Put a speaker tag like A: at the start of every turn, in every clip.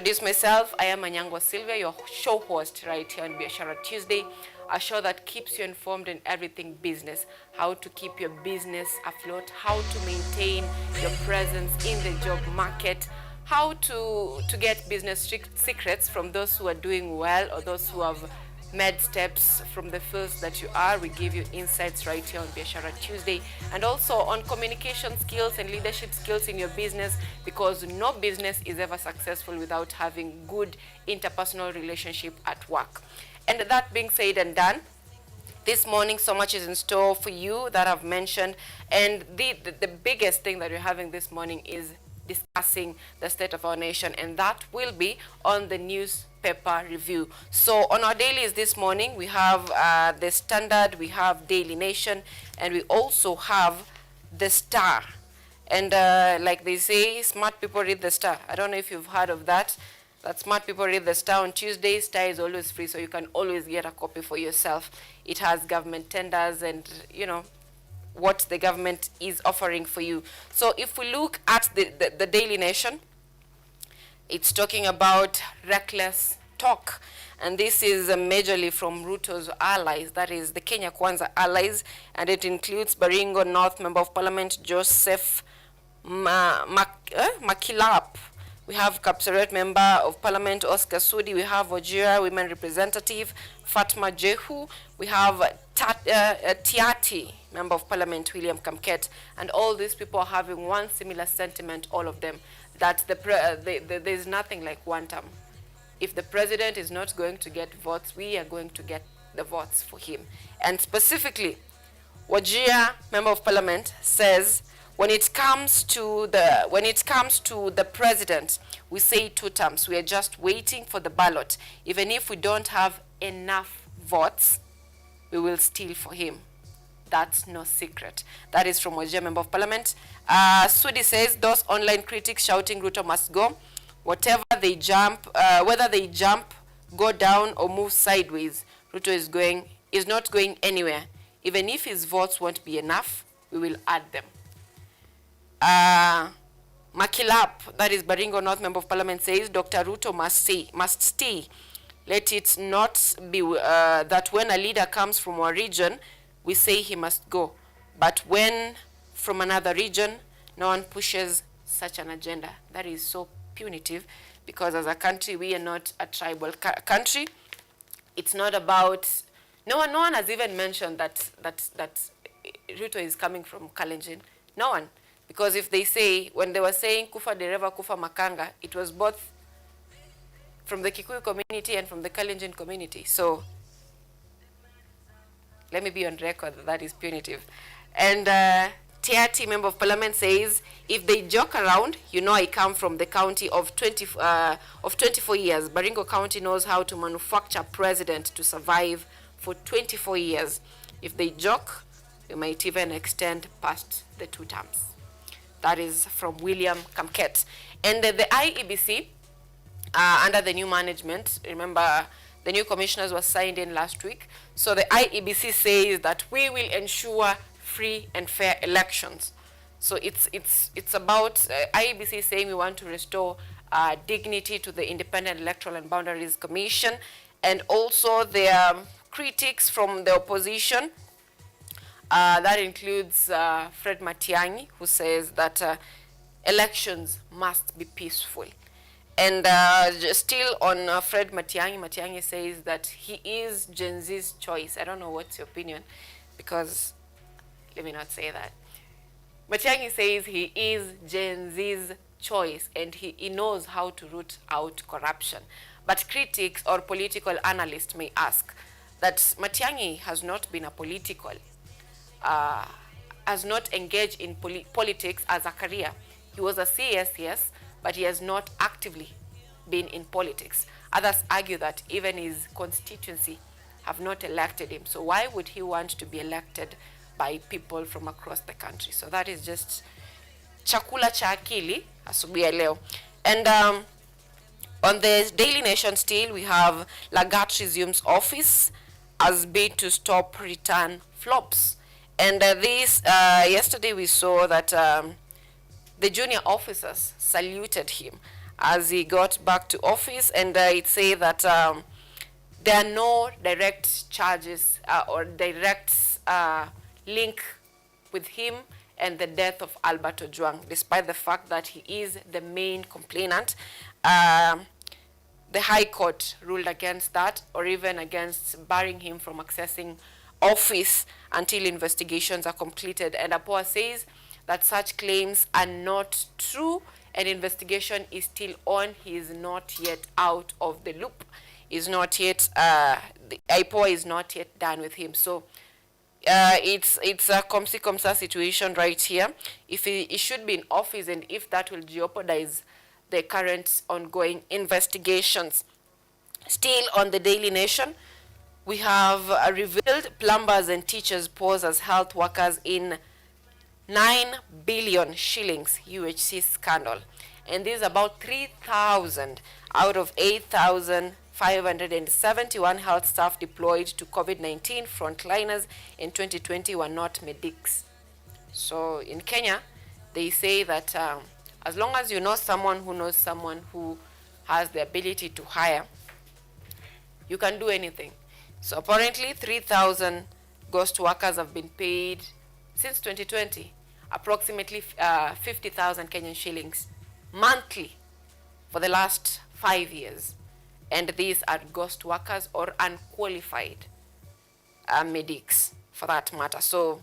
A: Introduce myself. I am ANYANGO Sylvia, your show host right here on Biashara Tuesday, a show that keeps you informed in everything business, how to keep your business afloat, how to maintain your presence in the job market, how to get business secrets from those who are doing well or those who have made steps from the fields that you are. We give you insights right here on Biashara Tuesday, and also on communication skills and leadership skills in your business, because no business is ever successful without having good interpersonal relationship at work. And that being said and done, this morning so much is in store for you that I've mentioned, and the biggest thing that we're having this morning is discussing the state of our nation, and that will be on the newspaper review. So on our dailies this morning, we have the Standard, we have Daily Nation, and we also have the Star. And like they say, smart people read the Star. I don't know if you've heard of that. That smart people read the Star on Tuesdays. Star is always free, so you can always get a copy for yourself. It has government tenders and, you know, what the government is offering for you. So if we look at the Daily Nation, it's talking about reckless talk. And this is majorly from Ruto's allies, that is the Kenya Kwanza allies, and it includes Baringo North Member of Parliament Joseph Makilap. We have Kapseret Member of Parliament Oscar Sudi. We have Wajir Women Representative Fatma Jehu. We have Tiati Member of Parliament William Kamket. And all these people are having one similar sentiment, all of them, that there's nothing like one term. If the president is not going to get votes, we are going to get the votes for him. And specifically, Wajir Member of Parliament says, when it comes to the president, we say 2 terms. We are just waiting for the ballot. Even if we don't have enough votes, we will steal for him. That's no secret. That is from Wajir Member of Parliament. Sudi says, those online critics shouting Ruto must go. Whatever they jump, whether they jump, go down, or move sideways, Ruto is not going anywhere. Even if his votes won't be enough, we will add them. Makilap, that is Baringo North Member of Parliament, says Dr. Ruto must stay. Let it not be that when a leader comes from our region, we say he must go. But when from another region, no one pushes such an agenda. That is so punitive, because as a country, we are not a tribal country. It's not about, no one has even mentioned that Ruto is coming from Kalenjin. No one. Because if they say, when they were saying Kufa Dereva, Kufa Makanga, it was both from the Kikuyu community and from the Kalenjin community. So let me be on record that is punitive. And Tiati Member of Parliament says, if they joke around, you know I come from the county of 24 years. Baringo County knows how to manufacture president to survive for 24 years. If they joke, we might even extend past the 2 terms. That is from William Kamket. And the IEBC, under the new management, remember the new commissioners were signed in last week. So the IEBC says that we will ensure free and fair elections. So it's about IEBC saying we want to restore dignity to the Independent Electoral and Boundaries Commission, and also the critics from the opposition. That includes Fred Matiang'i, who says that elections must be peaceful. And still on Fred Matiang'i, Matiang'i says that he is Gen Z's choice. I don't know what's your opinion, because let me not say that. Matiang'i says he is Gen Z's choice, and he knows how to root out corruption. But critics or political analysts may ask that Matiang'i has not been a political has not engaged in politics as a career. He was a CS, yes, but he has not actively been in politics. Others argue that even his constituency have not elected him. So why would he want to be elected by people from across the country? So that is just chakula cha akili asubuhi ya leo. And on the Daily Nation still, we have Lagat resumes office as bid to stop return flops. And yesterday we saw that the junior officers saluted him as he got back to office, and it say that there are no direct charges or direct link with him and the death of Albert Ojwang, despite the fact that he is the main complainant. The High Court ruled against that, or even against barring him from accessing office until investigations are completed. And APOA says that such claims are not true, and investigation is still on. He is not yet out of the loop. Is not yet, the IPOA is not yet done with him. So it's a comsi situation right here. If he should be in office, and if that will jeopardize the current ongoing investigations. Still on the Daily Nation, we have revealed plumbers and teachers pose as health workers in 9 billion shillings UHC scandal. And this is about 3,000 out of 8,571 health staff deployed to COVID-19 frontliners in 2020 were not medics. So in Kenya, they say that as long as you know someone who knows someone who has the ability to hire, you can do anything. So apparently 3,000 ghost workers have been paid since 2020, approximately 50,000 Kenyan shillings monthly for the last 5 years. And these are ghost workers or unqualified medics for that matter. So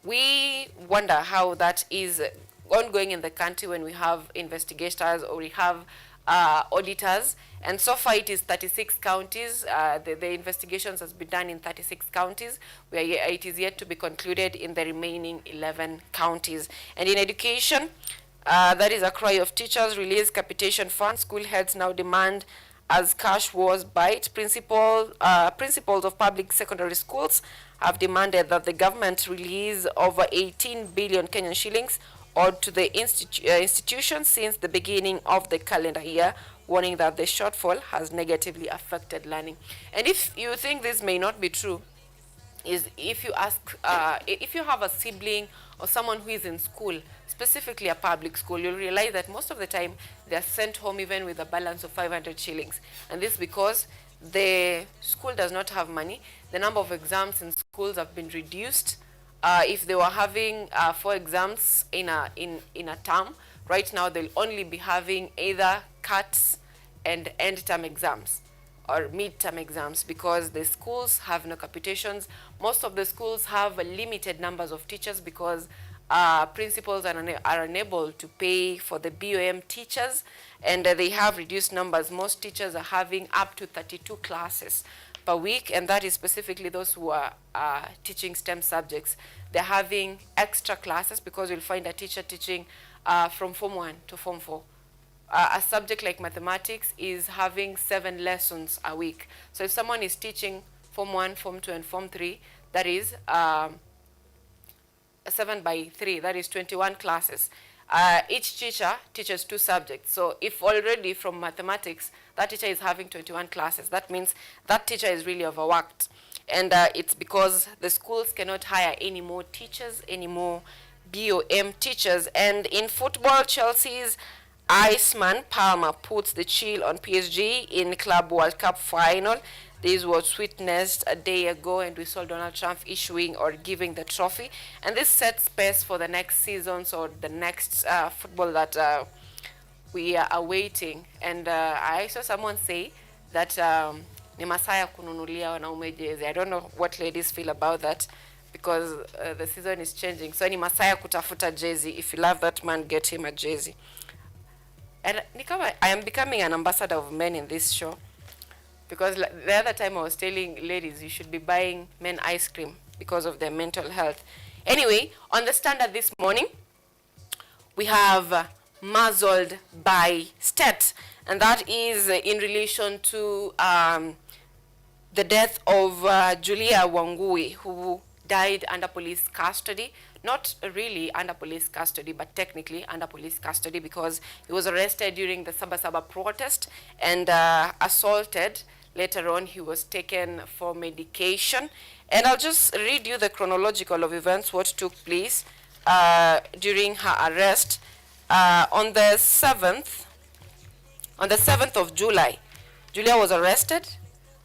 A: we wonder how that is ongoing in the country when we have investigators or we have auditors. And so far it is 36 counties. The investigations has been done in 36 counties, where it is yet to be concluded in the remaining 11 counties. And in education, that is a cry of teachers, release capitation funds. School heads now demand as cash wars bite. Principals of public secondary schools have demanded that the government release over 18 billion Kenyan shillings owed to the institutions since the beginning of the calendar year, warning that the shortfall has negatively affected learning. And if you think this may not be true, is if you ask, if you have a sibling or someone who is in school, specifically a public school, you'll realize that most of the time they're sent home even with a balance of 500 shillings. And this because the school does not have money. The number of exams in schools have been reduced. If they were having 4 exams in a term, right now they'll only be having either CATs and end-term exams or mid-term exams, because the schools have no capitations. Most of the schools have limited numbers of teachers because principals are unable to pay for the BOM teachers, and they have reduced numbers. Most teachers are having up to 32 classes per week, and that is specifically those who are teaching STEM subjects. They're having extra classes because you'll find a teacher teaching from Form 1 to Form 4. A subject like mathematics is having 7 lessons a week. So if someone is teaching Form 1, Form 2, and Form 3, that is 7 by 3, that is 21 classes. Each teacher teaches 2 subjects. So if already from mathematics, that teacher is having 21 classes, that means that teacher is really overworked. And it's because the schools cannot hire any more teachers, any more BOM teachers. And in football, Chelsea's Iceman Palmer puts the chill on PSG in Club World Cup final. This was witnessed a day ago, and we saw Donald Trump issuing or giving the trophy. And this sets pace for the next seasons or the next football that we are awaiting. And I saw someone say that ni masaa ya kununulia wanaume jezi. I don't know what ladies feel about that, because the season is changing. So ni masaa ya kutafuta jezi. If you love that man, get him a jezi. And I am becoming an ambassador of men in this show, because the other time I was telling ladies you should be buying men ice cream because of their mental health. Anyway, on the Standard this morning, we have muzzled by state, and that is in relation to the death of Julia Wangui, who died under police custody. Not really under police custody, but technically under police custody, because he was arrested during the Sabasaba protest and assaulted. Later on, he was taken for medication. And I'll just read you the chronological of events, what took place during her arrest. On the 7th On the 7th of July, Julia was arrested.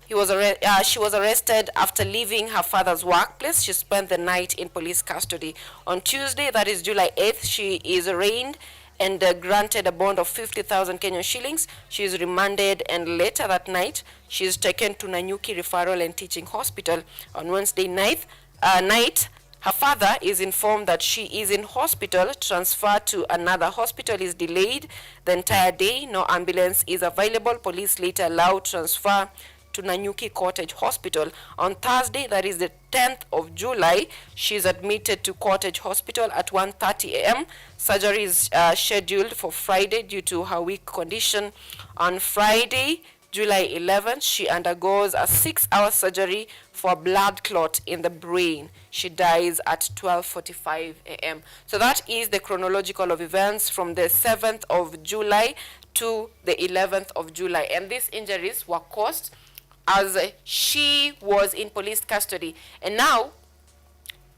A: She was arrested after leaving her father's workplace. She spent the night in police custody. On Tuesday, that is July 8th, she is arraigned and granted a bond of 50,000 Kenyan shillings. She is remanded, and later that night, she is taken to Nanyuki Referral and Teaching Hospital. On Wednesday night, her father is informed that she is in hospital. Transfer to another hospital is delayed the entire day. No ambulance is available. Police later allowed transfer to Nanyuki Cottage Hospital. On Thursday, that is the 10th of July, she is admitted to Cottage Hospital at 1:30 a.m. Surgery is scheduled for Friday due to her weak condition. On Friday, July 11th, she undergoes a 6-hour surgery for a blood clot in the brain. She dies at 12:45 a.m. So that is the chronological of events from the 7th of July to the 11th of July. And these injuries were caused as she was in police custody. And now,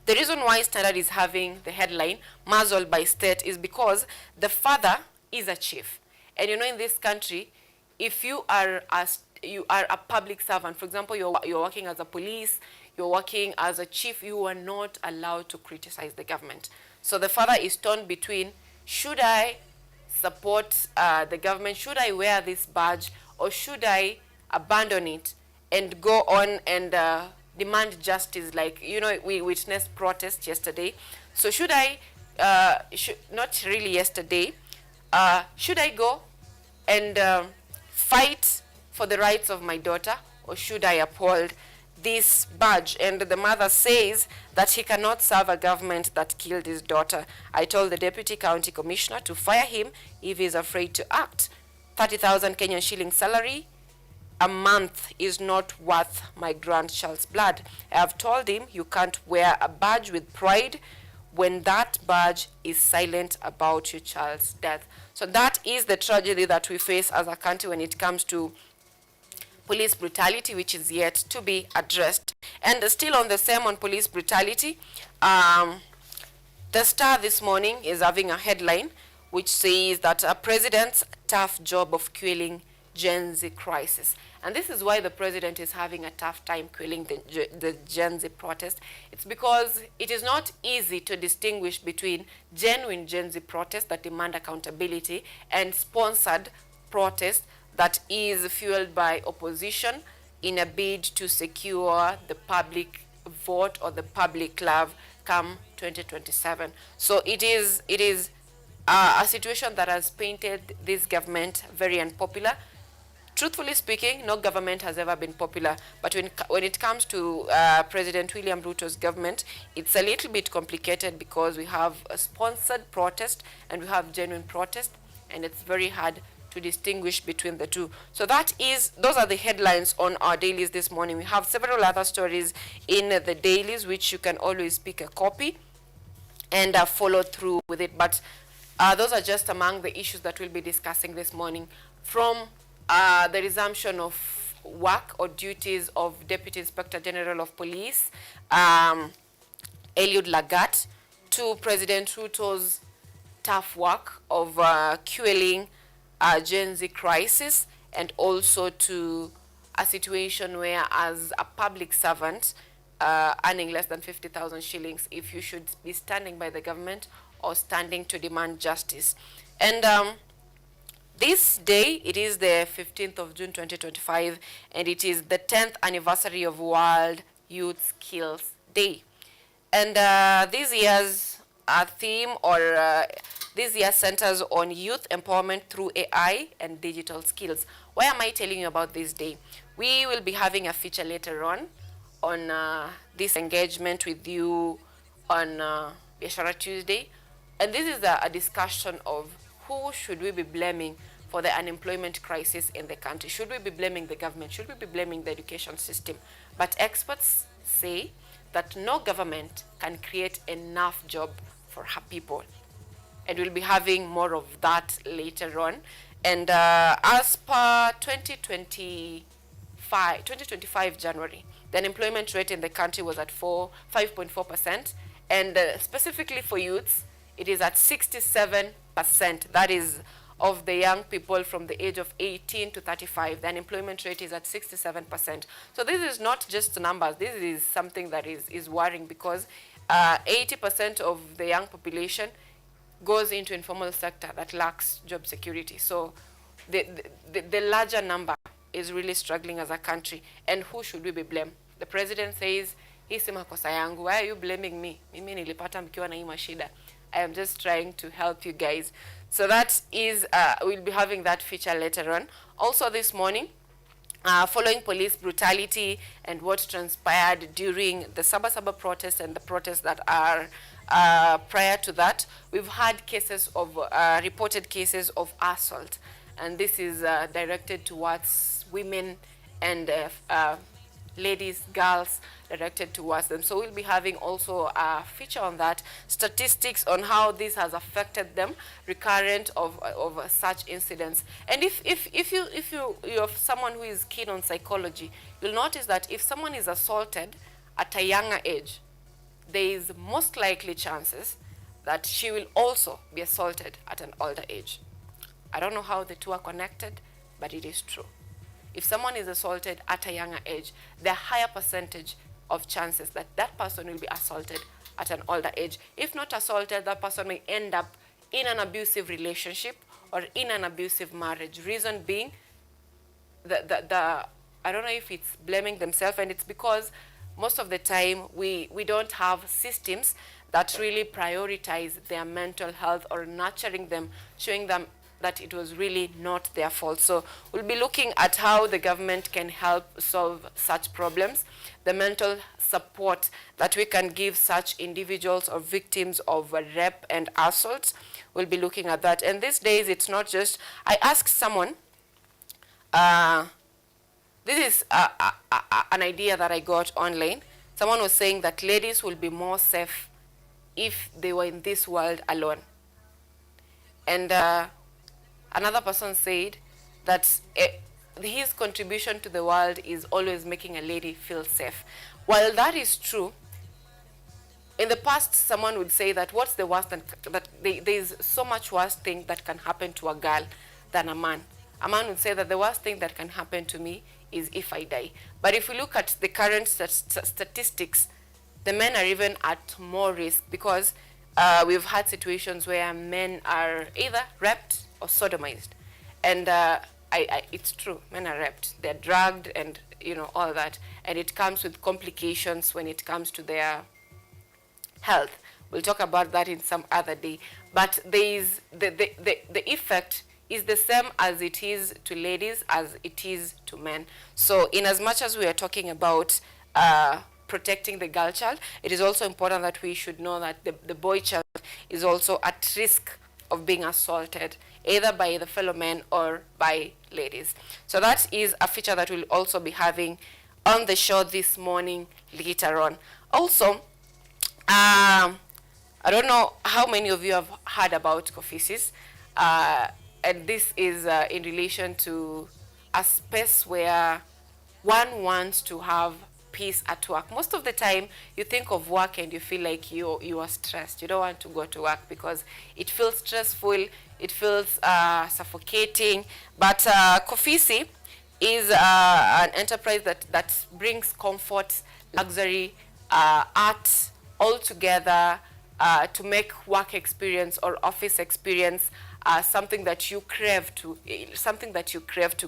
A: the reason why Standard is having the headline, muzzled by state, is because the father is a chief. And you know, in this country, if you are a public servant, for example, you're working as a police, you're working as a chief, you are not allowed to criticize the government. So the father is torn between, should I support the government, should I wear this badge, or should I abandon it and go on and demand justice? Like, you know, we witnessed protests yesterday. So should I, not really yesterday, should I go and fight for the rights of my daughter, or should I uphold this badge? And the mother says that he cannot serve a government that killed his daughter. I told the deputy county commissioner to fire him if he is afraid to act. 30,000 Kenyan shilling salary a month is not worth my grandchild's blood. I have told him you can't wear a badge with pride when that badge is silent about your child's death. So that is the tragedy that we face as a country when it comes to police brutality, which is yet to be addressed. And still on the same on police brutality, the Star this morning is having a headline which says that a president's tough job of quelling Gen Z crisis. And this is why the president is having a tough time quelling the Gen Z protest. It's because it is not easy to distinguish between genuine Gen Z protests that demand accountability and sponsored protest that is fueled by opposition in a bid to secure the public vote or the public love come 2027. So it is a situation that has painted this government very unpopular. Truthfully speaking, no government has ever been popular, but when it comes to President William Ruto's government, it's a little bit complicated because we have a sponsored protest and we have genuine protest, and it's very hard to distinguish between the two. So those are the headlines on our dailies this morning. We have several other stories in the dailies which you can always pick a copy and follow through with it. But those are just among the issues that we'll be discussing this morning, from the resumption of work or duties of Deputy Inspector General of Police, Eliud Lagat, to President Ruto's tough work of quelling Gen Z crisis, and also to a situation where, as a public servant earning less than 50,000 shillings, if you should be standing by the government or standing to demand justice. And this day, it is the 15th of June 2025, and it is the 10th anniversary of World Youth Skills Day. And this year's theme, or this year, centers on youth empowerment through AI and digital skills. Why am I telling you about this day? We will be having a feature later on this engagement with you on Biashara Tuesday. And this is a discussion of who should we be blaming for the unemployment crisis in the country. Should we be blaming the government? Should we be blaming the education system? But experts say that no government can create enough job for her people. And we'll be having more of that later on. And as per 2025 January, the unemployment rate in the country was at 5.4%. And specifically for youths, it is at 67%. That is of the young people from the age of 18 to 35. The unemployment rate is at 67%. So this is not just numbers. This is something that is worrying, because 80% of the young population goes into informal sector that lacks job security. So the larger number is really struggling as a country. And who should we be blamed? The president says, hii si makosa yangu. Why are you blaming me? Mimi nilipata mkiwa na hii mashida. I am just trying to help you guys. So that is, we'll be having that feature later on. Also this morning, following police brutality and what transpired during the Sabasaba protests and the protests that are prior to that, we've had cases of, reported cases of assault. And this is directed towards women and ladies, girls, directed towards them. So we'll be having also a feature on that, statistics on how this has affected them, recurrent of such incidents. And if you're someone who is keen on psychology, you'll notice that if someone is assaulted at a younger age, there is most likely chances that she will also be assaulted at an older age. I don't know how the two are connected, but it is true. If someone is assaulted at a younger age, there are higher percentage of chances that that person will be assaulted at an older age. If not assaulted, that person may end up in an abusive relationship or in an abusive marriage. Reason being, I don't know if it's blaming themselves, and it's because most of the time we don't have systems that really prioritize their mental health or nurturing them, showing them that it was really not their fault. So we'll be looking at how the government can help solve such problems, the mental support that we can give such individuals or victims of rape and assault. We'll be looking at that. And these days, it's not just, I asked someone, this is an idea that I got online. Someone was saying that ladies will be more safe if they were in this world alone. And another person said that his contribution to the world is always making a lady feel safe. While that is true, in the past, someone would say that what's the worst, that there's so much worse thing that can happen to a girl than a man. A man would say that the worst thing that can happen to me is if I die. But if we look at the current statistics, the men are even at more risk, because we've had situations where men are either raped or sodomized. And it's true, men are raped, they're drugged, and all that. And it comes with complications when it comes to their health. We'll talk about that in some other day. But there is the effect is the same as it is to ladies as it is to men. So in as much as we are talking about protecting the girl child, it is also important that we should know that the boy child is also at risk of being assaulted, either by the fellow men or by ladies. So that is a feature that we'll also be having on the show this morning later on. Also, I don't know how many of you have heard about Kofisis, and this is in relation to a space where one wants to have peace at work. Most of the time, you think of work and you feel like you are stressed. You don't want to go to work because it feels stressful, it feels suffocating. But Kofisi is an enterprise that brings comfort, luxury, art all together to make work experience or office experience something that you crave to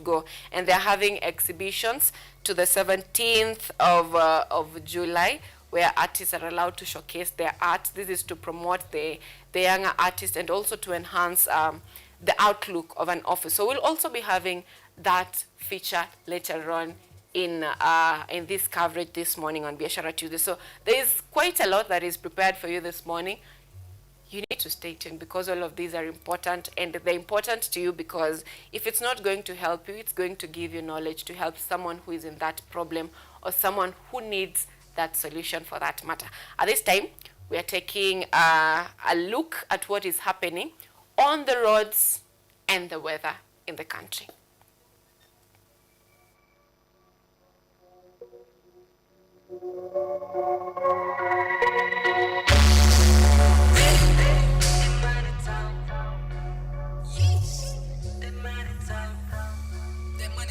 A: go. And they're having exhibitions to the 17th of July, where artists are allowed to showcase their art. This is to promote the younger artists and also to enhance the outlook of an office. So we'll also be having that feature later on in this coverage this morning on Biashara Tuesday. So there is quite a lot that is prepared for you this morning. You need to stay tuned because all of these are important, and they're important to you because if it's not going to help you, it's going to give you knowledge to help someone who is in that problem or someone who needs that solution for that matter. At this time, we are taking a look at what is happening on the roads and the weather in the country.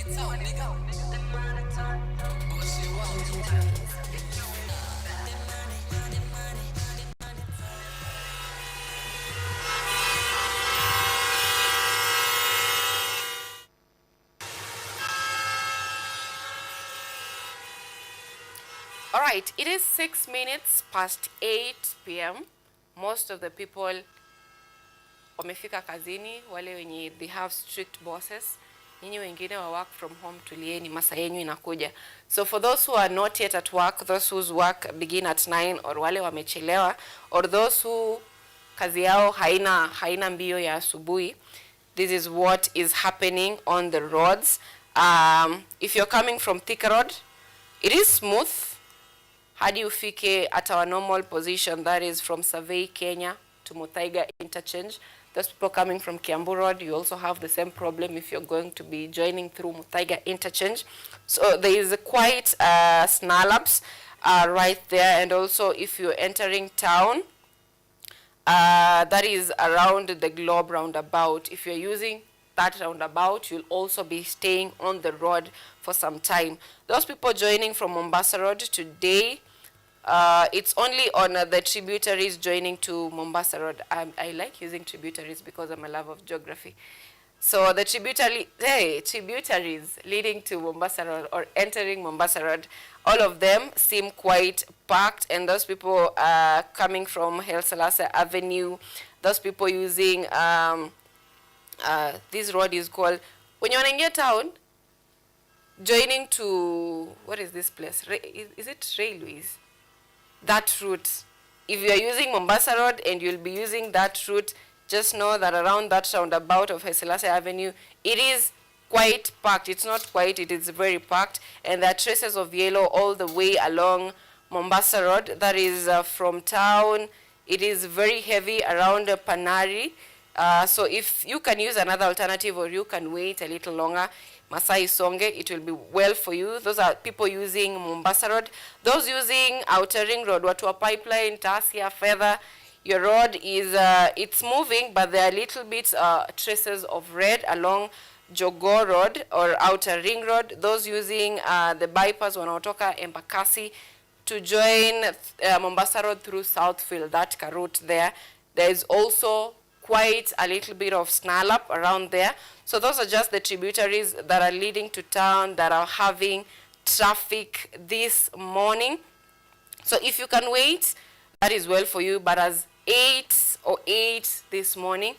A: All right, it is 6 minutes past 8 p.m. Most of the people wamefika kazini, wale wenye they have strict bosses. Nyinyi wengine wa work from home, tulieni, masaa yenu inakuja. So for those who are not yet at work, those whose work begin at 9, or wale wamechelewa, or those who kazi yao haina mbio ya asubuhi, this is what is happening on the roads. If you're coming from Thika Road, it is smooth hadi ufike at our normal position, that is from Survey Kenya to Muthaiga interchange. Those people coming from Kiambu Road, you also have the same problem if you're going to be joining through Muthaiga interchange. So there is quite snarl-ups right there, and also if you're entering town, that is around the Globe roundabout. If you're using that roundabout, you'll also be staying on the road for some time. Those people joining from Mombasa Road today, it's only on the tributaries joining to Mombasa Road. I like using tributaries because I'm a lover of geography. So the tributaries leading to Mombasa Road or entering Mombasa Road, all of them seem quite packed, and those people coming from Haile Selassie Avenue, those people using this road is called, when you're in town, joining to, what is this place? Is it Railways? That route. If you are using Mombasa Road and you'll be using that route, just know that around that roundabout of Haile Selassie Avenue, it is quite packed. It's not quite, it is very packed. And there are traces of yellow all the way along Mombasa Road. That is from town. It is very heavy around Panari. So if you can use another alternative, or you can wait a little longer, Masai Songe, it will be well for you. Those are people using Mombasa Road. Those using Outer Ring Road, Watua Pipeline, Tasia, Feather, your road is, it's moving, but there are little bits, traces of red along Jogoo Road or Outer Ring Road. Those using the bypass wanaotoka Embakasi to join Mombasa Road through Southfield, that route there. There is also quite a little bit of snarl-up around there. So those are just the tributaries that are leading to town that are having traffic this morning. So if you can wait, that is well for you. But as 8 this morning,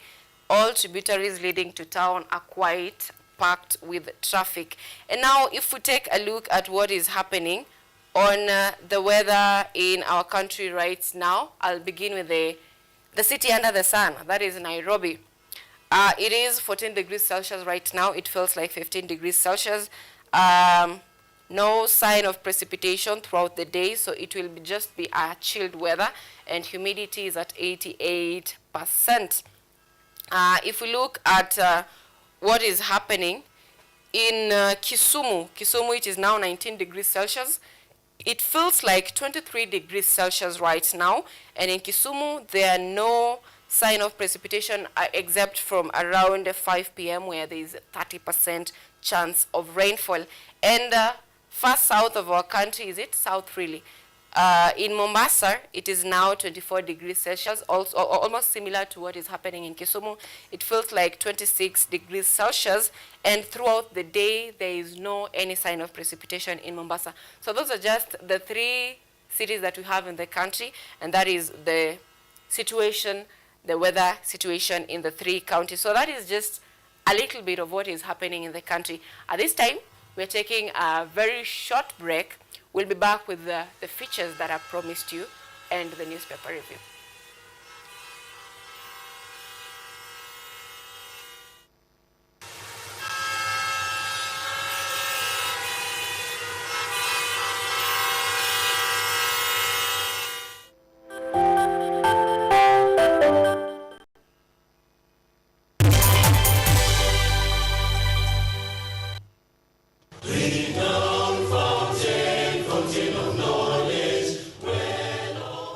A: all tributaries leading to town are quite packed with traffic. And now if we take a look at what is happening on the weather in our country right now, I'll begin with the city under the sun, that is Nairobi. It is 14 degrees Celsius right now. It feels like 15 degrees Celsius. No sign of precipitation throughout the day, so it will just be a chilled weather, and humidity is at 88%. If we look at what is happening in Kisumu, it is now 19 degrees Celsius. It feels like 23 degrees Celsius right now, and in Kisumu there are no sign of precipitation except from around 5 p.m. where there is a 30% chance of rainfall. And far south of our country, is it south really? In Mombasa, it is now 24 degrees Celsius, also almost similar to what is happening in Kisumu. It feels like 26 degrees Celsius, and throughout the day, there is no any sign of precipitation in Mombasa. So those are just the 3 cities that we have in the country, and that is the situation, the weather situation in the 3 counties. So that is just a little bit of what is happening in the country. At this time, we're taking a very short break. We'll be back with the features that I promised you and the newspaper review.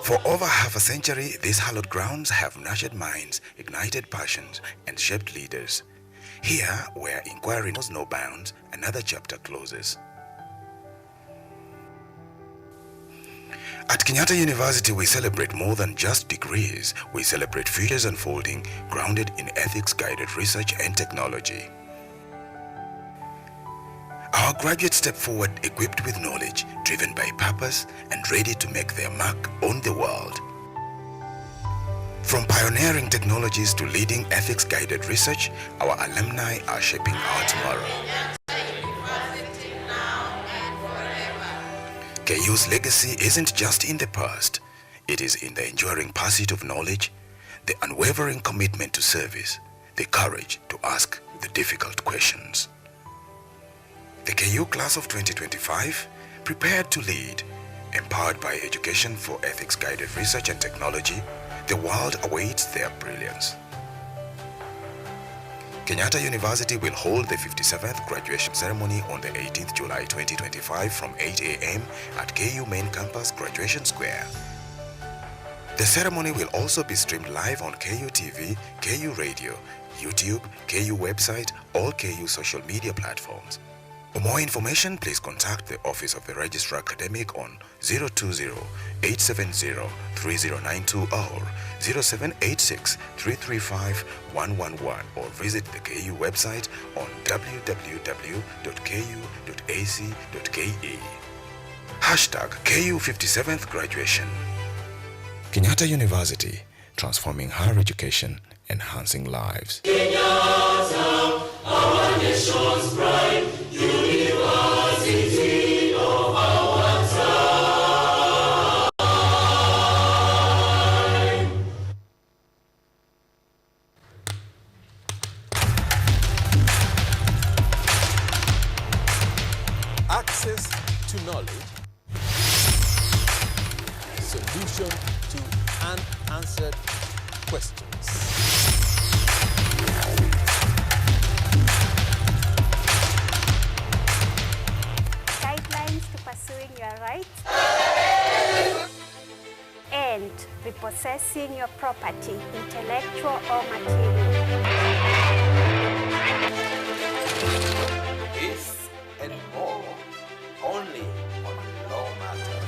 B: For over half a century, these hallowed grounds have nurtured minds, ignited passions, and shaped leaders. Here, where inquiry knows no bounds, another chapter closes. At Kenyatta University, we celebrate more than just degrees. We celebrate futures unfolding, grounded in ethics-guided research and technology. Our graduates step forward equipped with knowledge, driven by purpose, and ready to make their mark on the world. From pioneering technologies to leading ethics-guided research, our alumni are shaping our tomorrow. KU's legacy isn't just in the past, it is in the enduring pursuit of knowledge, the unwavering commitment to service, the courage to ask the difficult questions. The KU class of 2025, prepared to lead, empowered by education for ethics-guided research and technology, the world awaits their brilliance. Kenyatta University will hold the 57th graduation ceremony on the 18th July 2025 from 8 a.m. at KU Main Campus Graduation Square. The ceremony will also be streamed live on KUTV, KU Radio, YouTube, KU website, all KU social media platforms. For more information, please contact the Office of the Registrar Academic on 020-870-3092 or 0786-335-111 or visit the KU website on www.ku.ac.ke. Hashtag KU 57th Graduation. Kenyatta University, transforming higher education, enhancing lives.
C: Kenyatta, our nation's pride, University of our time.
D: Access to knowledge, solution to unanswered questions.
E: Guidelines to pursuing your rights and repossessing your property, intellectual or material.
F: This and more only on Law Matters.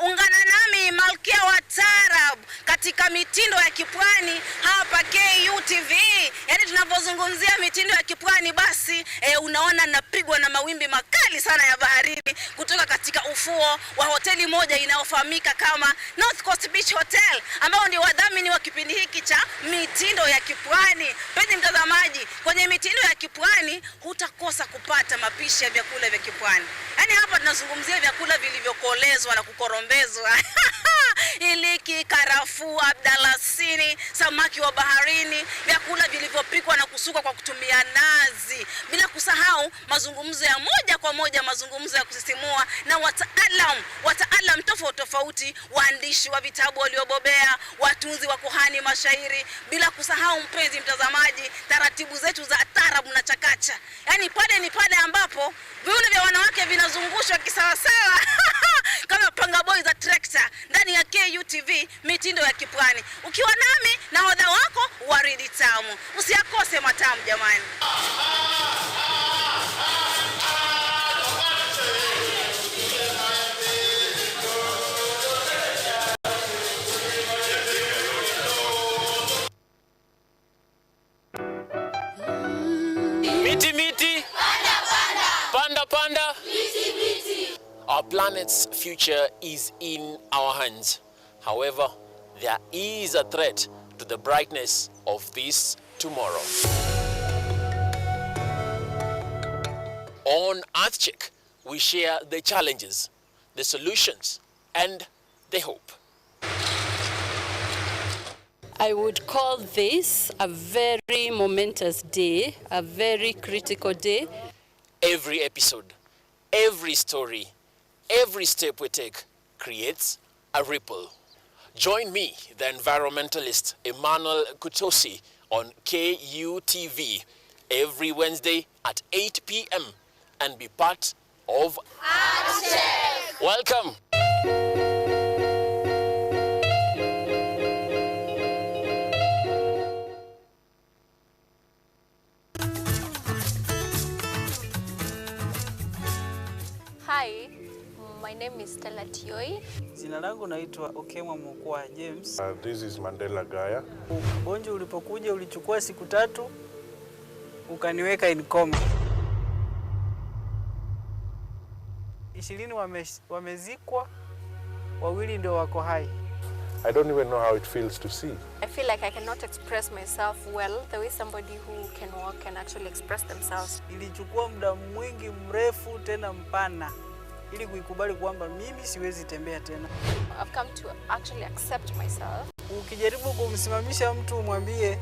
G: Ungana nami Malkia wa Taarab katika mitindo ya kipwani hapa KUTV. Yaani tunapozungumzia mitindo ya kipwani basi unaona napigwa na mawimbi makali sana ya baharini kutoka katika ufuo wa hoteli moja inayofahamika kama North Coast Beach Hotel, ambao ndio wadhamini wa kipindi hiki cha mitindo ya kipwani. Penzi mtazamaji, kwenye mitindo ya kipwani hutakosa kupata mapishi ya vyakula vya kipwani. Yaani hapa tunazungumzia vyakula vilivyokolezwa na kukorombezwa. Iliki, karafuu, abdalasini, samaki wa baharini, vyakula vilivyopikwa na kusukwa kwa kutumia nazi. Bila kusahau mazungumzo ya moja kwa moja, mazungumzo ya kusisimua na wataalam tofauti, waandishi wa vitabu waliobobea, watunzi wa kuhani mashairi. Bila kusahau mpenzi mtazamaji, taratibu zetu za taarabu na chakacha. Yaani pale ni pale ambapo viuno vya wanawake vinazungushwa kisawasawa kama panga boy za trekta ndani ya KUTV mitindo ya kipwani. Ukiwa nami na hodha wako Waridi Tamu. Usiyakose matamu jamani.
D: Miti miti, panda panda. Our planet's future is in our hands. However, there is a threat to the brightness of this tomorrow. On EarthCheck, we share the challenges, the solutions, and the hope.
H: I would call this a very momentous day, a very critical day.
D: Every episode, every story, every step we take creates a ripple. Join me, the environmentalist Emmanuel Kutosi, on KUTV every Wednesday at 8 p.m. and be part of Action. Welcome.
I: Hi, my name is Stella Tioi.
J: Jina langu naitwa Okemwa Mukwa James.
K: This is Mandela Gaya.
J: Ugonjwa ulipokuja ulichukua siku 3 ukaniweka in coma. 20 wamezikwa, 2 ndio wako hai.
K: I don't even know how it feels to see.
I: I feel like I cannot express myself well the way somebody who can walk can actually express themselves.
J: Ilichukua muda mwingi mrefu tena mpana ili kuikubali kwamba mimi siwezi tembea tena.
I: I've come to actually accept myself.
J: Ukijaribu kumsimamisha mtu umwambie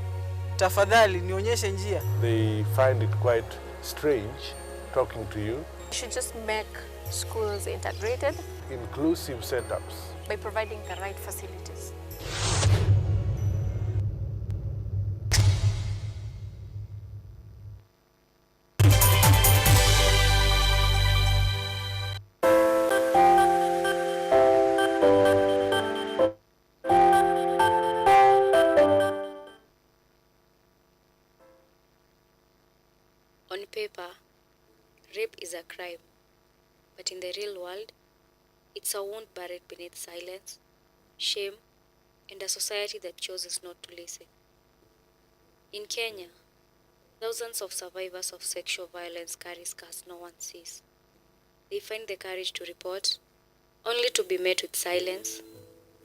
J: tafadhali nionyeshe njia,
K: They find it quite strange talking to you.
I: We should just make schools integrated,
K: Inclusive setups.
I: by providing the right facilities.
L: On paper, rape is a crime, but in the real world, it's a wound buried beneath silence, shame, and a society that chooses not to listen. In Kenya, thousands of survivors of sexual violence carry scars no one sees. They find the courage to report, only to be met with silence,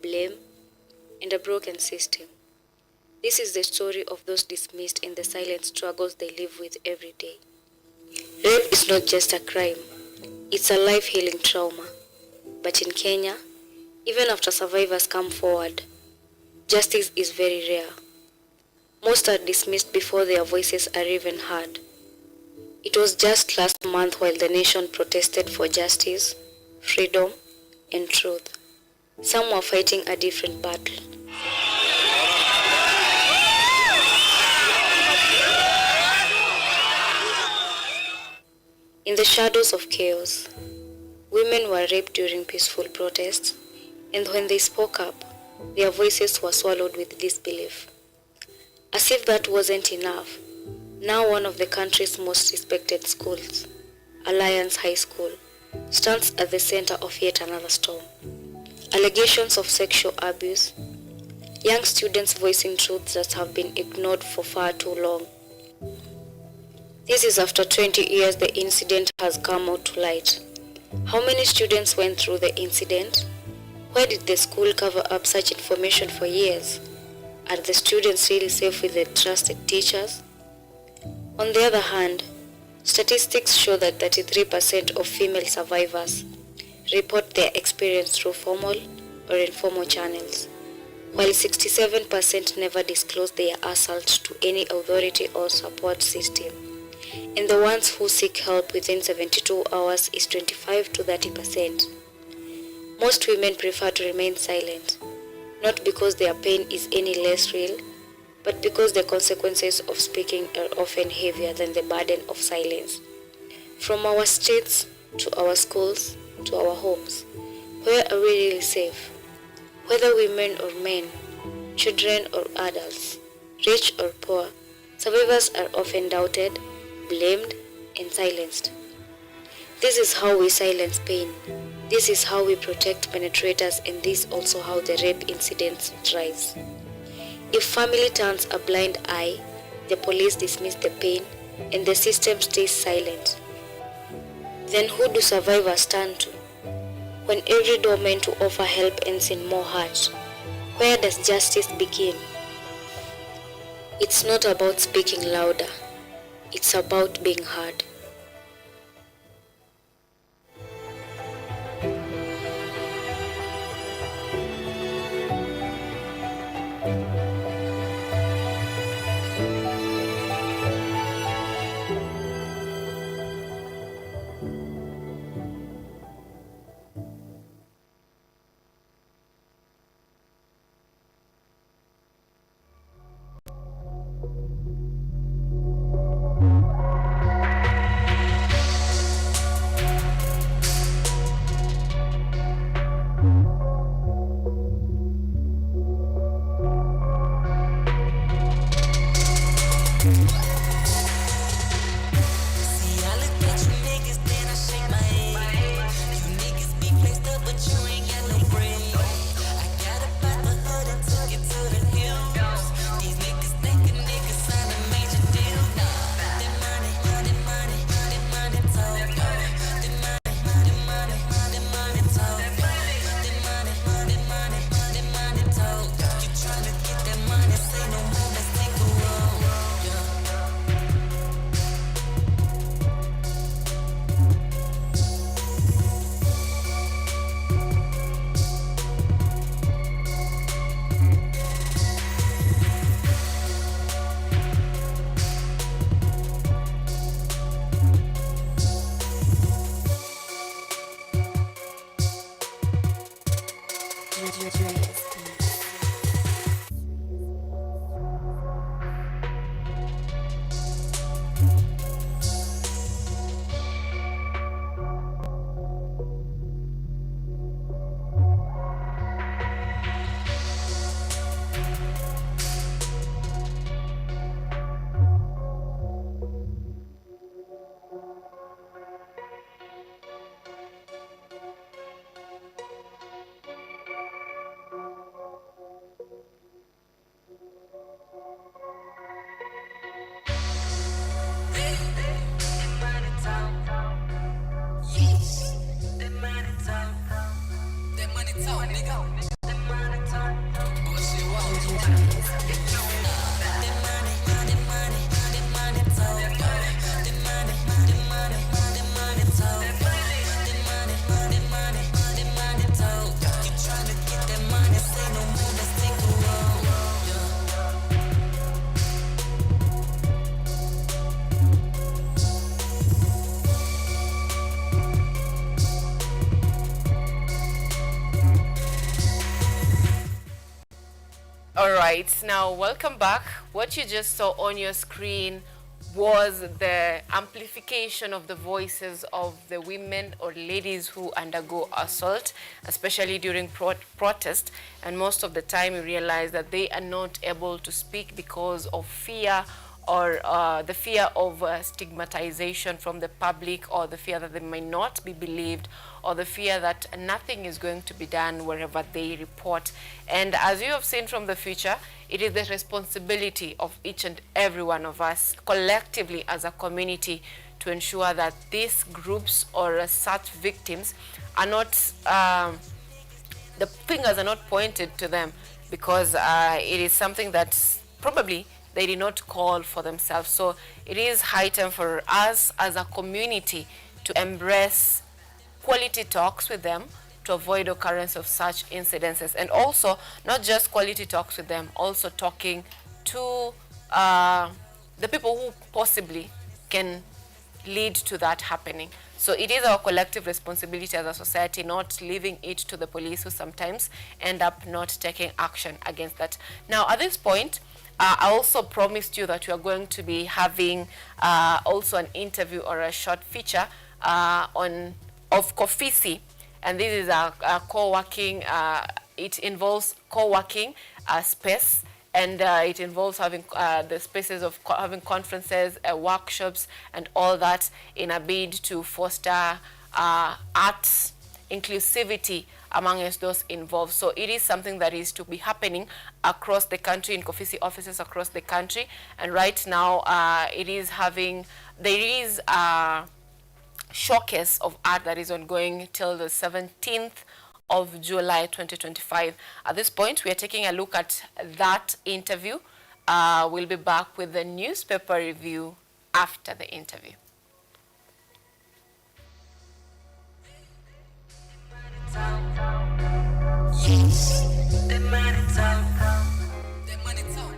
L: blame, and a broken system. This is the story of those dismissed and the silent struggles they live with every day. Rape is not just a crime, it's a life-healing trauma. But in Kenya, even after survivors come forward, justice is very rare. Most are dismissed before their voices are even heard. It was just last month while the nation protested for justice, freedom, and truth. Some were fighting a different battle. In the shadows of chaos, women were raped during peaceful protests, and when they spoke up, their voices were swallowed with disbelief. As if that wasn't enough, now one of the country's most respected schools, Alliance High School, stands at the center of yet another storm. Allegations of sexual abuse, young students voicing truths that have been ignored for far too long. This is after 20 years the incident has come out to light. How many students went through the incident? Why did the school cover up such information for years? Are the students really safe with their trusted teachers? On the other hand, statistics show that 33% of female survivors report their experience through formal or informal channels, while 67% never disclose their assault to any authority or support system. And the ones who seek help within 72 hours is 25 to 30%. Most women prefer to remain silent, not because their pain is any less real, but because the consequences of speaking are often heavier than the burden of silence. From our streets, to our schools, to our homes, where are we really safe? Whether women or men, children or adults, rich or poor, survivors are often doubted, blamed, and silenced. This is how we silence pain. This is how we protect penetrators, and this is also how the rape incidents rise. If family turns a blind eye, the police dismiss the pain, and the system stays silent, then who do survivors turn to? When every door meant to offer help ends in more hurt, where does justice begin? It's not about speaking louder. It's about being heard.
A: Alright, now welcome back. What you just saw on your screen was the amplification of the voices of the women or ladies who undergo assault, especially during protest. And most of the time we realize that they are not able to speak because of fear, or the fear of stigmatization from the public, or the fear that they might not be believed, or the fear that nothing is going to be done wherever they report. And as you have seen from the future, it is the responsibility of each and every one of us collectively as a community to ensure that these groups or such victims are not, the fingers are not pointed to them, because it is something that probably they did not call for themselves. So it is high time for us as a community to embrace quality talks with them to avoid occurrence of such incidences. And also, not just quality talks with them, also talking to the people who possibly can lead to that happening. So it is our collective responsibility as a society, not leaving it to the police, who sometimes end up not taking action against that. Now, at this point, I also promised you that we are going to be having also an interview or a short feature of Kofisi, and this is a co-working. It involves co-working space, and it involves having the spaces of having conferences, workshops, and all that in a bid to foster art inclusivity amongst those involved. So it is something that is to be happening across the country, in Kofisi offices across the country. And right now, there is a showcase of art that is ongoing till the 17th of July 2025. At this point, we are taking a look at that interview. We'll be back with the newspaper review after the interview.
M: Yes, the money talk. The money talk.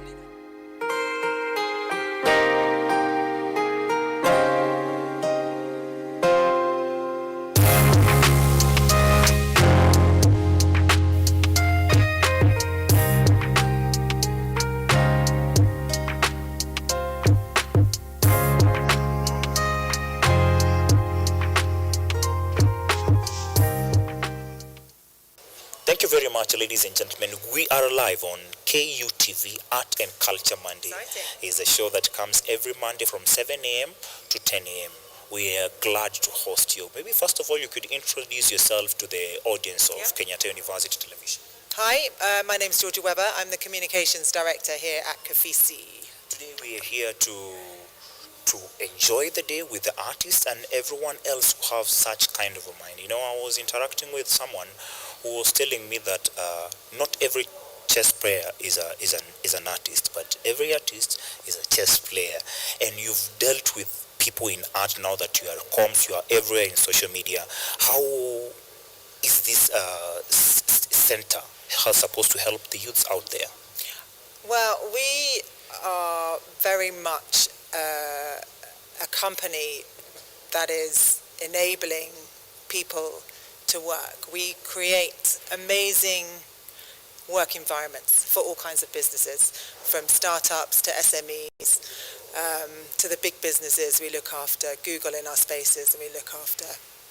N: Thank you very much much, ladies and gentlemen. We are live on KUTV Art and Culture Monday. It's a show that comes every Monday from 7 a.m. to 10 a.m. We are glad to host you. Maybe first of all, you could introduce yourself to the audience of Kenyatta University Television.
O: Hi, my name is Georgia Webber. I'm the Communications Director here at KUTV.
N: Today we are here to enjoy the day with the artists and everyone else who have such kind of a mind. You know, I was interacting with someone who was telling me that not every chess player is an artist, but every artist is a chess player. And you've dealt with people in art now that you are comms, you are everywhere in social media. How is this center supposed to help the youths out there?
O: Well, we are very much a company that is enabling people to work. We create amazing work environments for all kinds of businesses, from startups to SMEs, to the big businesses. We look after Google in our spaces, and we look after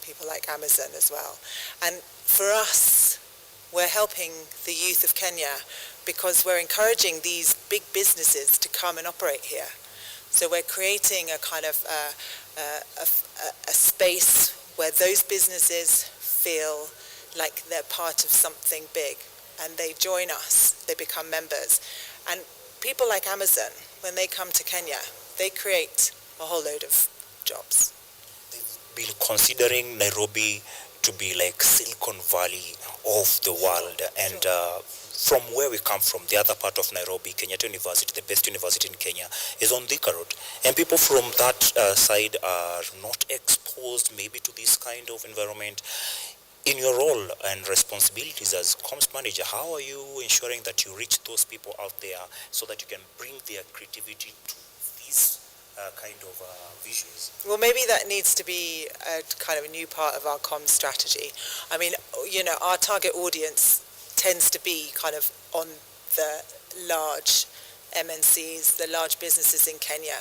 O: people like Amazon as well. And for us, we're helping the youth of Kenya because we're encouraging these big businesses to come and operate here. So we're creating a kind of a space where those businesses feel like they're part of something big, and they join us, they become members. And people like Amazon, when they come to Kenya, they create a whole load of jobs.
N: They've been considering Nairobi to be like Silicon Valley of the world, and from where we come from, the other part of Nairobi, Kenyatta University, the best university in Kenya, is on Thika Road. And people from that side are not exposed maybe to this kind of environment. In your role and responsibilities as comms manager, how are you ensuring that you reach those people out there so that you can bring their creativity to these kind of visuals?
O: Well, maybe that needs to be a kind of a new part of our comms strategy. I mean, you know, our target audience tends to be kind of on the large MNCs, the large businesses in Kenya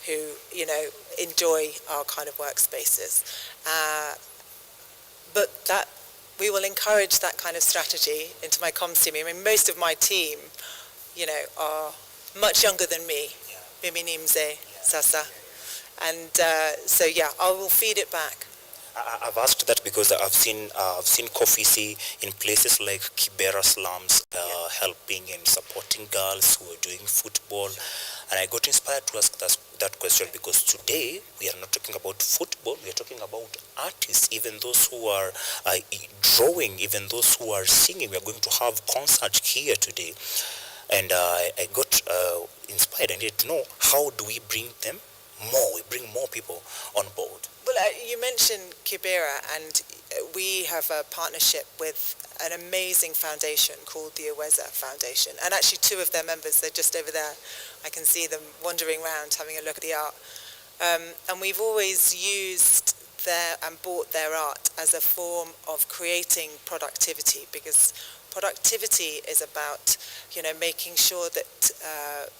O: who, you know, enjoy our kind of workspaces. But that we will encourage that kind of strategy into my comms team. I mean, most of my team, you know, are much younger than me. Mimi Nimze, Sasa. And so, yeah, I will feed it back.
N: I've asked that because I've seen Kofisi in places like Kibera slums, helping and supporting girls who are doing football. And I got inspired to ask that question because today we are not talking about football, we are talking about artists, even those who are drawing, even those who are singing. We are going to have concert here today. And I got inspired. I needed to know, how do we bring them more? We bring more people on board.
O: Well, you mentioned Kibera, and we have a partnership with an amazing foundation called the Uweza Foundation. And actually 2 of their members, they're just over there. I can see them wandering around having a look at the art. And we've always used and bought their art as a form of creating productivity, because productivity is about, you know, making sure that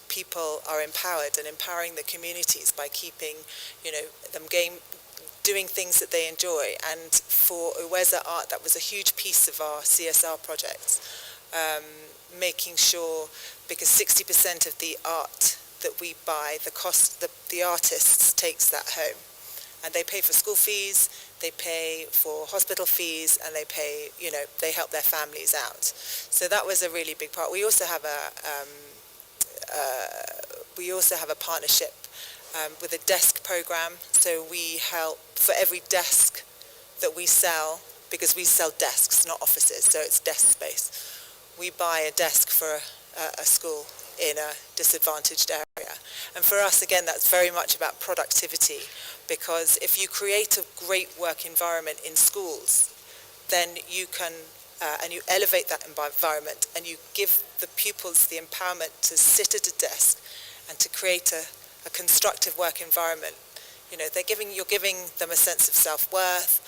O: people are empowered and empowering the communities by keeping, you know, them doing things that they enjoy. And for Uweza Art, that was a huge piece of our CSR projects, making sure, because 60% of the art that we buy, the artists takes that home. And they pay for school fees, they pay for hospital fees, and they pay, you know, they help their families out. So that was a really big part. We also have a partnership with a desk program. So we help for every desk that we sell, because we sell desks, not offices, so it's desk space. We buy a desk for a school in a disadvantaged area. And for us, again, that's very much about productivity, because if you create a great work environment in schools, then you can, and you elevate that environment, and you give the pupils the empowerment to sit at a desk and to create a constructive work environment. You know, you're giving them a sense of self-worth,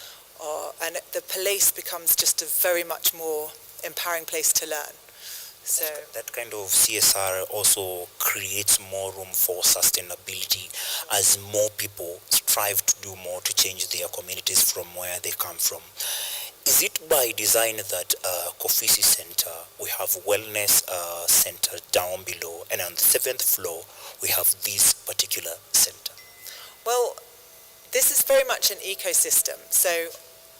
O: and the place becomes just a very much more empowering place to learn. So
N: that kind of CSR also creates more room for sustainability as more people strive to do more to change their communities from where they come from. Is it by design that Kofisi Center, we have wellness center down below, and on the 7th floor, we have this particular center?
O: Well, this is very much an ecosystem. So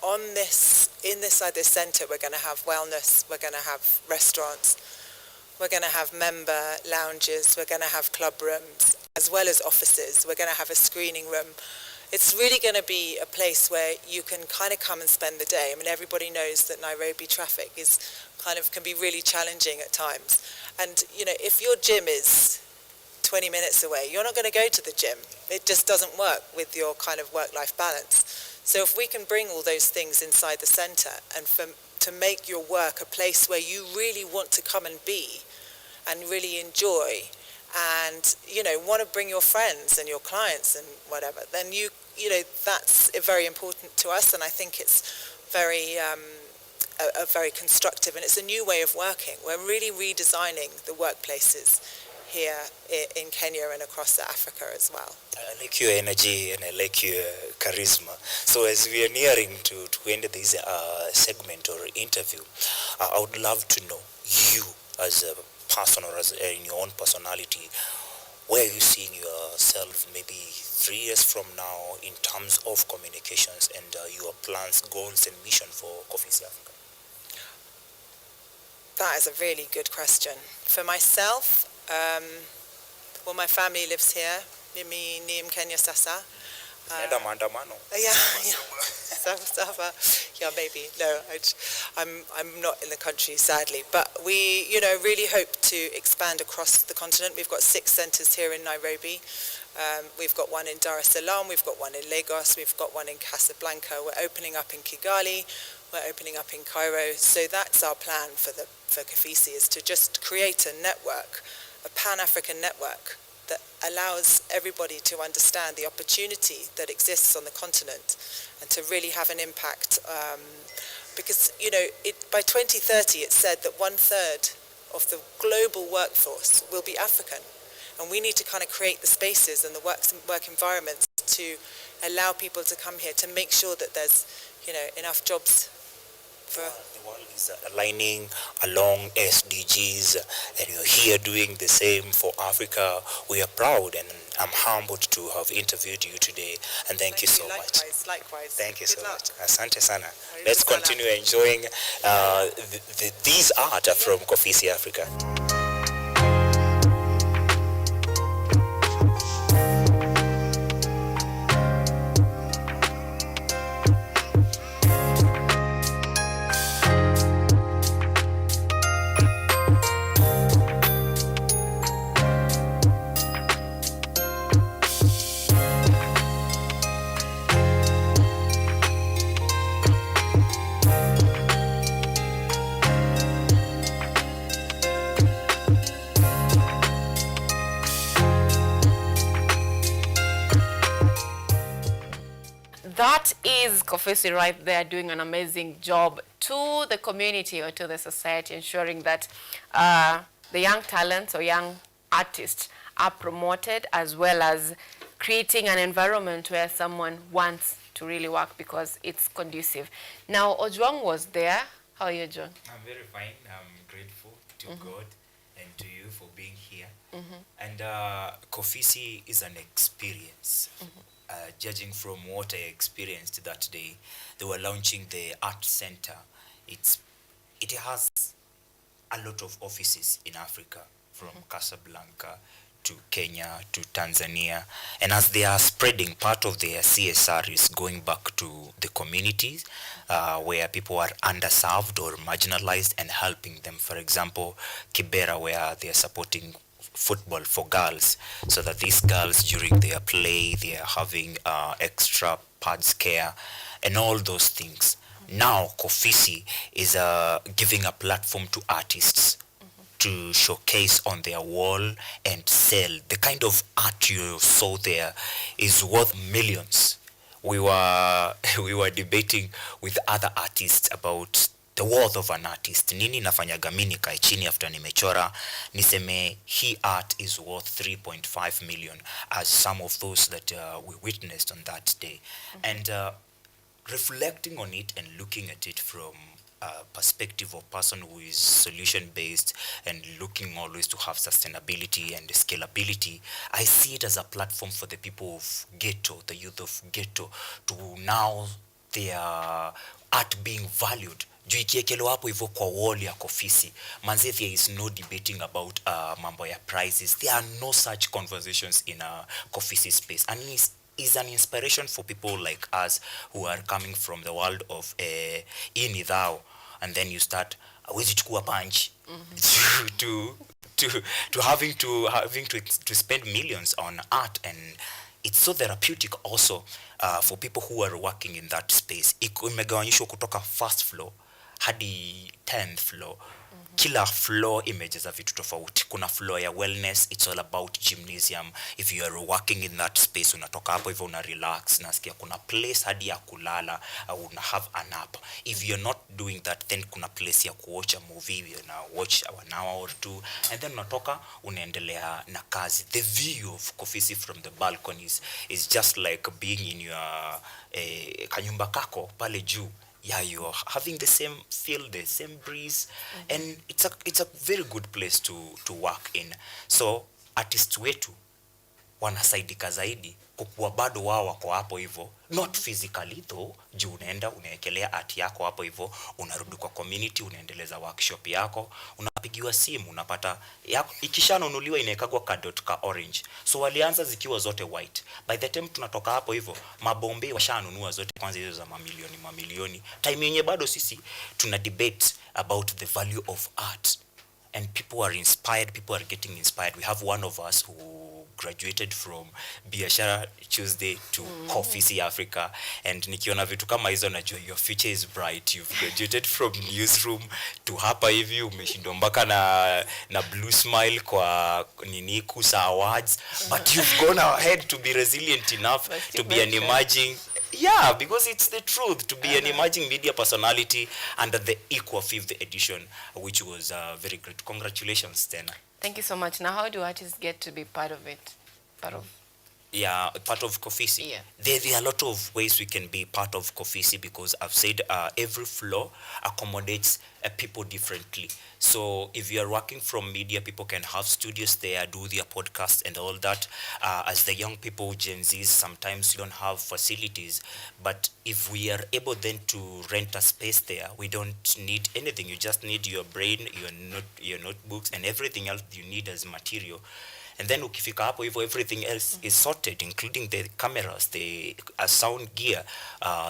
O: in this side of the center, we're going to have wellness, we're going to have restaurants, we're going to have member lounges, we're going to have club rooms, as well as offices. We're going to have a screening room. It's really going to be a place where you can kind of come and spend the day. I mean, everybody knows that Nairobi traffic can be really challenging at times. And, if your gym is 20 minutes away, you're not going to go to the gym. It just doesn't work with your kind of work-life balance. So if we can bring all those things inside the center and to make your work a place where you really want to come and be and really enjoy and, want to bring your friends and your clients and whatever, then that's very important to us, and I think it's very constructive, and it's a new way of working. We're really redesigning the workplaces here in Kenya and across Africa as well.
N: I like your energy and I like your charisma. So as we are nearing to end this segment or interview, I would love to know you as a person or as in your own personality, where are you seeing yourself maybe 3 years from now in terms of communications and your plans, goals and mission for Kofisi Africa?
O: That is a really good question. For myself, well, my family lives here. Mimi ni Mkenya sasa. Yeah. Yeah, maybe. No, I'm not in the country, sadly. But we, really hope to expand across the continent. We've got 6 centers here in Nairobi. We've got one in Dar es Salaam. We've got one in Lagos. We've got one in Casablanca. We're opening up in Kigali. We're opening up in Cairo. So that's our plan for Kofisi, is to just create a network, a Pan-African network that allows everybody to understand the opportunity that exists on the continent and to really have an impact. Because, by 2030, it's said that 1/3 of the global workforce will be African. And we need to kind of create the spaces and the work environments to allow people to come here, to make sure that there's, enough jobs for...
N: The world is aligning along SDGs, and you're here doing the same for Africa. We are proud, and I'm humbled to have interviewed you today, and thank you so much.
O: Likewise.
N: Thank you so much. Asante sana. Let's continue enjoying these art from Kofisi Africa.
A: That is Kofisi right there, doing an amazing job to the community or to the society, ensuring that the young talents or young artists are promoted, as well as creating an environment where someone wants to really work because it's conducive. Now, Ojwang was there. How are you, Ojwang?
P: I'm very fine. I'm grateful to God and to you for being here. And Kofisi is an experience. Judging from what I experienced that day, they were launching the art center. It has a lot of offices in Africa, from Casablanca to Kenya to Tanzania, and as they are spreading, part of their CSR is going back to the communities where people are underserved or marginalized and helping them. For example, Kibera, where they are supporting football for girls, so that these girls during their play, they are having extra pads care and all those things. Now Kofisi is giving a platform to artists to showcase on their wall and sell. The kind of art you saw there is worth millions. We were debating with other artists about the worth of an artist. Nini nafanyaga mimi nikae chini after nimechora niseme hii art is worth 3.5 million, as some of those that we witnessed on that day. And reflecting on it and looking at it from a perspective of person who is solution based and looking always to have sustainability and scalability, I see it as a platform for the people of ghetto, the youth of ghetto, to now their art being valued. Juu ikiekelewa hapo hivyo kwa wall ya Kofisi, manze there is no debating about mambo ya prices. There are no such conversations in a Kofisi space, and is an inspiration for people like us who are coming from the world of inidhao, and then you start awezi chukua punch to having to spend millions on art, and it's so therapeutic also for people who are working in that space. Imegawanyishwa kutoka first floor hadi 10th floor. Kila floor imejaza vitu tofauti. Kuna floor ya wellness, it's all about gymnasium. If you are working in that space, unatoka hapo hivyo una relax, nasikia kuna place hadi ya kulala, una have a nap. If you're not doing that, then kuna place ya kuwatch a movie, una watch an hour or two, and then unatoka unaendelea na kazi. The view of Kofisi from the balconies is just like being in your kanyumba kako pale juu. Yeah, you're having the same feel, the same breeze, and it's a very good place to work in. So artists wetu wanasaidika zaidi kukuwa bado wao wako hapo hivyo, not physically though, juu unaenda unaekelea art yako hapo hivyo, unarudi kwa community, unaendeleza workshop yako, unapigiwa simu, unapata ikishanunuliwa inaekagwa kadot ka orange. So walianza zikiwa zote white. By the time tunatoka hapo hivyo, mabombe washanunua zote kwanza hizo za mamilioni. Time yenye bado sisi tuna debate about the value of art, and people are inspired, people are getting inspired. We have one of us who graduated from Biashara Tuesday to Kofisi Africa, and nikiona vitu kama hizo najua your future is bright. You've graduated from newsroom to hapa hivi, umeshindwa mpaka na Blue Smile kwa nini Kusa Awards, but you've gone ahead to be resilient enough to be an emerging. Yeah, because it's the truth, to be an emerging media personality under the Equal 5th edition, which was very great. Congratulations, Tena.
A: Thank you so much. Now, how do artists get to be part of it? Part of Kofisi?
P: Yeah. There are a lot of ways we can be part of Kofisi, because I've said every floor accommodates people differently. So if you are working from media, people can have studios there, do their podcasts and all that. As the young people, Gen Zs, sometimes you don't have facilities. But if we are able then to rent a space there, we don't need anything. You just need your brain, your notebooks, and everything else you need as material. And then ukifika hapo hivyo, everything else is sorted, including the cameras, the sound gear,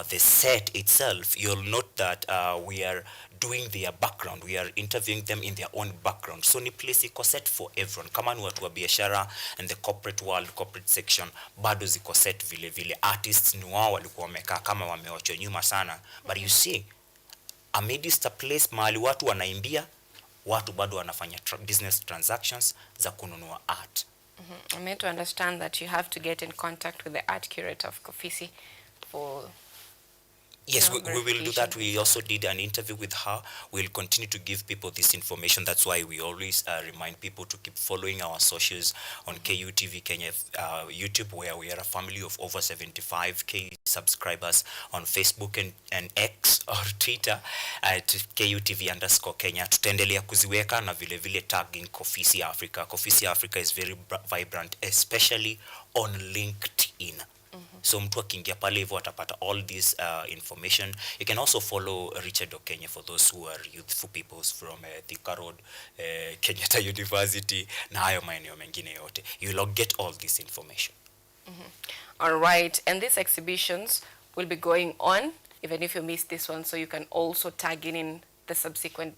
P: the set itself. You'll note that we are doing their background. We are interviewing them in their own background. So ni place iko set for everyone. Kama ni watu wa biashara and the corporate world, corporate section, bado ziko set vile vile. Artists ni wao walikuwa wamekaa kama wamewachwa nyuma sana. But you see, amidst a place mahali watu wanaimbia, watu bado wanafanya business transactions za kununua art.
A: I made to understand that you have to get in contact with the art curator of Kofisi for...
P: Yes, we will do that. We also did an interview with her. We'll continue to give people this information. That's why we always remind people to keep following our socials on KUTV Kenya YouTube, where we are a family of over 75k subscribers, on Facebook and X or Twitter at KUTV_Kenya. Tutaendelea kuziweka na vile vile tagging Kofisi Africa. Kofisi Africa is very vibrant, especially on LinkedIn. So mtu akiingia pale hivyo atapata all this information. You can also follow Richard Okenya for those who are youthful people from Thika Road, Kenyatta University, na hayo maeneo mengine yote. You'll get all this information.
A: All right, and these exhibitions will be going on even if you missed this one, so you can also tag in the subsequent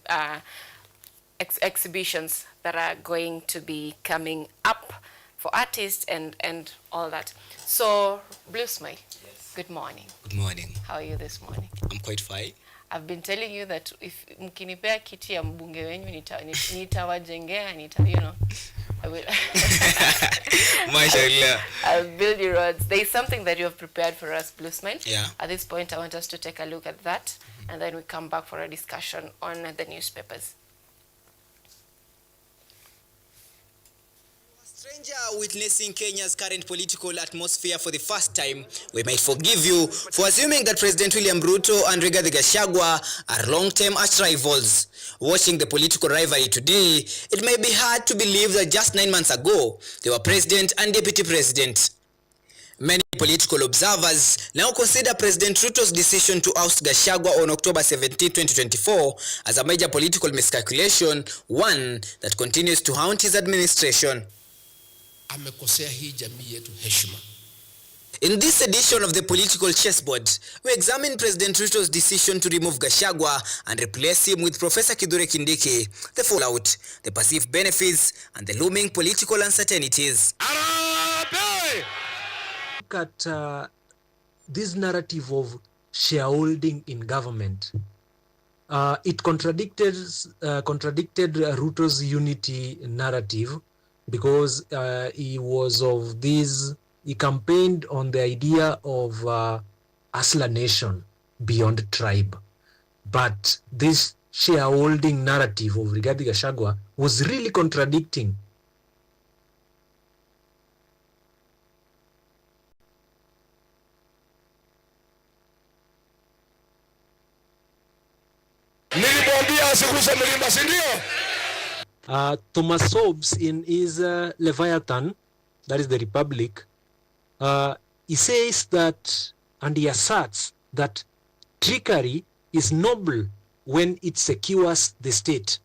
A: exhibitions that are going to be coming up for artists and all that. So, Blue Smile, yes. Good morning.
Q: Good morning.
A: How are you this morning?
Q: I'm quite fine.
A: I've been telling you that if mkinipea kiti ya mbunge wenyu nitawajengea, you know, I will.
Q: Mashallah.
A: I'll build you roads. There is something that you have prepared for us, Blue Smile.
Q: Yeah.
A: At this point, I want us to take a look at that, and then we come back for a discussion on the newspapers.
Q: stranger witnessing Kenya's current political atmosphere for the first time, we might forgive you for assuming that President William Ruto and Rigathi Gachagua are long-term arch rivals. Watching the political rivalry today, it may be hard to believe that just 9 months ago, they were president and deputy president. Many political observers now consider President Ruto's decision to oust Gachagua on October 17, 2024 as a major political miscalculation, one that continues to haunt his administration.
R: Amekosea hii jamii yetu heshima.
Q: In this edition of the political chessboard, we examine President Ruto's decision to remove Gachagua and replace him with Professor Kithure Kindiki, the fallout, the perceived benefits, and the looming political uncertainties.
S: Look at this narrative of shareholding in government. It contradicted Ruto's unity narrative because he campaigned on the idea of Asla nation beyond tribe. But this shareholding narrative of Rigathi Gachagua was really contradicting. Thomas Hobbes in his Leviathan, that is the Republic, he says that, and he asserts that trickery is noble when it secures the state.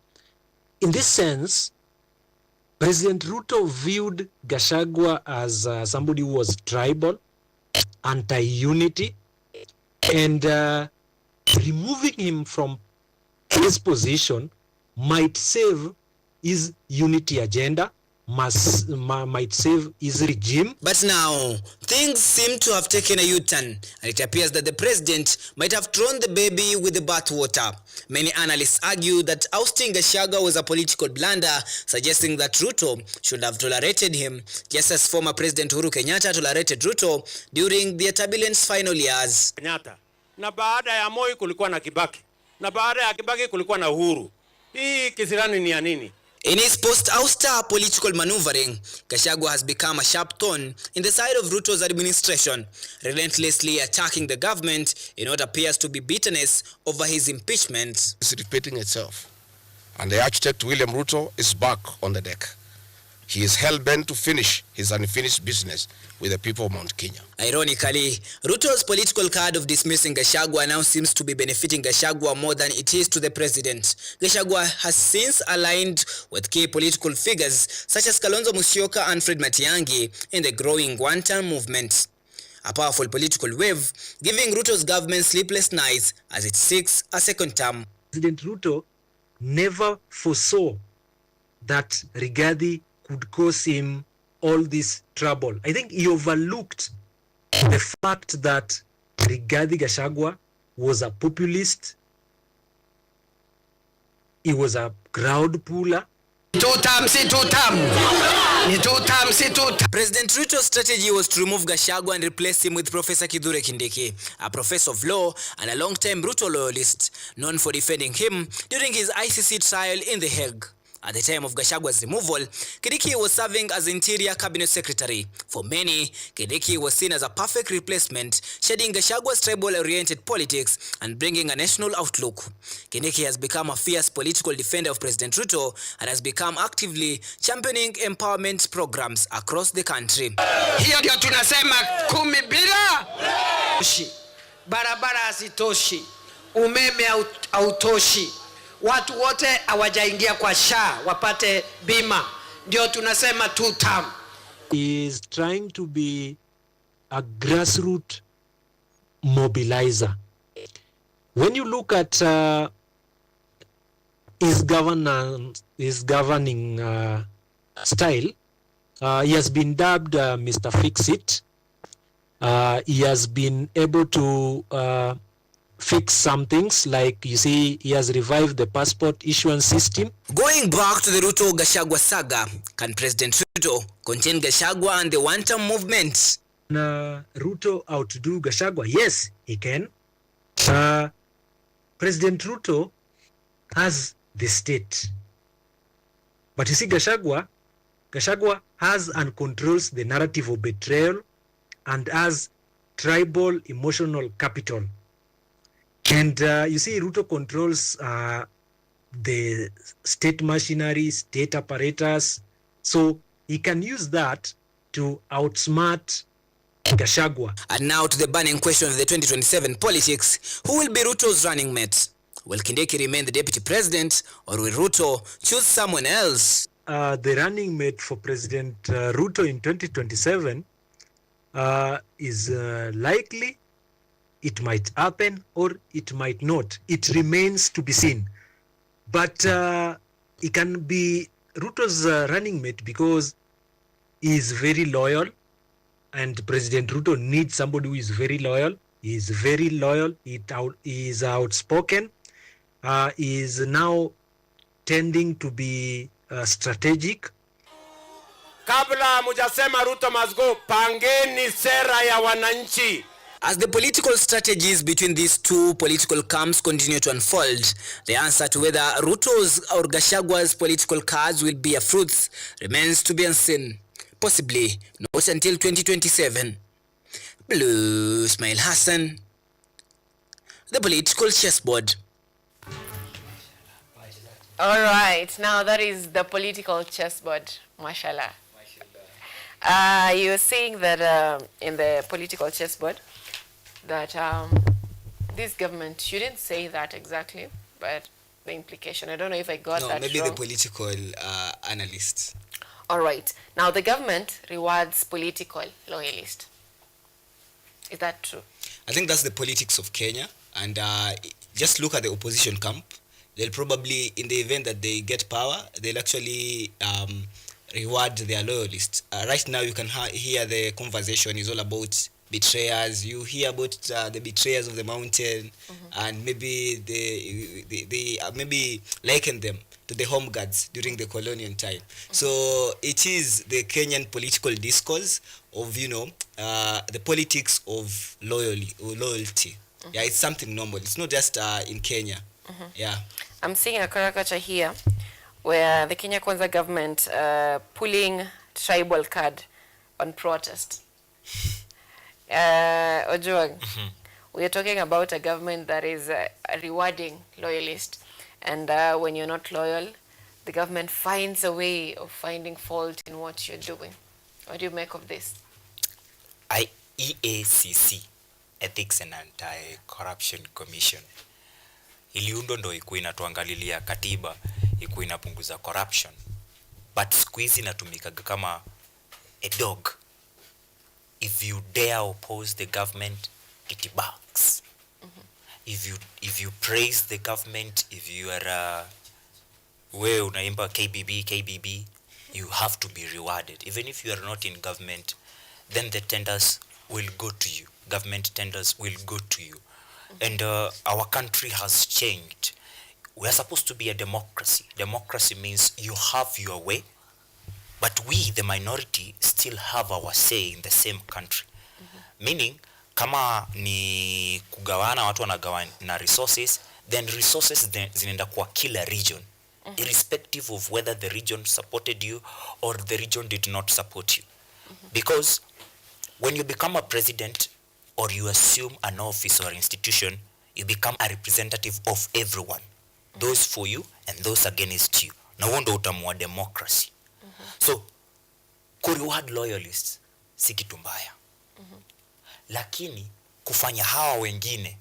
S: In this sense, President Ruto viewed Gachagua as somebody who was tribal, anti-unity, and removing him from his position might save his unity agenda, might save his regime.
Q: But now, things seem to have taken a U-turn, and it appears that the president might have thrown the baby with the bathwater. Many analysts argue that ousting Gachagua was a political blunder, suggesting that Ruto should have tolerated him, just as former President Uhuru Kenyatta tolerated Ruto during their turbulent final years.
T: Na baada ya Moi kulikuwa na Kibaki, na baada ya Kibaki kulikuwa na Uhuru. Hii kisirani ni ya nini?
Q: In his post-ouster political maneuvering, Gachagua has become a sharp thorn in the side of Ruto's administration, relentlessly attacking the government in what appears to be bitterness over his impeachment.
R: It's repeating itself. And the architect William Ruto is back on the deck. He is hell-bent to finish his unfinished business with the people of Mount Kenya.
Q: Ironically, Ruto's political card of dismissing Gachagua now seems to be benefiting Gachagua more than it is to the president. Gachagua has since aligned with key political figures such as Kalonzo Musyoka and Fred Matiang'i in the growing one-term movement. A powerful political wave giving Ruto's government sleepless nights as it seeks a second term.
S: President Ruto never foresaw that Rigathi could cause him all this trouble. I think he overlooked the fact that Rigathi Gachagua was a populist. He was a crowd puller.
Q: President Ruto's strategy was to remove Gachagua and replace him with Professor Kithure Kindiki, a professor of law and a long-time Ruto loyalist, known for defending him during his ICC trial in The Hague. At the time of Gachagua's removal, Kindiki was serving as Interior Cabinet Secretary. For many, Kindiki was seen as a perfect replacement, shedding Gachagua's tribal-oriented politics and bringing a national outlook. Kindiki has become a fierce political defender of President Ruto and has become actively championing empowerment programs across the country.
U: Hiyo ndio tunasema 10 bila barabara hazitoshi, umeme hautoshi. Watu wote hawajaingia kwa SHA wapate bima, ndio tunasema 2 term.
S: He is trying to be a grassroots mobilizer. When you look at his governing style, he has been dubbed Mr. Fix-It. He has been able to fix some things, like you see, he has revived the passport issuance system.
Q: Going back to the Ruto-Gachagua saga, can President Ruto contain Gachagua and the one-term movement?
S: Ruto outdo Gachagua? Yes, he can. President Ruto has the state. But you see, Gachagua Gachagua has and controls the narrative of betrayal and has tribal emotional capital. And you see, Ruto controls the state machinery, state apparatus. So he can use that to outsmart Gachagua.
Q: And now to the burning question of the 2027 politics. Who will be Ruto's running mate? Will Kindiki remain the deputy president, or will Ruto choose someone else?
S: The running mate for President Ruto in 2027 is likely. It might happen or it might not. It remains to be seen. But it can be Ruto's running mate because he is very loyal, and President Ruto needs somebody who is very loyal. He is very loyal. He is outspoken. He is now tending to be strategic.
T: Kabla mujasema Ruto must go, pangeni sera ya wananchi.
Q: As the political strategies between these two political camps continue to unfold, the answer to whether Ruto's or Gashagua's political cards will bear fruits remains to be unseen. Possibly not until 2027. Blue Ismail Hassan, the political chessboard.
A: All right, now that is the political chessboard, mashallah. You're saying that in the political chessboard, that this government shouldn't say that exactly, but the implication, I don't know if I got that
Q: maybe
A: wrong.
Q: The political analysts.
A: All right, now the government rewards political loyalists. Is that true?
Q: I think that's the politics of Kenya, and just look at the opposition camp. They'll probably, in the event that they get power, they'll actually reward their loyalists. Right now, you can hear the conversation is all about betrayers. You hear about the betrayers of the mountain, and maybe they maybe liken them to the home guards during the colonial time. So it is the Kenyan political discourse of, the politics of loyalty. Yeah, it's something normal. It's not just in Kenya. Yeah.
A: I'm seeing a caricature here where the Kenya Kwanza government pulling tribal card on protest. Ojuang, we are talking about a government that is rewarding loyalists, and when you're not loyal, the government finds a way of finding fault in what you're doing. What do you make of this?
P: EACC, Ethics and Anti-Corruption Commission, iliundwa ndo ikuwa inatuangalilia katiba, ikuwa inapunguza corruption, but siku hizi inatumika kama a dog. If you dare oppose the government, it barks. If you praise the government, if you are we unaimba KBB, you have to be rewarded. Even if you are not in government, then the tenders will go to you. Government tenders will go to you. And our country has changed. We are supposed to be a democracy. Democracy means you have your way, but we, the minority, still have our say in the same country. Meaning, kama ni kugawana, watu wanagawana resources, then resources zinaenda kwa kila region, irrespective of whether the region supported you or the region did not support you. Because when you become a president or you assume an office or institution, you become a representative of everyone. Those for you and those against you. Na huo ndo utamu wa democracy. So, kureward loyalists si kitu mbaya. Lakini kufanya hawa wengine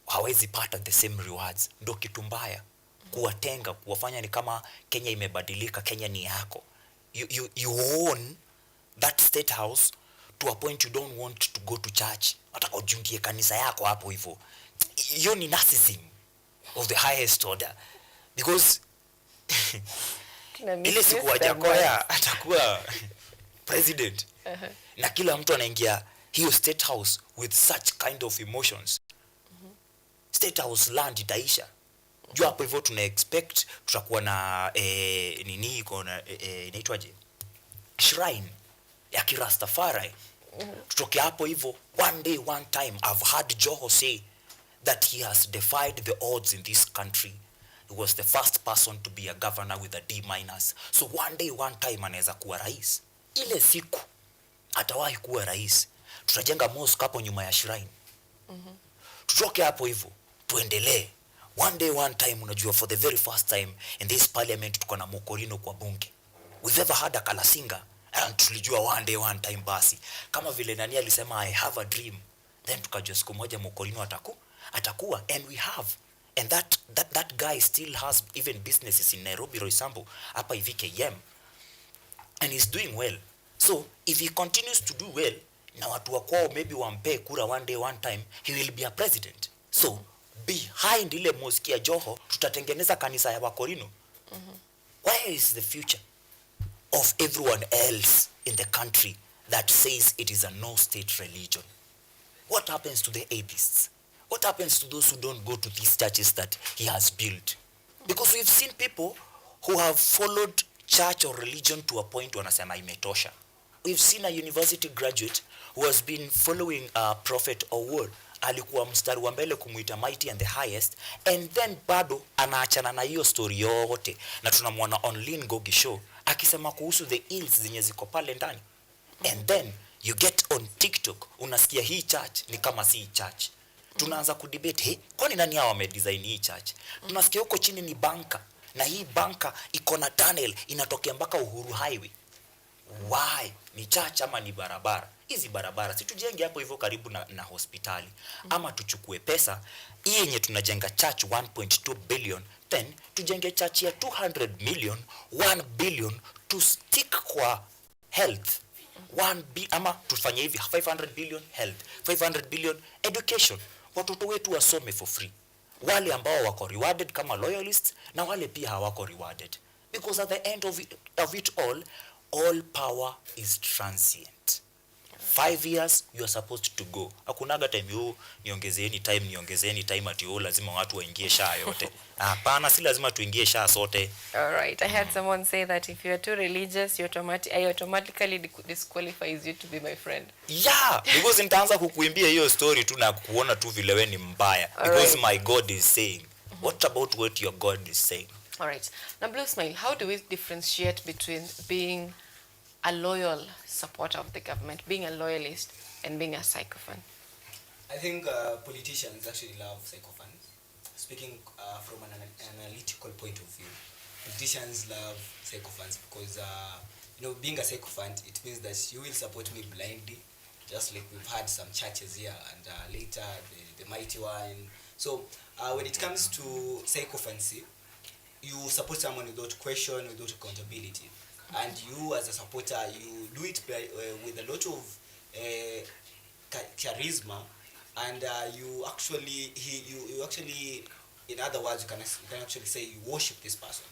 P: hawezi pata the same rewards ndo kitu mbaya. Kuwatenga, kuwafanya ni kama Kenya imebadilika, Kenya ni yako. You own that state house to a point you don't want to go to church. Wataka ujungie kanisa yako hapo hivyo. Hiyo ni narcissism of the highest order. Because ile siku Wajakoya atakuwa president, na kila mtu anaingia hiyo state house with such kind of emotions, state house land itaisha. Juu hapo hivyo tuna expect tutakuwa na nini iko na inaitwaje, shrine ya Kirastafari. Tutoke hapo hivyo one day one time. I've heard Joho say that he has defied the odds in this country
N: He was the first person to be a governor with a D-. So one day, one time anaweza kuwa rais. Ile siku atawahi kuwa rais, tutajenga mosque hapo nyuma ya shrine. Tutoke hapo hivyo, tuendelee. One day, one time, unajua, for the very first time in this parliament tuko na Mokorino kwa bunge. We've ever had a Kalasinga, and tulijua one day, one time basi. Kama vile nani alisema I have a dream, then tukajua siku moja Mokorino atakuwa, and we have. And that guy still has even businesses in Nairobi, Roysambu, hapa hivi KM, and he's doing well. So if he continues to do well, na watu wa kwao maybe wampe kura one day, one time, he will be a president. So behind ile mosque ya Joho tutatengeneza kanisa ya Wakorino. Where is the future of everyone else in the country that says it is a no state religion? What happens to the atheists? What happens to those who don't go to these churches that he has built? Because we've seen people who have followed church or religion to a point wanasema imetosha. We've seen a university graduate who has been following a prophet or word. Alikuwa mstari wa mbele kumuita mighty and the highest, and then bado anaachana na hiyo story yote, na tunamwona on Lynn Gogi show akisema kuhusu the ills zenye ziko pale ndani. And then you get on TikTok, unasikia hii church ni kama si church. Tunaanza kudebate, hey, kwani nani hao wamedesign hii church? Tunasikia huko chini ni banka, na hii banka iko na tunnel inatokea mpaka Uhuru Highway. Why? Ni church ama ni barabara? Hizi barabara si tujenge hapo hivyo karibu na hospitali, ama tuchukue pesa hii yenye tunajenga church 1.2 billion, then tujenge church ya 200 million, 1 billion to stick kwa health. Ama tufanye hivi 500 billion health, 500 billion education. Watoto wetu wasome for free. Wale ambao wako rewarded kama loyalists, na wale pia hawako rewarded. Because at the end of it all power is transient. 5 years you are supposed to go. Hakunaga time yo niongezeni time ati lazima watu waingie shaa yote. Hapana, si lazima tuingie shaa sote.
A: All right. I heard someone say that if you are too religious, I automatically disqualifies you to be my friend.
N: Yeah, because nitaanza kukuimbia hiyo story tu na kuona tu vile wewe ni mbaya. Because my God is saying. What about what your God is saying?
A: All right. Now, Blue Smile, how do we differentiate between being a loyal supporter of the government, being a loyalist, and being a sycophant?
Q: I think politicians actually love sycophants. Speaking from an analytical point of view, politicians love sycophants because, being a sycophant, it means that you will support me blindly, just like we've had some churches here, and later the mighty one. So when it comes to sycophancy, you support someone without question, without accountability. And you as a supporter, you do it with a lot of charisma, and you actually, in other words, you can actually say you worship this person.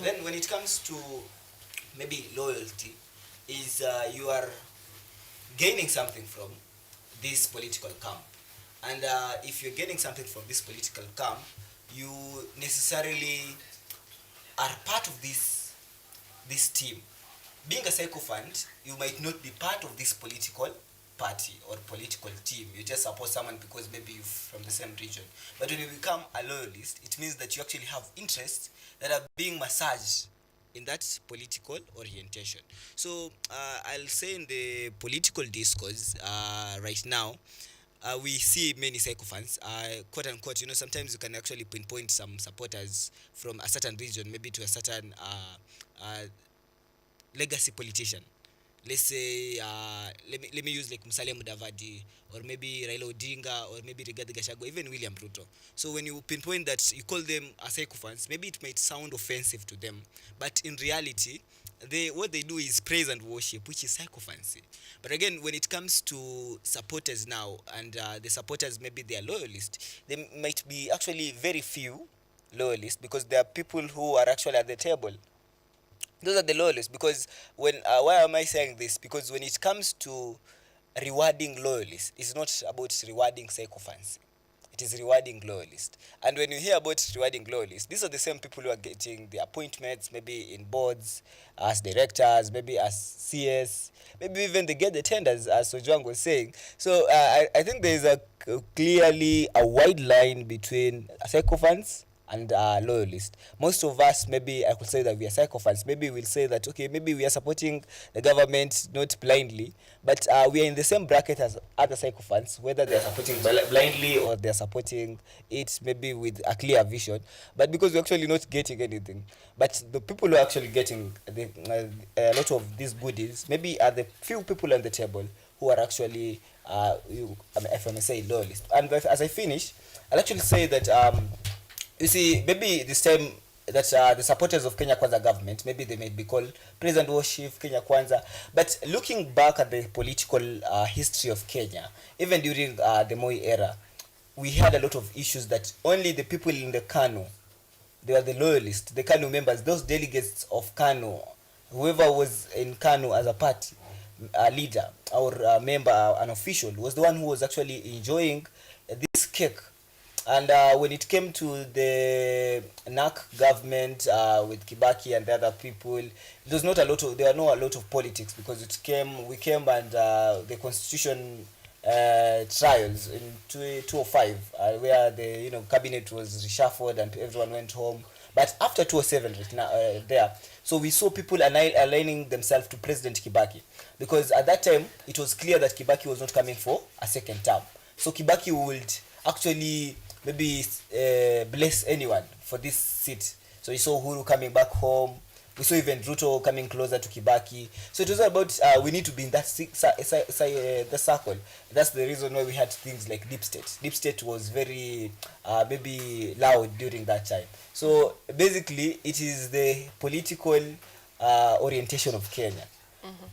Q: Then when it comes to maybe loyalty, is you are gaining something from this political camp. And if you're getting something from this political camp, you necessarily are part of this team. Being a sycophant, you might not be part of this political party or political team. You just support someone because maybe you're from the same region. But when you become a loyalist, it means that you actually have interests that are being massaged in that political orientation. So I'll say in the political discourse right now, we see many sycophants, quote unquote. Sometimes you can actually pinpoint some supporters from a certain region, maybe to a certain legacy politician. Let's say, let me use like Musalia Mudavadi, or maybe Raila Odinga, or maybe Rigathi Gachagua, even William Ruto. So when you pinpoint that, you call them sycophants, maybe it might sound offensive to them, but in reality, what they do is praise and worship, which is sycophancy. But again, when it comes to supporters now, and the supporters, maybe they are loyalists, they might be actually very few loyalists, because there are people who are actually at the table. Those are the loyalists, because why am I saying this? Because when it comes to rewarding loyalists, it's not about rewarding sycophancy. It is rewarding loyalists. And when you hear about rewarding loyalists, these are the same people who are getting the appointments, maybe in boards, as directors, maybe as CS, maybe even they get the tenders, as Sojuang was saying. So I think there is clearly a wide line between sycophants
B: and loyalists. Most of us, maybe I could say that we are sycophants. Maybe we'll say that, okay, maybe we are supporting the government not blindly, but we are in the same bracket as other sycophants, whether they are supporting blindly or they are supporting it maybe with a clear vision, but because we're actually not getting anything. But the people who are actually getting a lot of these goodies maybe are the few people on the table who are actually, if I may say, loyalists. And as I finish, I'll actually say that you see, maybe this time that the supporters of Kenya Kwanza government, maybe they may be called President Worship, Kenya Kwanza, but looking back at the political history of Kenya, even during the Moi era, we had a lot of issues that only the people in the KANU, they were the loyalists, the KANU members, those delegates of KANU, whoever was in KANU as a party leader or member, an official, was the one who was actually enjoying this cake. And when it came to the NAC government with Kibaki and the other people, there was not a lot of, there were not a lot of politics, because we came and the constitution trials in 2005 where the cabinet was reshuffled and everyone went home. But after 2007 there, so we saw people aligning themselves to President Kibaki, because at that time it was clear that Kibaki was not coming for a second term. So Kibaki would actually maybe bless anyone for this seat. So you saw Uhuru coming back home. We saw even Ruto coming closer to Kibaki. So it was about we need to be in that the circle. That's the reason why we had things like Deep State. Deep State was very maybe loud during that time. So basically, it is the political orientation of Kenya.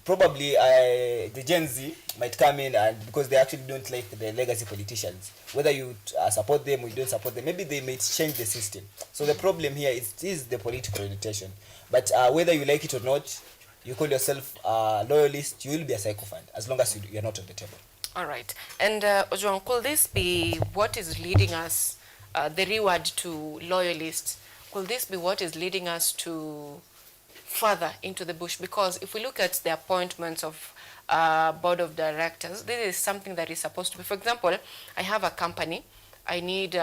B: Probably the Gen Z might come in, and because they actually don't like the legacy politicians, whether you support them or you don't support them, maybe they might change the system. So the problem here is the political orientation. But whether you like it or not, you call yourself a loyalist, you will be a sycophant as long as you're not on the table.
A: All right. And Ojwang, could this be what is leading us, the reward to loyalists, could this be what is leading us to further into the bush? Because if we look at the appointments of board of directors, this is something that is supposed to be, for example, I have a company, I need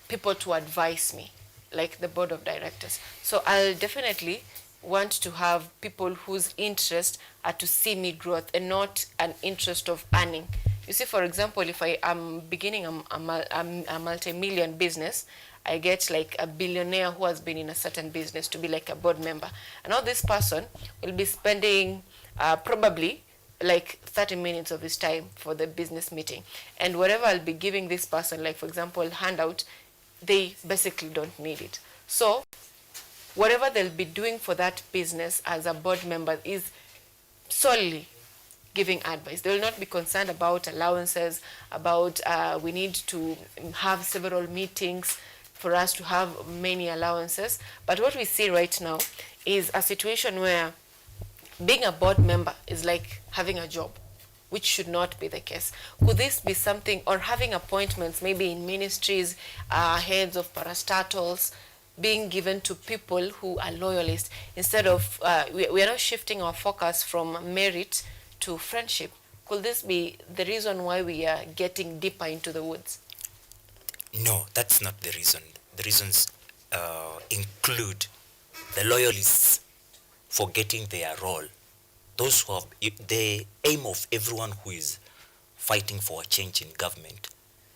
A: people to advise me, like the board of directors. So I'll definitely want to have people whose interest are to see me growth and not an interest of earning. You see, for example, if I am beginning a multi-million business, I get like a billionaire who has been in a certain business to be like a board member. And now this person will be spending probably like 30 minutes of his time for the business meeting. And whatever I'll be giving this person, like for example, handout, they basically don't need it. So whatever they'll be doing for that business as a board member is solely giving advice. They will not be concerned about allowances, about we need to have several meetings for us to have many allowances. But what we see right now is a situation where being a board member is like having a job, which should not be the case. Could this be something, or having appointments maybe in ministries, heads of parastatals, being given to people who are loyalists, instead of, we are not shifting our focus from merit to friendship? Could this be the reason why we are getting deeper into the woods?
N: No, that's not the reason. The reasons include the loyalists forgetting their role. Those who have, the aim of everyone who is fighting for a change in government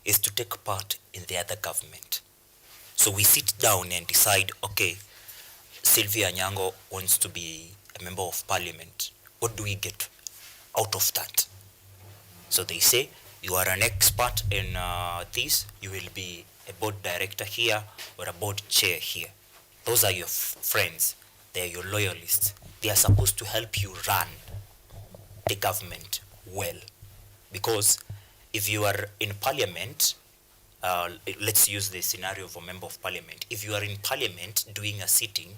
N: is to take part in the other government. So we sit down and decide, okay, SYLVIA ANYANGO wants to be a member of parliament. What do we get out of that? So they say, you are an expert in this, you will be a board director here or a board chair here. Those are your friends, they are your loyalists. They are supposed to help you run the government well. Because if you are in parliament, let's use the scenario of a member of parliament. If you are in parliament doing a sitting,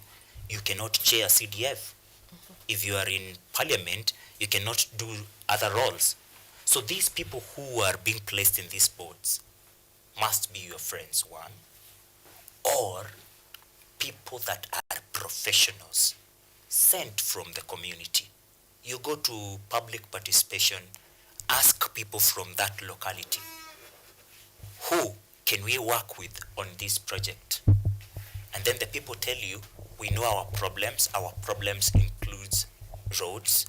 N: you cannot chair CDF. If you are in parliament, you cannot do other roles. So these people who are being placed in these boards must be your friends, one, or people that are professionals sent from the community. You go to public participation, ask people from that locality, who can we work with on this project? And then the people tell you, we know our problems. Our problems includes roads,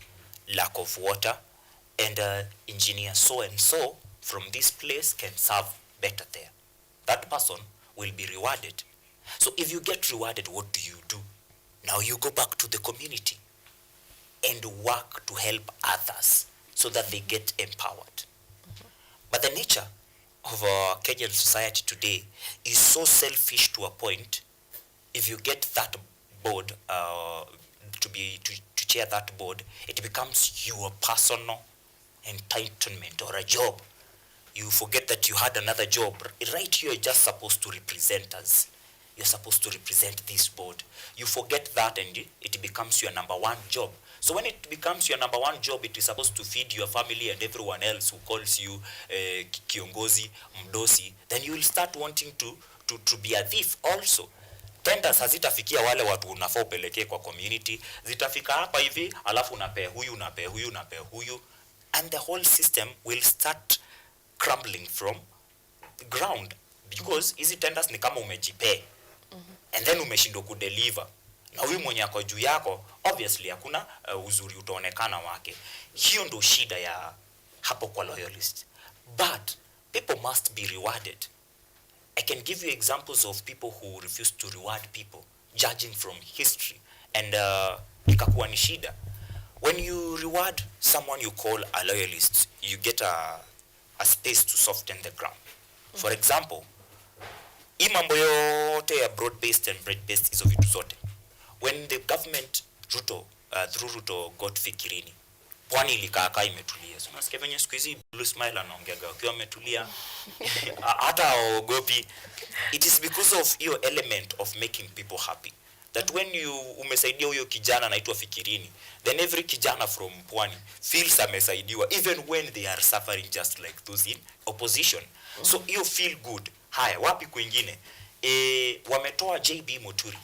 N: lack of water, and engineer so and so from this place can serve better there. That person will be rewarded. So if you get rewarded, what do? Now you go back to the community and work to help others so that they get empowered. But the nature of our Kenyan society today is so selfish to a point. If you get that board, to chair that board, it becomes your personal entitlement or a job. You forget that you had another job. Right here, you're just supposed to represent us. You're supposed to represent this board. You forget that and it becomes your number one job. So when it becomes your number one job, it is supposed to feed your family and everyone else who calls you kiongozi, mdosi, then you will start wanting to be a thief also. Tenders hazitafikia wale watu unafaa upelekee kwa community, zitafika hapa hivi, alafu unapea huyu, and the whole system will start crumbling from the ground, because hizi tenders ni kama umejipea, and then umeshindwa kudeliver, na huyu mwenye ako juu yako obviously hakuna uzuri utaonekana wake. Hiyo ndo shida ya hapo kwa loyalist. But people must be rewarded. I can give you examples of people who refuse to reward people, judging from history, and ikakuwa ni shida. When you reward someone you call a loyalist, you get a space to soften the ground. For example, hii mambo yote ya broad-based and bread-based hizo vitu zote, when the government through Ruto got fikirini, pwani ilikaa imetulia. So unasikia venye siku hizi Blue Smile anaongeaga ukiwa ametulia hata ogopi. It is because of your element of making people happy, that when you umesaidia huyo kijana anaitwa fikirini, then every kijana from pwani feels amesaidiwa, even when they are suffering just like those in opposition. So you feel good. Haya, wapi kwingine? Wametoa JB Muturi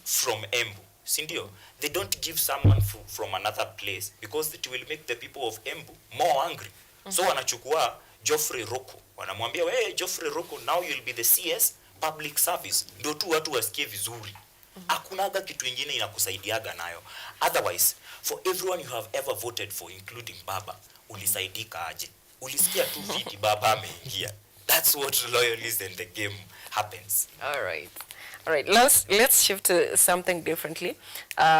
N: from Embu, sindio? They don't give someone from another place because it will make the people of Embu more angry. So wanachukua Geoffrey Roko, wanamwambia hey Geoffrey Roko, now you'll be the CS public service, ndio tu watu wasikie vizuri. Hakunaga kitu ingine inakusaidiaga nayo. Otherwise, for everyone you have ever voted for, including Baba, ulisaidika aje? Ulisikia tu viti Baba ameingia. That's what loyalism in the game happens.
A: All right. Let's shift to something differently.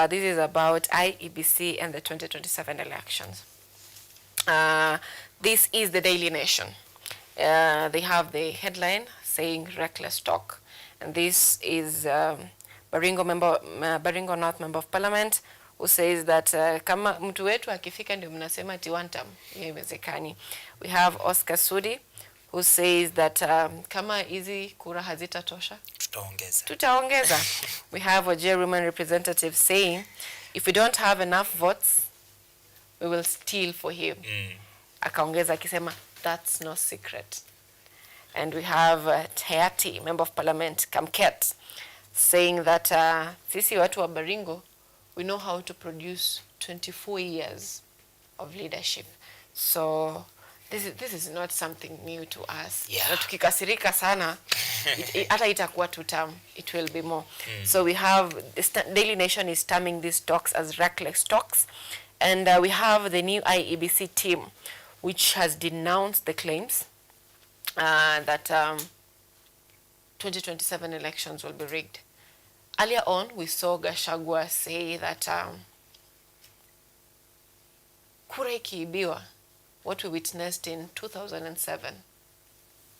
A: This is about IEBC and the 2027 elections. This is the Daily Nation. They have the headline saying reckless talk, and this is Baringo North Member of Parliament, who says that kama mtu wetu akifika ndio mnasema ati one term. Haiwezekani. We have Oscar Sudi, who says that kama hizi kura hazitatosha, tutaongeza. We have a Jerryman representative saying if we don't have enough votes, we will steal for him. Akaongeza akisema that's no secret. And we have Hayati, Member of Parliament, Kamket, saying that sisi watu wa Baringo, we know how to produce 24 years of leadership. So this is not something new to us. Na tukikasirika sana, hata itakuwa two term, it will be more. So we have, the Daily Nation is terming these talks as reckless talks. And we have the new IEBC team, which has denounced the claims that 2027 elections will be rigged. Earlier on, we saw Gachagua say that kura ikiibiwa, what we witnessed in 2007,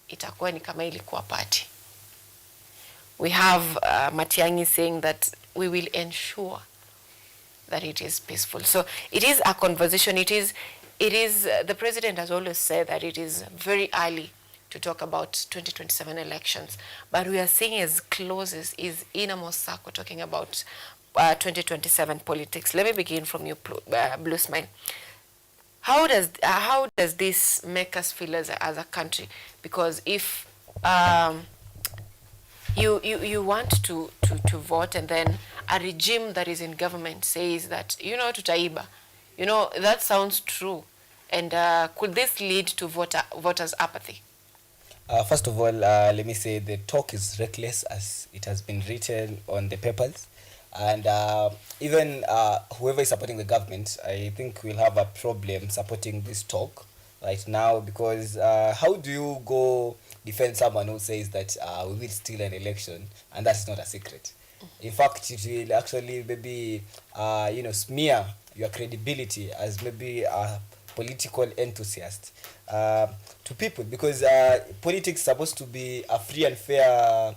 A: itakuwa ni kama ilikuwa party. We have Matiang'i saying that we will ensure that it is peaceful. So it is a conversation. It is the president has always said that it is very early to talk about 2027 elections, but we are seeing as close as is innermost circle talking about 2027 politics. Let me begin from you, Blue Smile. How does this make us feel as a country? Because if you want to vote, and then a regime that is in government says that, tutaiba, that sounds true. And could this lead to voters' apathy?
B: First of all, let me say the talk is reckless as it has been written on the papers. And even whoever is supporting the government, I think we'll have a problem supporting this talk right now, because how do you go defend someone who says that we will steal an election and that's not a secret? In fact, it will actually maybe smear your credibility as maybe a political enthusiast to people, because politics is supposed to be a free and fair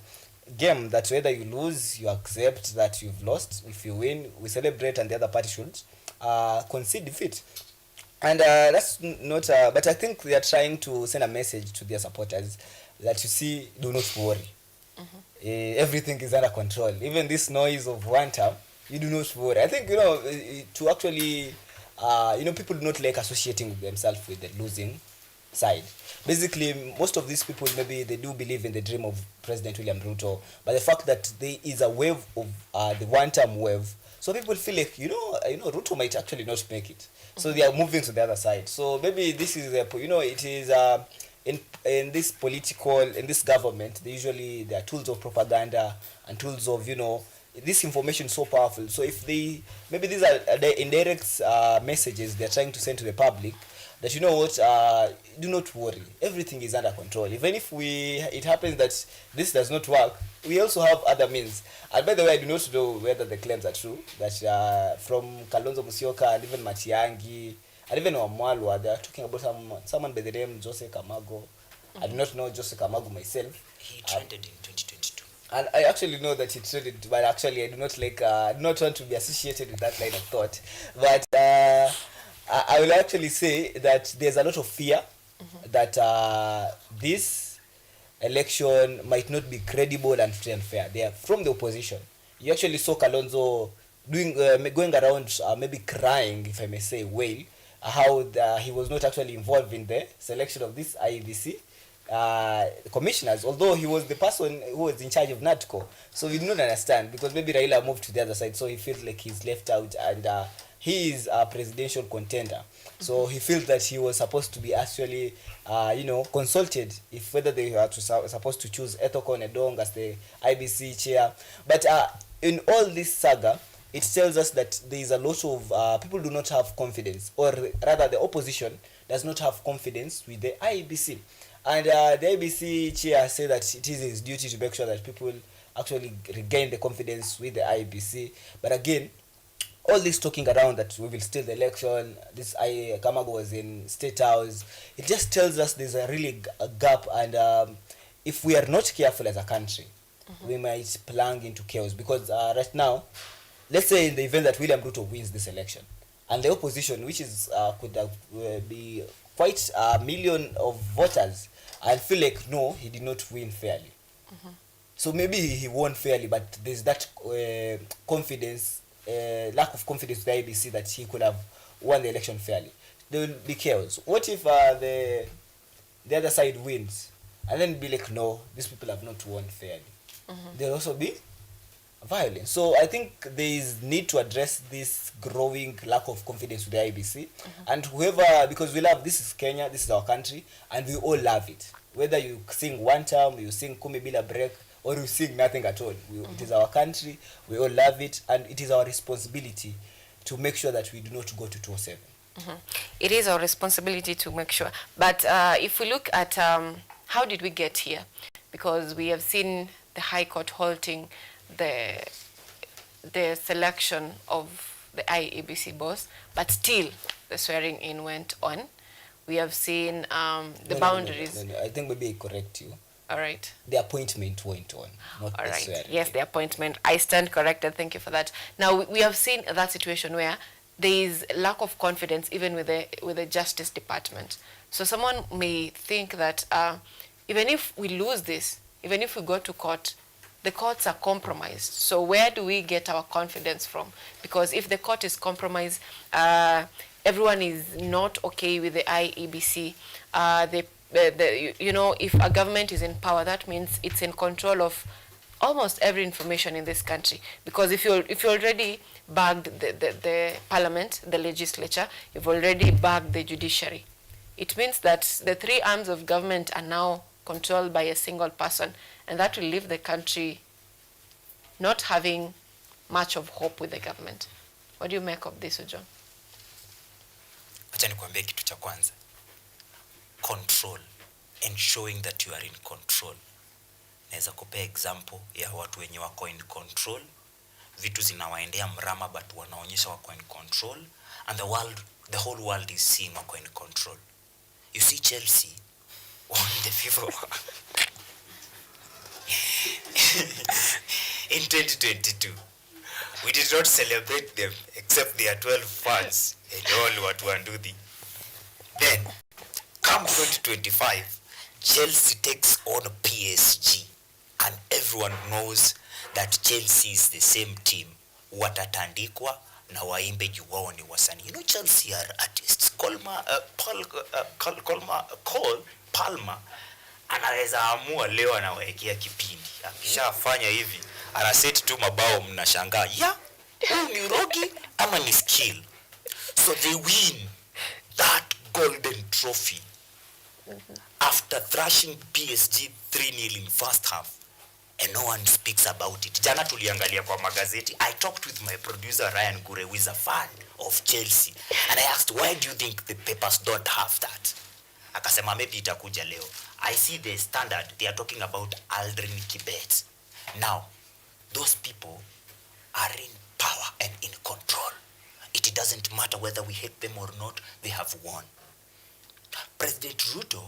B: game, that whether you lose, you accept that you've lost. If you win, we celebrate, and the other party should concede defeat. And that's not but I think they are trying to send a message to their supporters that, you see, do not worry. Everything is under control. Even this noise of one term, you do not worry. I think, to actually people do not like associating themselves with the losing side. Basically, most of these people, maybe they do believe in the dream of President William Ruto, but the fact that there is a wave of the one-term wave, so people feel like Ruto might actually not make it, so they are moving to the other side. So maybe this is it is in this government, there are tools of propaganda and tools of this information is so powerful. So if maybe these are the indirect messages they're trying to send to the public, that do not worry, everything is under control. Even if it happens that this does not work, we also have other means. And by the way, I do not know whether the claims are true, that from Kalonzo Musyoka and even Matiang'i and even Wamalwa, they are talking about someone by the name Jose Kamago. I do not know Jose Kamago myself.
P: He trended in 2022.
B: And I actually know that he trended, but actually I do not want to be associated with that line of thought. But I will actually say that there's a lot of fear that this election might not be credible and free and fair. They are from the opposition. You actually saw Kalonzo going around maybe crying, if I may say, how he was not actually involved in the selection of this IEBC commissioners, although he was the person who was in charge of NATCO. So we do not understand, because maybe Raila moved to the other side, so he feels like he's left out, and he is a presidential contender. So he feels that he was supposed to be actually, consulted if whether they were supposed to choose Ethokon Edong as the IBC chair. But in all this saga, it tells us that there is a lot of people do not have confidence, or rather the opposition does not have confidence with the IBC. And the IBC chair said that it is his duty to make sure that people actually regain the confidence with the IBC. But again, all this talking around that we will steal the election, Kamago was in State House, it just tells us there's a gap, and if we are not careful as a country, we might plunge into chaos. Because right now, let's say in the event that William Ruto wins this election, and the opposition, which is could be quite a million of voters, I feel like, no, he did not win fairly. So maybe he won fairly, but there's that confidence, lack of confidence with the IBC that he could have won the election fairly. There will be chaos. What if the other side wins, and then be like, no, these people have not won fairly? There will also be violence. So I think there is need to address this growing lack of confidence with the IBC, and whoever, because this is Kenya, this is our country, and we all love it. Whether you sing one term, you sing Kumi Bila break, or you sing nothing at all, it is our country, we all love it, and it is our responsibility to make sure that we do not go to 207.
A: It is our responsibility to make sure. But if we look at how did we get here, because we have seen the High Court halting the selection of the IEBC boss, but still the swearing in went on. We have seen the boundaries.
B: No. I think maybe I correct you.
A: All right.
B: The appointment went on, not
A: all
B: the
A: right.
B: swearing.
A: Yes, the appointment. I stand corrected. Thank you for that. Now we have seen that situation where there is lack of confidence even with the Justice Department. So someone may think that even if we lose this, even if we go to court, the courts are compromised. So where do we get our confidence from? Because if the court is compromised, everyone is not okay with the IEBC. If a government is in power, that means it's in control of almost every information in this country. Because if you already bagged the parliament, the legislature, you've already bagged the judiciary. It means that the three arms of government are now controlled by a single person, and that will leave the country not having much of hope with the government. What do you make of this, John?
P: Acha nikwambie kitu cha kwanza. Control and showing that you are in control. Naweza kupea example ya watu wenye wako in control. Vitu zinawaendea mrama but wanaonyesha wako in control, and the whole world is seeing wako in control. You see Chelsea on the FIFA in 2022. We did not celebrate them except their 12 fans and all what one do the. Then, come 2025, Chelsea takes on PSG, and everyone knows that Chelsea is the same team. Watatandikwa na waimbe juu wao ni wasanii. You know, Chelsea are artists. Cole Palmer anaweza amua leo anawaekea kipindi. Akishafanya hivi, anaset tu mabao, mnashangaa. Yeah, ni rogi ama ni skill. So they win that golden trophy after thrashing PSG 3-0 in first half, and no one speaks about it. Jana tuliangalia kwa magazeti. I talked with my producer Ryan Gure, who is a fan of Chelsea, and I asked, why do you think the papers don't have that? Akasema maybe itakuja leo. I see the Standard, they are talking about Aldrin Kibet. Now, those people are in power and in control. It doesn't matter whether we hate them or not, they have won. President Ruto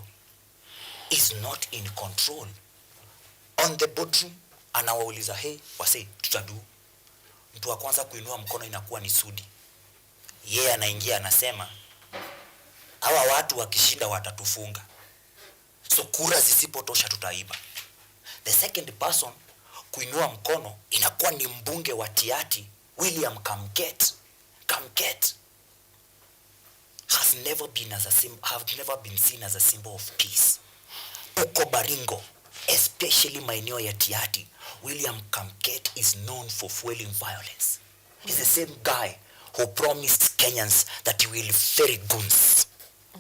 P: is not in control. On the boardroom, anawauliza, hey, wase, tutadu. Mtu wa kwanza kuinua mkono inakuwa ni Sudi. Yeye anaingia anasema, hawa watu wakishinda watatufunga. So kura zisipotosha tutaiba. The second person kuinua mkono inakuwa ni mbunge wa Tiati, William Kamket. Kamket have never been seen as a symbol of peace. Uko Baringo, especially maeneo ya Tiati, William Kamket is known for fueling violence. He's the same guy who promised Kenyans that he will ferry guns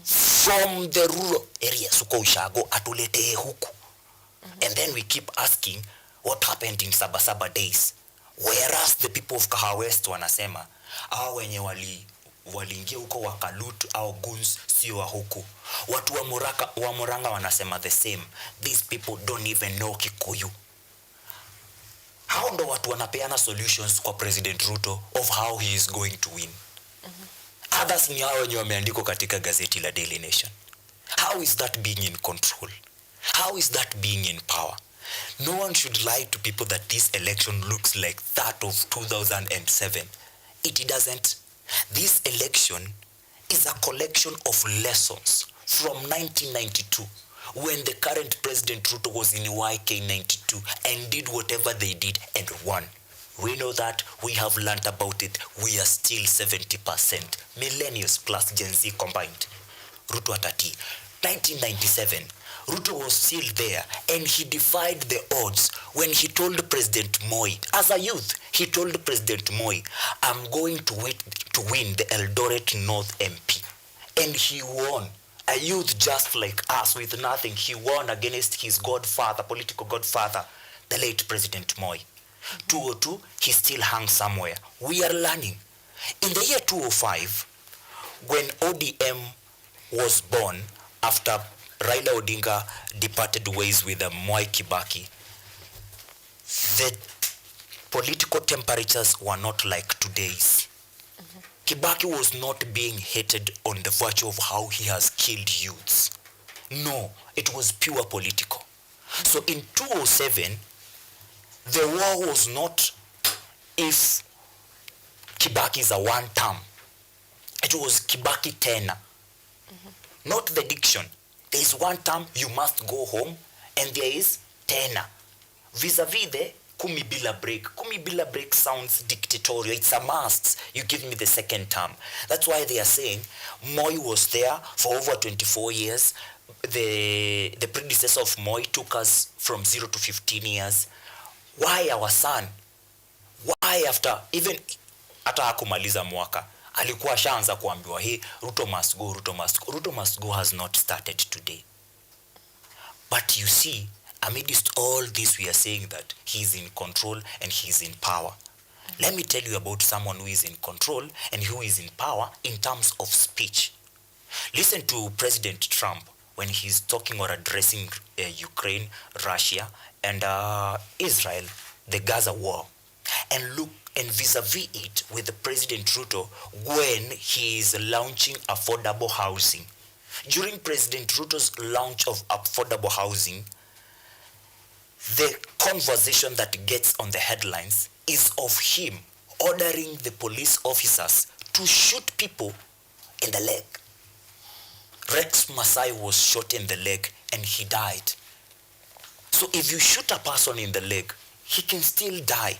P: from the rural areas uko Ushago atuletee huku. And then we keep asking what happened in Sabasaba days, whereas the people of Kahawa West wanasema hao wenye waliingia huko wakalut au guns sio wa huku. Watu wa Muranga wanasema the same. These people don't even know Kikuyu. Hao ndo watu wanapeana solutions kwa President Ruto of how he is going to win. Others ni hao wenye wameandikwa katika gazeti la Daily Nation. How is that being in control? How is that being in power? No one should lie to people that this election looks like that of 2007. It doesn't. This election is a collection of lessons from 1992, when the current President Ruto was in YK92 and did whatever they did and won. We know that, we have learned about it, we are still 70%. Millennials plus Gen Z combined. Ruto atati. 1997, Ruto was still there and he defied the odds when he told President Moi, as a youth, he told President Moi, I'm going to win the Eldoret North MP. And he won. A youth just like us with nothing, he won against his godfather, political godfather, the late President Moi. 202, he still hung somewhere. We are learning. In the year 205, when ODM was born, after Raila Odinga departed ways with Mwai Kibaki, the political temperatures were not like today's. Kibaki was not being hated on the virtue of how he has killed youths. No, it was pure political. So in 207, the war was not if Kibaki is a one term. It was Kibaki tena. Not the diction. There is one term, you must go home, and there is tena. Vis-a-vis the kumi bila break. Kumi bila break sounds dictatorial. It's a must. You give me the second term. That's why they are saying Moi was there for over 24 years. The predecessor of Moi took us from 0 to 15 years. Why our son? Why after even hata hakumaliza mwaka alikuwa shaanza kuambiwa, hey, Ruto must go, Ruto must go. Ruto must go has not started today. But you see, amidst all this, we are saying that he's in control and he's in power. Let me tell you about someone who is in control and who is in power in terms of speech. Listen to President Trump when he's talking or addressing Ukraine, Russia, and Israel, the Gaza war. And look, and vis-a-vis it with the President Ruto when he is launching affordable housing. During President Ruto's launch of affordable housing, the conversation that gets on the headlines is of him ordering the police officers to shoot people in the leg. Rex Masai was shot in the leg and he died. So if you shoot a person in the leg, he can still die.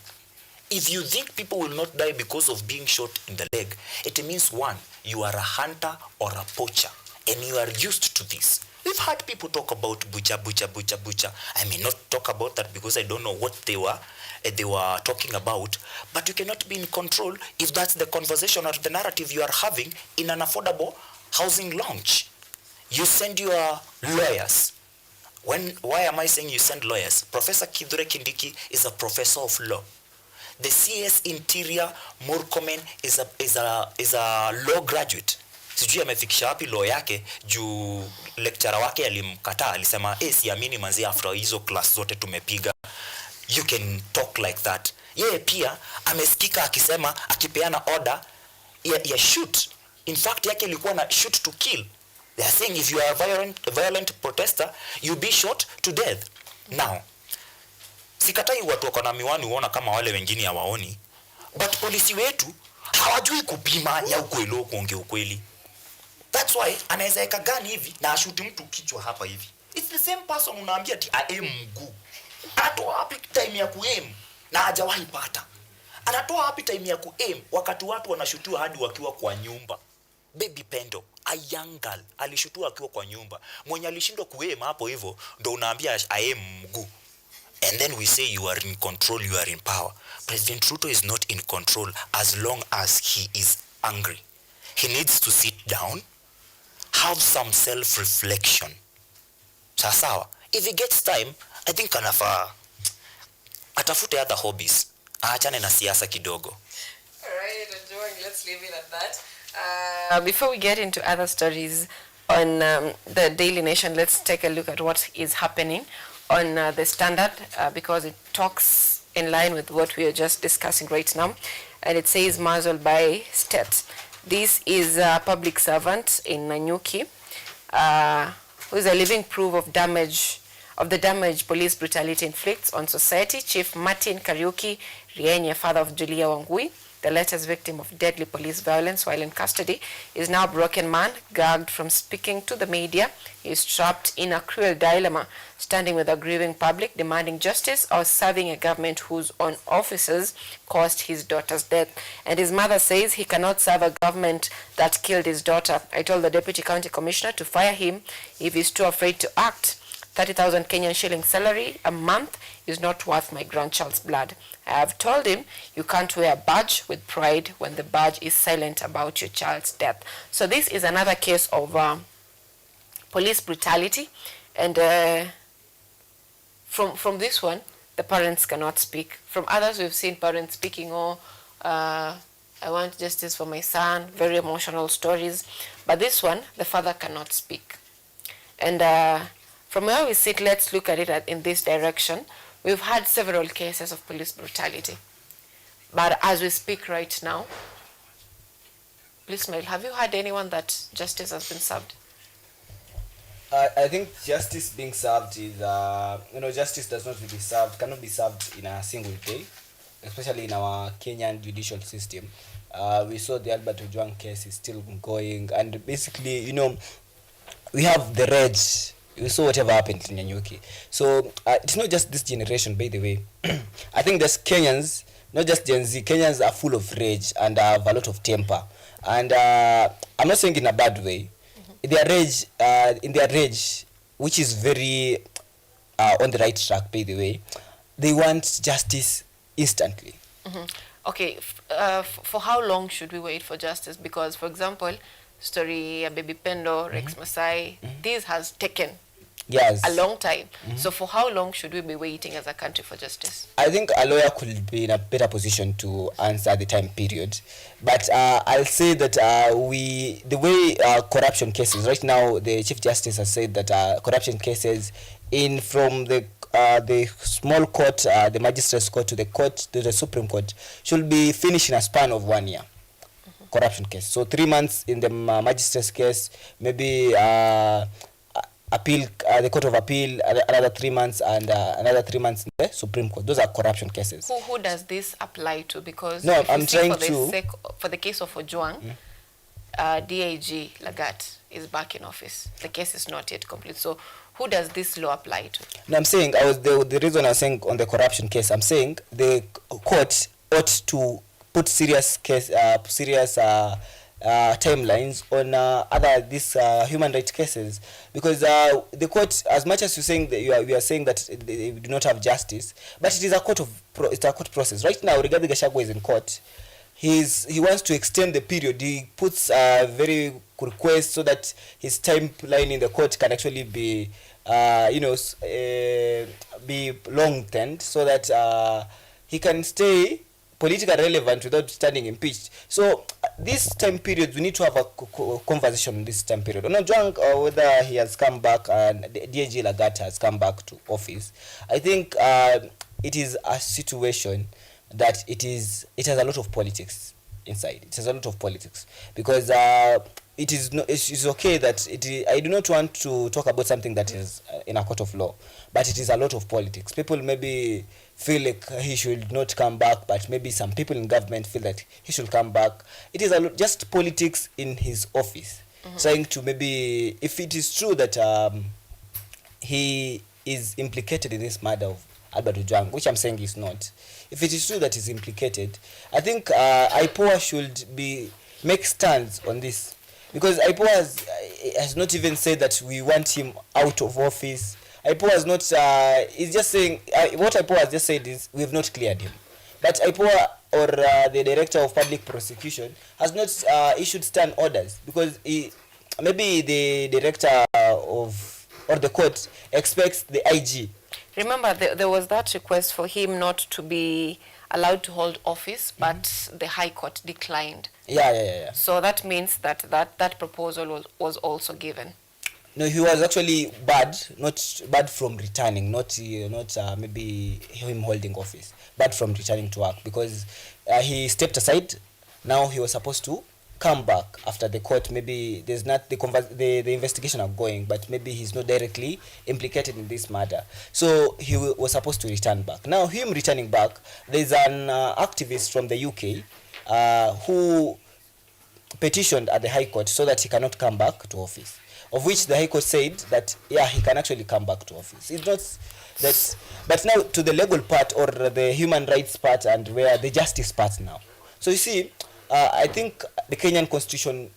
P: If you think people will not die because of being shot in the leg, it means one, you are a hunter or a poacher and you are used to this. We've heard people talk about butcher. I may not talk about that because I don't know what they were talking about, but you cannot be in control if that's the conversation or the narrative you are having in an affordable housing launch. You send your lawyers. Why am I saying you send lawyers? Professor Kithure Kindiki is a professor of law. The CS Interior Murkomen is a law graduate. Sijui amefikisha wapi law yake juu lecturer wake alimkataa, alisema siamini manzi after hizo class zote tumepiga. You can talk like that. Yeye pia amesikika akisema akipeana order ya shoot. In fact yake ilikuwa na shoot to kill. They are saying if you are a violent protester, you be shot to death. Now, sikatai watu wako na miwani uona kama wale wengine hawaoni, but polisi wetu hawajui kupima ya ukweli kuongea ukweli. That's why anaweza eka gani hivi na ashuti mtu kichwa hapa hivi. It's the same person unaambia ati aim mguu. Anatoa wapi time ya kuaim na hajawahi pata? Anatoa wapi time ya kuaim wakati watu wanashutiwa hadi wakiwa kwa nyumba? Baby Pendo, a young girl, alishutua akiwa kwa nyumba. Mwenye alishindwa kuaim hapo hivyo ndo unaambia aim mguu. And then we say you are in control, you are in power. President Ruto is not in control as long as he is angry. He needs to sit down, have some self-reflection. Sawa. If he gets time, I think anafaa atafute other hobbies. Aachane na siasa kidogo.
A: Alright, let's leave it at that. Before we get into other stories on the Daily Nation, let's take a look at what is happening on the Standard because it talks in line with what we are just discussing right now. And it says muzzled by state. This is a public servant in Nanyuki who is a living proof of the damage police brutality inflicts on society. Chief Martin Kariuki Rienye, father of Julia Wangui, the latest victim of deadly police violence while in custody, is now a broken man, gagged from speaking to the media. He is trapped in a cruel dilemma, standing with a grieving public, demanding justice, or serving a government whose own officers caused his daughter's death. And his mother says he cannot serve a government that killed his daughter. I told the Deputy County Commissioner to fire him if he's too afraid to act. 30,000 Kenyan shilling salary a month is not worth my grandchild's blood. I have told him you can't wear a badge with pride when the badge is silent about your child's death. So this is another case of police brutality, and from this one, the parents cannot speak. From others, we've seen parents speaking, I want justice for my son, very emotional stories. But this one, the father cannot speak. And from where we sit, let's look at it in this direction. We've had several cases of police brutality. But as we speak right now, Ismail, have you heard anyone that justice has been served?
B: I think justice being served is, justice does not really cannot be served in a single day, especially in our Kenyan judicial system. We saw the Albert Ojwang case is still going, and basically, we have the rage. We saw whatever happened in Nyanyuki. So it's not just this generation, by the way. I think there's Kenyans, not just Gen Z, Kenyans are full of rage and have a lot of temper. And I'm not saying in a bad way. In their rage, which is very on the right track, by the way, they want justice instantly.
A: Mm-hmm. Okay, for how long should we wait for justice? Because, for example, story Baby Pendo, Rex Masai, this has taken
B: Yes.
A: A long time. So for how long should we be waiting as a country for justice?
B: I think a lawyer could be in a better position to answer the time period, but I'll say that the way corruption cases right now, the Chief Justice has said that corruption cases from the small court, the magistrates court to the Supreme Court should be finished in a span of 1 year. Corruption case. So 3 months in the magistrate's case, maybe appeal, the Court of Appeal, another 3 months, and another 3 months in the Supreme Court. Those are corruption cases.
A: Who does this apply to? Because
B: no,
A: if
B: I'm
A: you see
B: trying
A: for the case of Ojwang, DIG Lagat is back in office. The case is not yet complete. So who does this law apply to?
B: No, I'm saying the reason I'm saying on the corruption case, I'm saying the court ought to put serious timelines on these human rights cases, because the court, as much as you're saying that we are saying that they do not have justice, but it is a court process. Right now, Rigathi Gachagua is in court. He wants to extend the period. He puts a very request so that his timeline in the court can actually be be lengthened, so that he can stay politically relevant without standing impeached. So this time period, we need to have a conversation on this time period. On Ojwang, whether he has come back and DIG Lagat has come back to office, I think it is a situation that it has a lot of politics inside. It has a lot of politics, because it's okay that I do not want to talk about something that is in a court of law, but it is a lot of politics. People maybe feel like he should not come back, but maybe some people in government feel that he should come back. It is just politics in his office, trying to maybe, if it is true that he is implicated in this murder of Albert Ojwang, which I'm saying is not. If it is true that he's implicated, I think IPOA should make stands on this, because IPOA has not even said that we want him out of office. IPOA has not, is just saying, what IPOA has just said is, we have not cleared him. But IPOA or the Director of Public Prosecution has not issued stand orders, because maybe the Director or the court expects the IG.
A: Remember, there was that request for him not to be allowed to hold office, but the High Court declined.
B: Yeah.
A: So that means that proposal was also given.
B: No, he was actually not bad from returning, not maybe him holding office, but from returning to work, because he stepped aside. Now he was supposed to come back after the court. Maybe there's not the investigation are going, but maybe he's not directly implicated in this matter. So he was supposed to return back. Now him returning back, there's an activist from the UK who petitioned at the High Court so that he cannot come back to office, of which the High Court said that he can actually come back to office. It's not that, but now to the legal part or the human rights part and where the justice part now. So you see, I think the Kenyan Constitution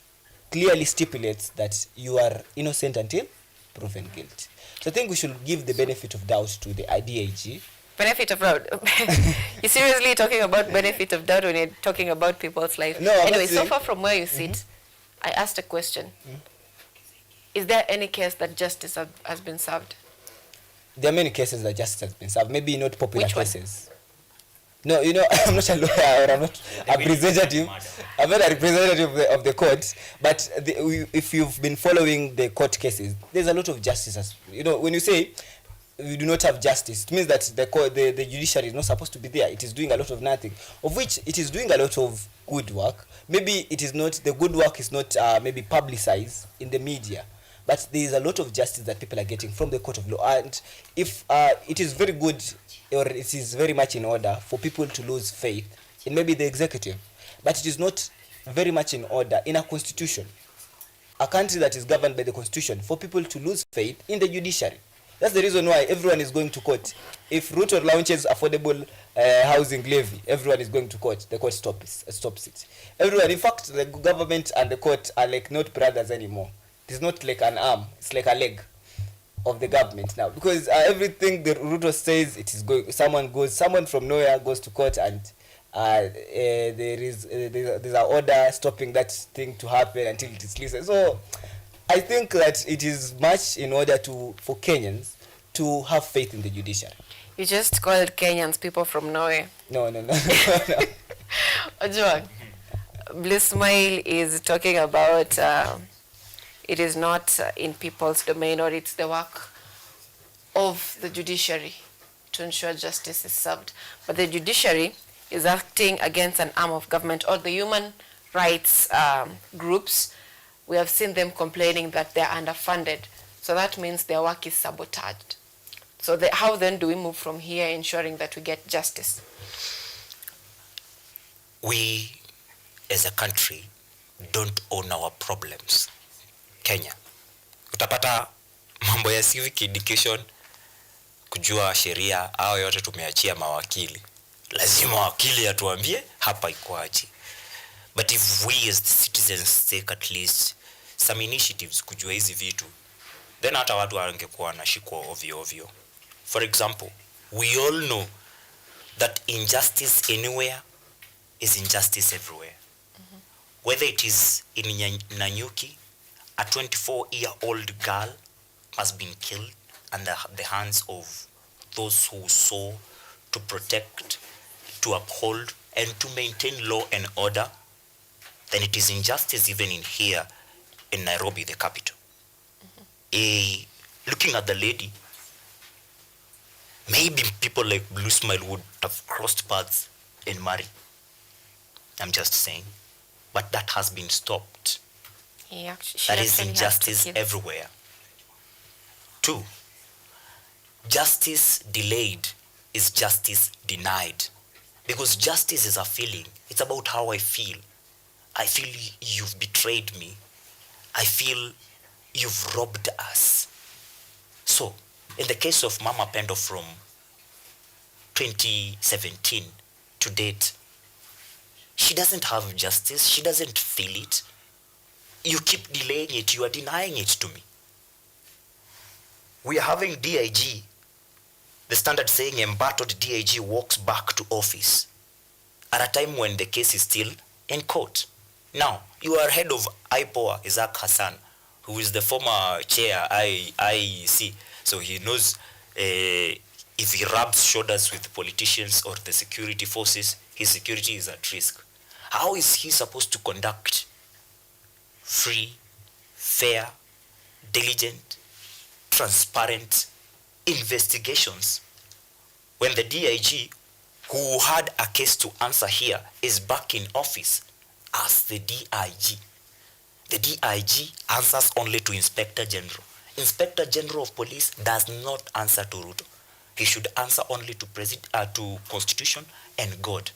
B: clearly stipulates that you are innocent until proven guilty. So I think we should give the benefit of doubt to the DIG.
A: Benefit of doubt? You're seriously talking about benefit of doubt when you're talking about people's life?
B: No,
A: anyway, so far from where you sit, I asked a question. Is there any case that justice has been served?
B: There are many cases that justice has been served. Maybe not popular cases. No, I'm not a lawyer or I'm not a representative. I'm not a representative of the court. But if you've been following the court cases, there's a lot of justice. When you say we do not have justice, it means that the judiciary is not supposed to be there. It is doing a lot of nothing, of which it is doing a lot of good work. Maybe it is not, the good work is not maybe publicized in the media, but there is a lot of justice that people are getting from the court of law. And if it is very good, or it is very much in order for people to lose faith in maybe the executive, but it is not very much in order in a constitution, a country that is governed by the constitution, for people to lose faith in the judiciary. That's the reason why everyone is going to court. If Ruto launches affordable housing levy, everyone is going to court. The court stops it. Everyone, in fact, the government and the court are like not brothers anymore. It is not like an arm, it's like a leg of the government now, because everything the Ruto says, it is going. Someone from nowhere goes to court, and there's an order stopping that thing to happen until it is listened. So I think that it is much in order for Kenyans to have faith in the judiciary.
A: You just called Kenyans people from nowhere.
B: No.
A: Ojwang, Blue Smile is talking about it is not in people's domain, or it's the work of the judiciary to ensure justice is served. But the judiciary is acting against an arm of government, or the human rights groups. We have seen them complaining that they're underfunded. So that means their work is sabotaged. So how then do we move from here ensuring that we get justice?
N: We, as a country, don't own our problems. Kenya, utapata mambo ya civic education, kujua sheria, hao yote tumeachia mawakili. Lazima wakili atuambie hapa ikoaje. But if we as the citizens take at least some initiatives kujua hizi vitu, then hata watu wangekuwa wanashikwa ovyo ovyo. For example, we all know that injustice anywhere is injustice everywhere. Whether it is in Nanyuki, a 24-year-old girl has been killed under the hands of those who sought to protect, to uphold, and to maintain law and order, then it is injustice even in here in Nairobi, the capital. Looking at the lady, maybe people like Blue Smile would have crossed paths and married. I'm just saying. But that has been stopped. That is injustice everywhere. 2, justice delayed is justice denied. Because justice is a feeling. It's about how I feel. I feel you've betrayed me. I feel you've robbed us. So, in the case of Mama Pendo from 2017 to date, she doesn't have justice. She doesn't feel it. You keep delaying it. You are denying it to me. We are having DIG, the standard saying embattled DIG walks back to office at a time when the case is still in court. Now, you are head of IPOA, Isaac Hassan, who is the former chair, IEC. So he knows if he rubs shoulders with politicians or the security forces, his security is at risk. How is he supposed to conduct free, fair, diligent, transparent investigations when the DIG, who had a case to answer here, is back in office as the DIG? The DIG answers only to Inspector General. Inspector General of Police does not answer to Ruto. He should answer only to Constitution and God.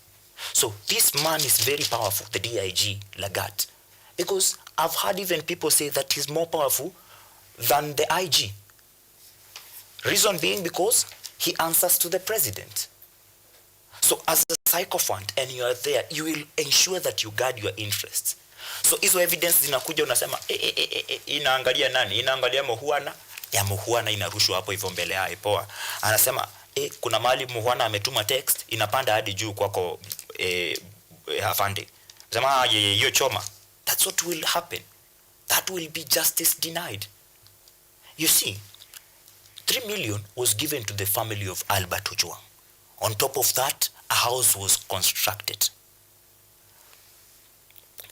N: So this man is very powerful, the DIG Lagat, because I've heard even people say that he's more powerful than the IG. Reason being because he answers to the president. So as a sycophant and you are there, you will ensure that you guard your interests. So hizo evidence zinakuja unasema inaangalia nani? Inaangalia Muhwana, ya Muhwana inarushwa hapo hivyo mbele ya IPOA. Anasema kuna mahali Muhwana ametuma text inapanda hadi juu kwako afande. Sema hiyo choma. That's what will happen. That will be justice denied. You see, 3 million was given to the family of Albert Ojwang. On top of that, a house was constructed.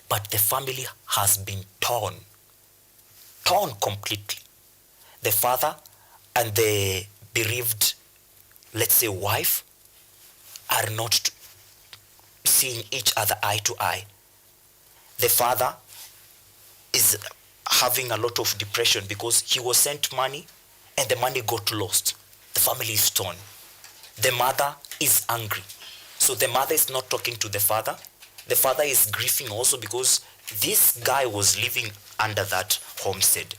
N: But the family has been torn completely. The father and the bereaved, let's say, wife are not seeing each other eye to eye. The father is having a lot of depression because he was sent money and the money got lost. The family is torn. The mother is angry. So the mother is not talking to the father. The father is grieving also because this guy was living under that homestead.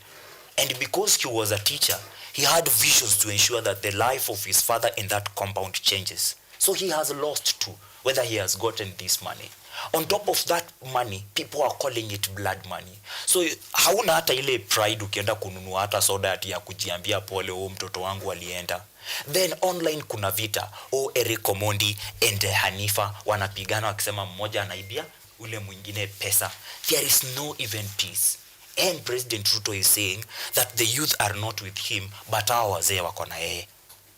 N: And because he was a teacher, he had visions to ensure that the life of his father in that compound changes. So he has lost too, whether he has gotten this money. On top of that money, people are calling it blood money. So hauna hata ile pride ukienda kununua hata soda ati ya kujiambia pole mtoto wangu alienda. Then online kuna vita. Eric Omondi and Hanifa wanapigana wakisema mmoja anaibia ule mwingine pesa. There is no even peace. And President Ruto is saying that the youth are not with him, but hao wazee wako na yeye.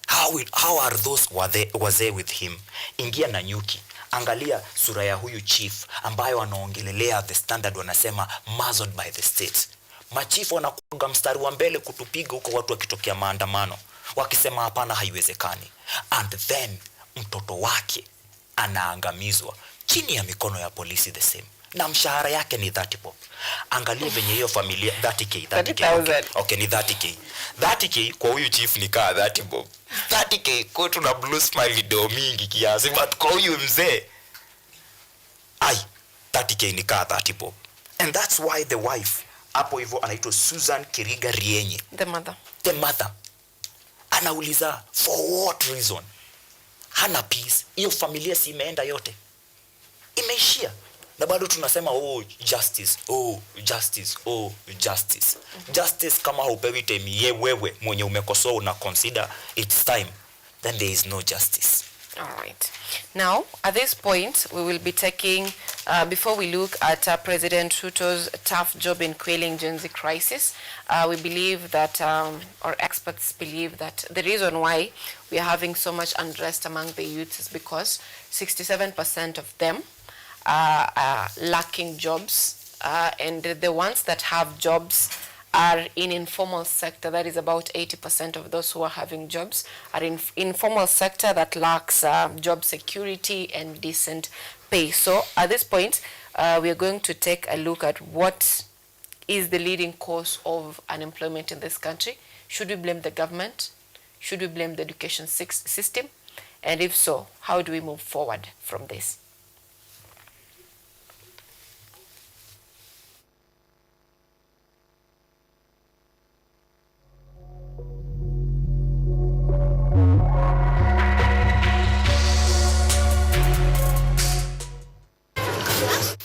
N: How are those wazee with him? Ingia na nyuki. Angalia sura ya huyu chief ambayo wanaongelelea the standard, wanasema muzzled by the state. Machifu wanakuanga mstari wa mbele kutupiga huko watu wakitokea maandamano, wakisema hapana, haiwezekani. And then mtoto wake anaangamizwa chini ya mikono ya polisi the same. Na mshahara yake ni 30 bob. Angalia venye hiyo familia 30k. Okay, ni 30k. 30k kwa huyu chief ni kaa 30 bob. 30k kwa tuna blue smile video mingi kiasi, but kwa huyu mzee 30k ni kaa 30 bob. And that's why the wife hapo hivyo anaitwa Susan Kiriga Rienye, the mother anauliza for what reason? Hana peace. Hiyo familia si imeenda yote, imeishia. Na bado tunasema justice, justice, justice. Justice kama haupewi time wewe mwenye umekosoa una consider it's time, then there is no justice.
A: All right. Now, at this point, we will be taking, before we look at President Ruto's tough job in quelling Gen Z crisis, we believe that, or experts believe that the reason why we are having so much unrest among the youth is because 67% of them are lacking jobs, and the ones that have jobs are in informal sector. That is about 80% of those who are having jobs are in informal sector that lacks job security and decent pay. So at this point, we are going to take a look at what is the leading cause of unemployment in this country. Should we blame the government? Should we blame the education system? And if so, how do we move forward from this?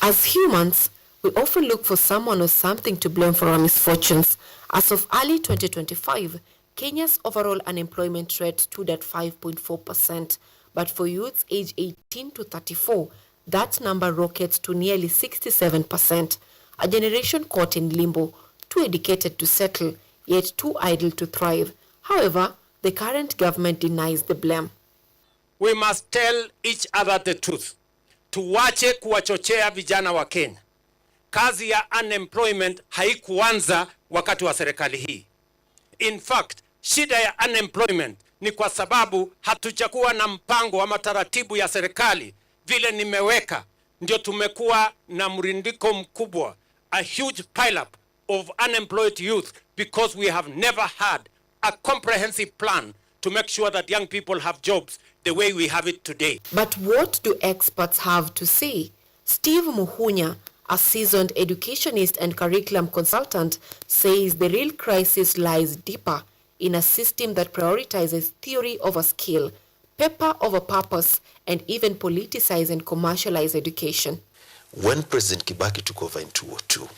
A: As humans, we often look for someone or something to blame for our misfortunes. As of early 2025, Kenya's overall unemployment rate stood at 5.4%, but for youths aged 18 to 34, that number rockets to nearly 67%. A generation caught in limbo, too educated to settle, yet too idle to thrive. However, the current government denies the blame.
T: We must tell each other the truth. Tuwache kuwachochea vijana wa Kenya. Kazi ya unemployment haikuanza wakati wa serikali hii. In fact, shida ya unemployment ni kwa sababu hatujakuwa na mpango ama taratibu ya serikali vile nimeweka, ndio tumekuwa na mrindiko mkubwa, a huge pile up of unemployed youth, because we have never had a comprehensive plan to make sure that young people have jobs the way we have it today.
A: But what do experts have to say? Steve Muhunya, a seasoned educationist and curriculum consultant, says the real crisis lies deeper in a system that prioritizes theory over skill, paper over purpose, and even politicize and commercialize education.
C: When President Kibaki took over in 2002,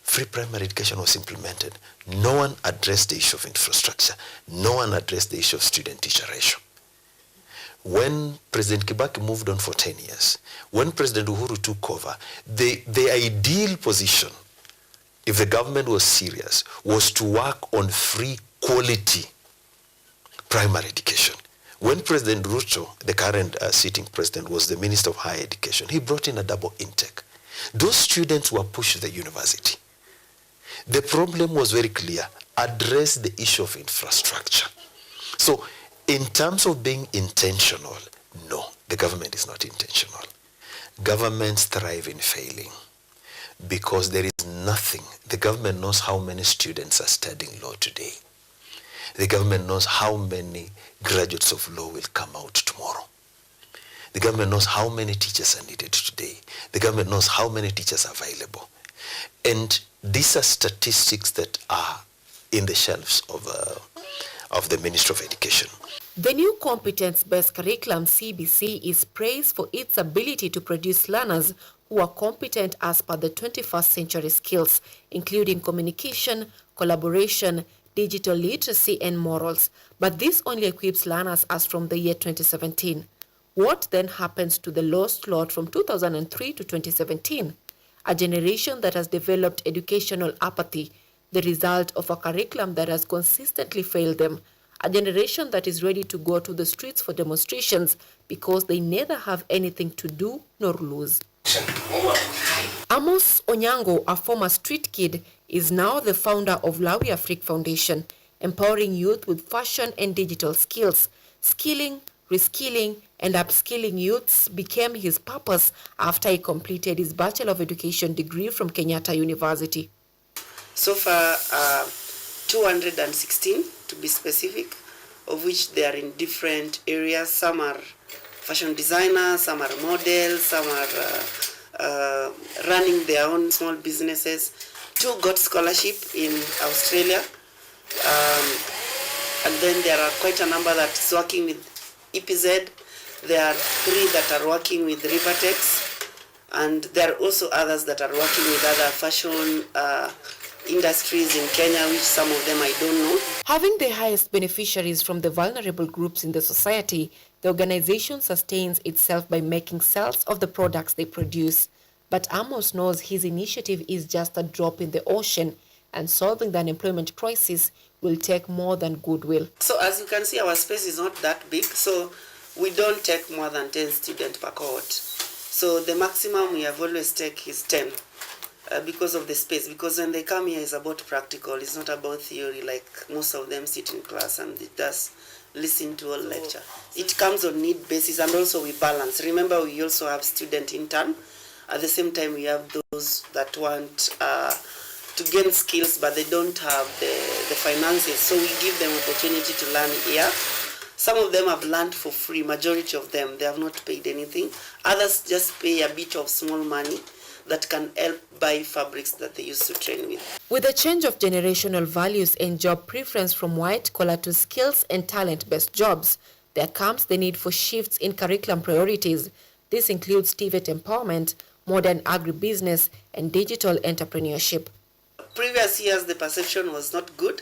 C: free primary education was implemented. No one addressed the issue of infrastructure. No one addressed the issue of student-teacher ratio. When President Kibaki moved on for 10 years, when President Uhuru took over, the ideal position, if the government was serious, was to work on free quality primary education. When President Ruto, the current sitting president, was the Minister of Higher Education, he brought in a double intake. Those students were pushed to the university. The problem was very clear: address the issue of infrastructure. So, in terms of being intentional, no, the government is not intentional. Governments thrive in failing because there is nothing. The government knows how many students are studying law today. The government knows how many graduates of law will come out tomorrow. The government knows how many teachers are needed today. The government knows how many teachers are available. And these are statistics that are in the shelves of the Ministry of Education.
A: The new competence-based curriculum CBC is praised for its ability to produce learners who are competent as per the 21st century skills, including communication, collaboration, digital literacy, and morals. But this only equips learners as from the year 2017. What then happens to the lost lot from 2003 to 2017? a generation that has developed educational apathy, the result of a curriculum that has consistently failed them, a generation that is ready to go to the streets for demonstrations because they neither have anything to do nor lose. Amos Onyango, a former street kid, is now the founder of Lawi Afrique Foundation, empowering youth with fashion and digital skills. Skilling, reskilling, and upskilling youths became his purpose after he completed his Bachelor of Education degree from Kenyatta University.
E: So far, 216 to be specific, of which they are in different areas. Some are fashion designers, some are models, some are running their own small businesses. 2 got scholarship in Australia. And then there are quite a number that is working with EPZ. There are 3 that are working with Rivertex. And there are also others that are working with other fashion industries in Kenya, which some of them I don't know.
A: Having the highest beneficiaries from the vulnerable groups in the society, the organization sustains itself by making sales of the products they produce. But Amos knows his initiative is just a drop in the ocean, and solving the unemployment crisis will take more than goodwill.
E: So as you can see, our space is not that big, so we don't take more than 10 students per cohort. So the maximum we have always take is 10 because of the space, because when they come here it's about practical, it's not about theory like most of them sit in class and it does listen to a lecture. It comes on need basis, and also we balance. Remember, we also have student intern. At the same time, we have those that want to gain skills, but they don't have the finances. So we give them opportunity to learn here. Some of them have learned for free. Majority of them, they have not paid anything. Others just pay a bit of small money that can help buy fabrics that they used to train with.
A: With a change of generational values and job preference from white-collar to skills and talent-based jobs, there comes the need for shifts in curriculum priorities. This includes TVET empowerment, modern agribusiness, and digital entrepreneurship.
E: Previous years, the perception was not good.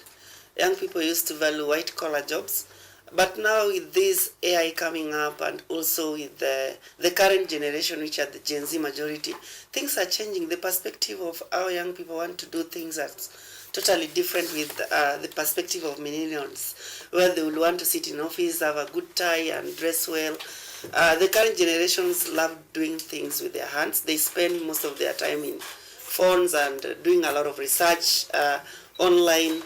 E: Young people used to value white-collar jobs. But now with this AI coming up, and also with the current generation, which are the Gen Z majority, things are changing. The perspective of how young people want to do things are totally different with the perspective of millennials, where they will want to sit in office, have a good tie, and dress well. The current generations love doing things with their hands. They spend most of their time in phones and doing a lot of research online.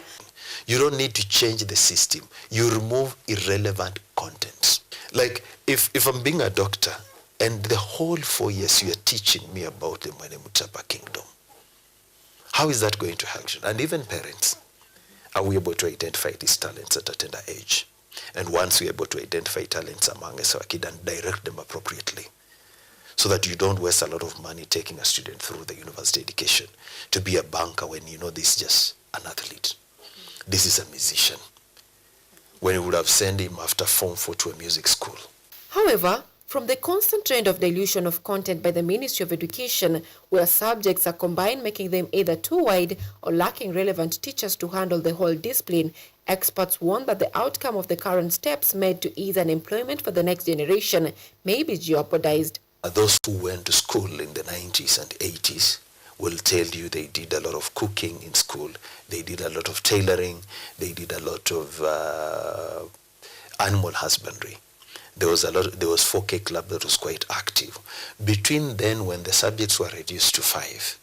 C: You don't need to change the system. You remove irrelevant content. Like if I'm being a doctor and the whole 4 years you are teaching me about the Mwene Mutapa kingdom, how is that going to help you? And even parents, are we able to identify these talents at a tender age? And once we're able to identify talents among us, our kids, and direct them appropriately, so that you don't waste a lot of money taking a student through the university education to be a banker when you know this is just an athlete. This is a musician, when you would have sent him after Form 4 to a music school.
A: However, from the constant trend of dilution of content by the Ministry of Education, where subjects are combined, making them either too wide or lacking relevant teachers to handle the whole discipline, experts warn that the outcome of the current steps made to ease unemployment for the next generation may be jeopardized.
C: Those who went to school in the 90s and 80s will tell you they did a lot of cooking in school, they did a lot of tailoring, they did a lot of animal husbandry. There was 4K club that was quite active. Between then, when the subjects were reduced to 5,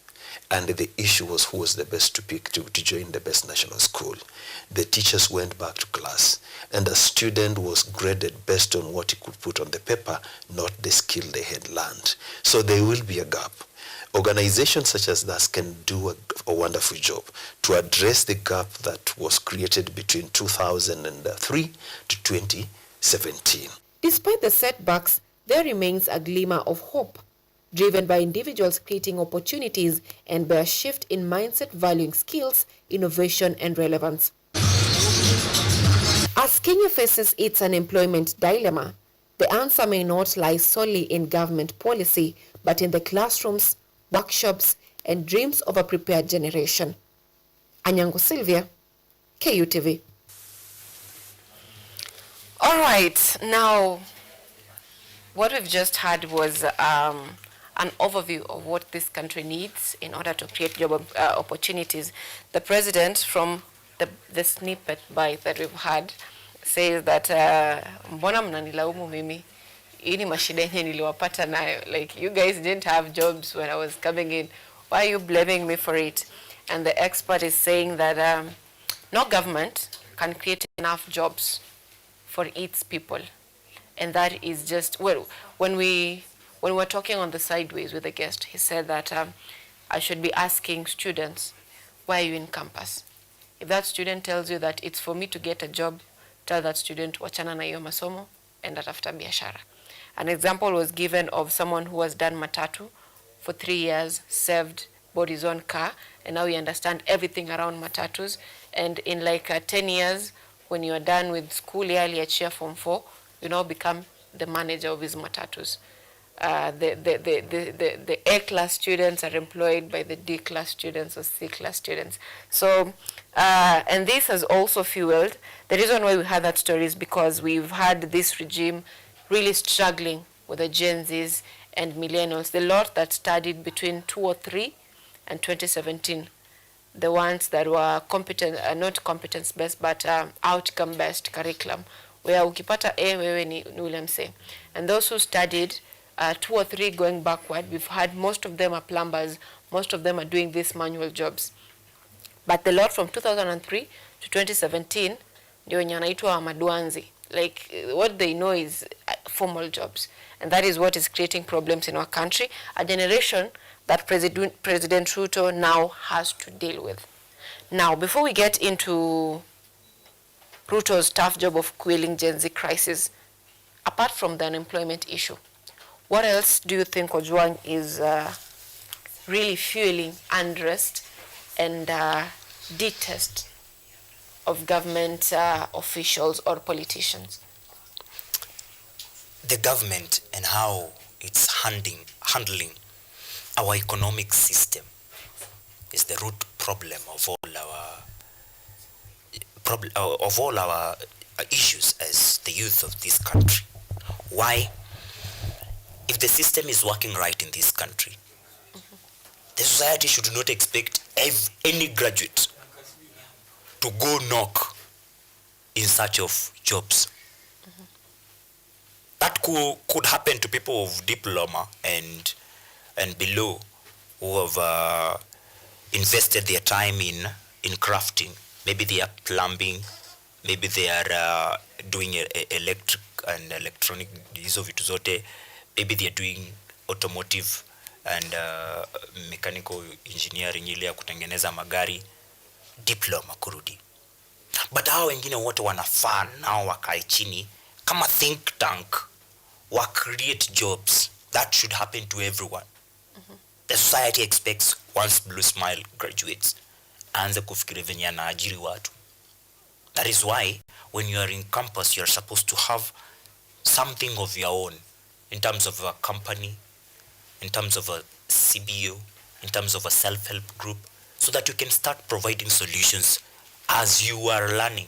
C: and the issue was who was the best to pick to join the best national school, the teachers went back to class, and the student was graded based on what he could put on the paper, not the skill they had learned. So there will be a gap. Organizations such as that can do a wonderful job to address the gap that was created between 2003 to 2017.
A: Despite the setbacks, there remains a glimmer of hope, driven by individuals creating opportunities and by a shift in mindset valuing skills, innovation, and relevance. As Kenya faces its unemployment dilemma, the answer may not lie solely in government policy, but in the classrooms, workshops, and dreams of a prepared generation. ANYANGO Sylvia, KUTV. All right, now what we've just had was a an overview of what this country needs in order to create job opportunities. The president, from the snippet bite that we've had, says that mbona mnanilaumu mimi, hii ni mashida yenye niliwapata nayo, like you guys didn't have jobs when I was coming in, why are you blaming me for it? And the expert is saying that no government can create enough jobs for its people, and that is just, well, when we were talking on the sideways with the guest, he said that I should be asking students, why are you in campus? If that student tells you that it's for me to get a job, tell that student wachana na hiyo masomo and atafuta biashara. An example was given of someone who has done matatu for 3 years, saved, bought his own car, and now he understands everything around matatus. And in like 10 years, when you are done with school, aliachia Form 4, you now become the manager of his matatus. The A-class students are employed by the D-class students or C-class students. So, and this has also fueled, the reason why we had that story is because we've had this regime really struggling with the Gen Zs and millennials. The lot that studied between 2003 and 2017, the ones that were competent, not competence-based, but outcome-based curriculum, where ukipata A, wewe ni ule mse. And those who studied 2 or 3 going backward, we've had most of them are plumbers, most of them are doing these manual jobs. But the lot from 2003 to 2017, ndio wenye wanaitwa maduanzi. Like what they know is formal jobs. And that is what is creating problems in our country. A generation that President Ruto now has to deal with. Now, before we get into Ruto's tough job of quelling Gen Z crisis, apart from the unemployment issue, what else do you think, Ojwang, is really fueling unrest and detest of government officials or politicians?
N: The government and how it's handling our economic system is the root problem of all our issues as the youth of this country. Why? If the system is working right in this country, the society should not expect any graduate to go knock in search of jobs. That could happen to people of diploma and below who have invested their time in crafting. Maybe they are plumbing, maybe they are doing electric and electronic, hizo vitu zote. Maybe they are doing automotive and mechanical engineering, ile ya kutengeneza magari, diploma kurudi. But hao wengine wote wanafaa nao wakae chini kama think tank wa create jobs. That should happen to everyone. The society expects once Blue Smile graduates aanze kufikiri venye anaajiri watu. That is why when you are in campus, you are supposed to have something of your own in terms of a company, in terms of a CBO, in terms of a self-help group, so that you can start providing solutions as you are learning,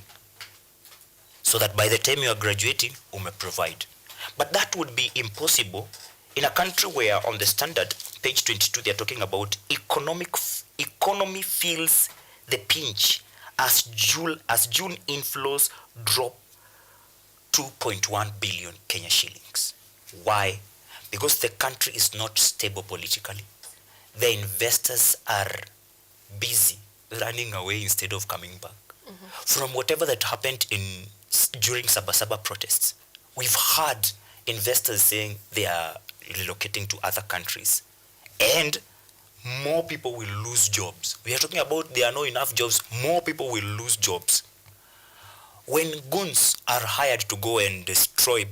N: so that by the time you are graduating, provide. But that would be impossible in a country where on the standard, page 22, they are talking about economy feels the pinch as June inflows drop 2.1 billion Kenya shillings. Why? Because the country is not stable politically. The investors are busy running away instead of coming back. From whatever that happened during Sabasaba protests, we've heard investors saying they are relocating to other countries. And more people will lose jobs. We are talking about there are not enough jobs, more people will lose jobs. When goons are hired to go and destroy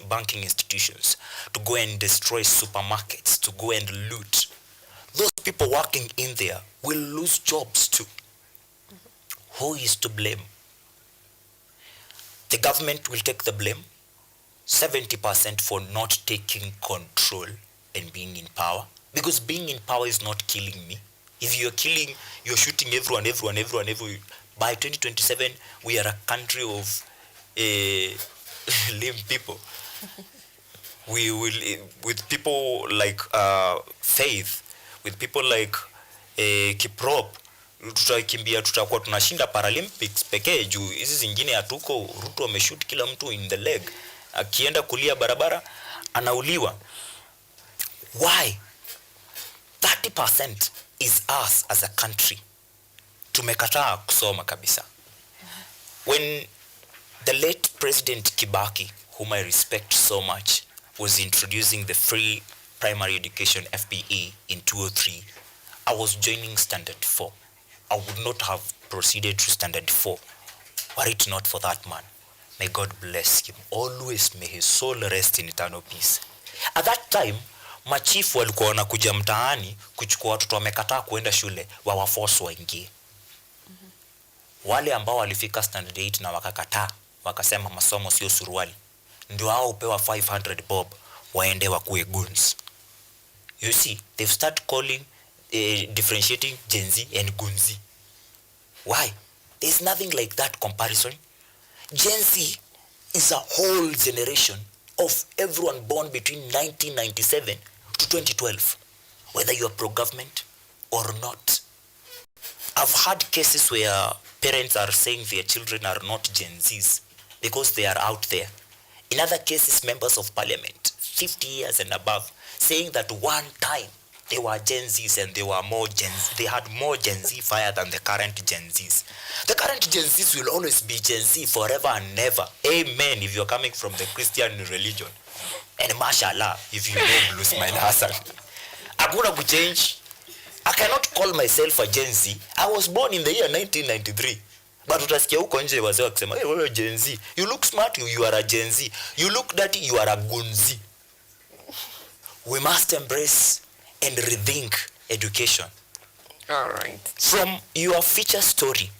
N: banking institutions, to go and destroy supermarkets, to go and loot, those people working in there will lose jobs too. Who is to blame? The government will take the blame, 70% for not taking control and being in power. Because being in power is not killing me. If you're shooting everyone. By 2027, we are a country of lame people. we will, with people like Faith, with people like Kiprop, tutakimbia, tutakuwa tunashinda Paralympics pekee juu hizi zingine hatuko. Ruto ameshoot kila mtu in the leg, akienda kulia barabara anauliwa. Why? 30% is us as a country. Tumekataa kusoma kabisa. When the late President Kibaki, whom I respect so much, was introducing the free primary education FPE in 2003, I was joining standard 4. I would not have proceeded to standard 4 were it not for that man. May God bless him. Always may his soul rest in eternal peace. At that time, machifu walikuwa wanakuja mtaani kuchukua watoto wamekataa kuenda shule wawaforce waingie. Wale ambao walifika standard 8 na wakakataa, wakasema masomo sio suruali, ndio hao upewa 500 bob waende wakuwe goons. You see, they've started calling differentiating Gen Z and Gunzi. Why? There's nothing like that comparison. Gen Z is a whole generation of everyone born between 1997 to 2012, whether you are pro-government or not. I've had cases where parents are saying their children are not Gen Zs because they are out there. In other cases, members of parliament, 50 years and above, saying that one time they were Gen Zs and they were more they had more Gen Z fire than the current Gen Zs. The current Gen Zs will always be Gen Z forever and never. Amen if you're coming from the Christian religion. And mashallah if you know Blue Smile Hassan. Hakuna kuchange. I cannot call myself a Gen Z. I was born in the year 1993. But utasikia huko nje wazee wakisema, "Hey, wewe Gen Z. You look smart, you are a Gen Z. You look dirty, you are a Gunzi." We must embrace and rethink education.
A: All right.
N: From your feature story,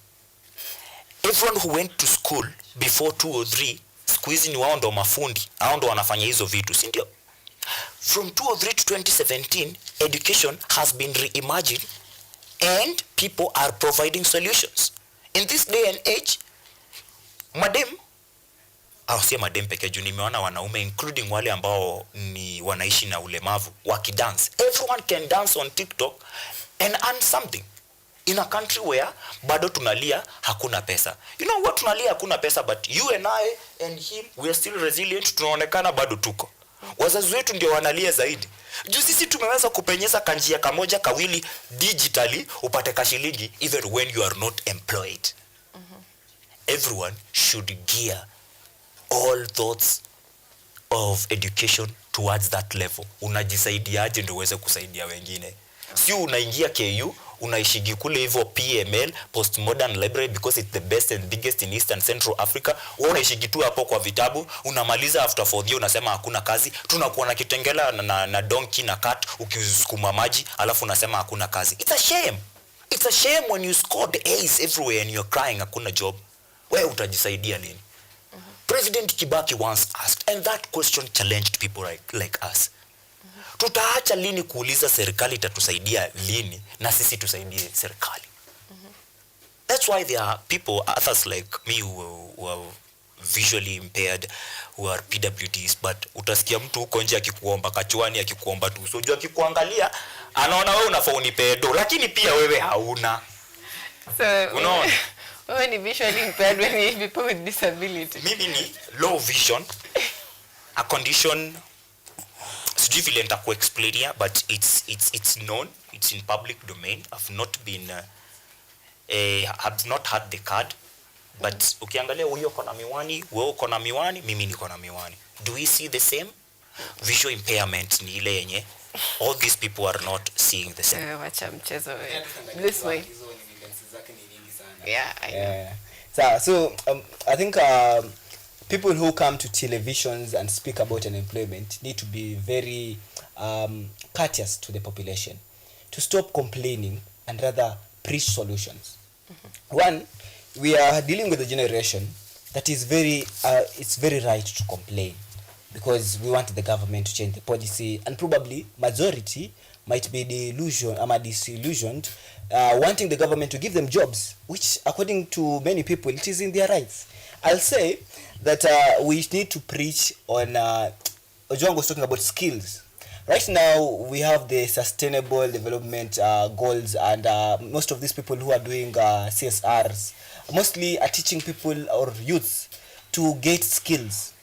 N: everyone who went to school before 203, siku hizi ni wao ndo mafundi, hao ndo wanafanya hizo vitu, si ndio? From 203 to 2017, education has been reimagined and people are providing solutions. In this day and age, madem peke juu nimeona wanaume including wale ambao ni wanaishi na ulemavu wakidance. Everyone can dance on TikTok and earn something. In a country where bado tunalia hakuna pesa. You know what, tunalia hakuna pesa, but you and I and him, we are still resilient, tunaonekana bado tuko. Wazazi wetu ndio wanalia zaidi. Juu sisi tumeweza kupenyeza kanjia kamoja kawili digitally upate kashilingi even when you are not employed. Everyone should gear all thoughts of education towards that level. Unajisaidiaje ndio uweze kusaidia wengine. Si unaingia KU, unaishigi kule hivyo PML, Postmodern Library because it's the best and biggest in Eastern Central Africa. Wewe unaishigi tu hapo kwa vitabu, unamaliza after 4 years unasema hakuna kazi. Tunakuwa na kitengela na donkey na cat ukisukuma maji, alafu unasema hakuna kazi. It's a shame. It's a shame when you scored A's everywhere and you're crying hakuna job. Wewe utajisaidia lini? President Kibaki once asked, and that question challenged people like us. Tutaacha lini kuuliza serikali itatusaidia lini na sisi tusaidie serikali? That's why there are people, others like me who are visually impaired, who are PWDs, but utasikia mtu huko nje akikuomba kachuani, akikuomba tu. So jua akikuangalia, anaona wewe unafaa unipe do, lakini pia wewe hauna.
A: So,
N: unaona?
A: Wewe ni visually impaired when you people with disability.
N: Mimi ni low vision, a condition sijui vile nitakuexplainia, but it's known, it's in public domain. I've not been have not had the card, but ukiangalia huyo uko na miwani, wewe uko na miwani, mimi niko na miwani. Do we see the same? Visual impairment ni ile yenye all these people are not seeing the same.
A: Wacha mchezo wewe. This way. Yeah, I
B: So
A: know.
B: I think people who come to televisions and speak about unemployment need to be very courteous to the population, to stop complaining and rather preach solutions. One, we are dealing with a generation that is it's very right to complain because we want the government to change the policy, and probably majority might be disillusioned, wanting the government to give them jobs, which according to many people it is in their rights. I'll say that we need to preach on Ojwang was talking about skills. Right now, we have the sustainable development goals, and most of these people who are doing CSRs mostly are teaching people or youths to get skills.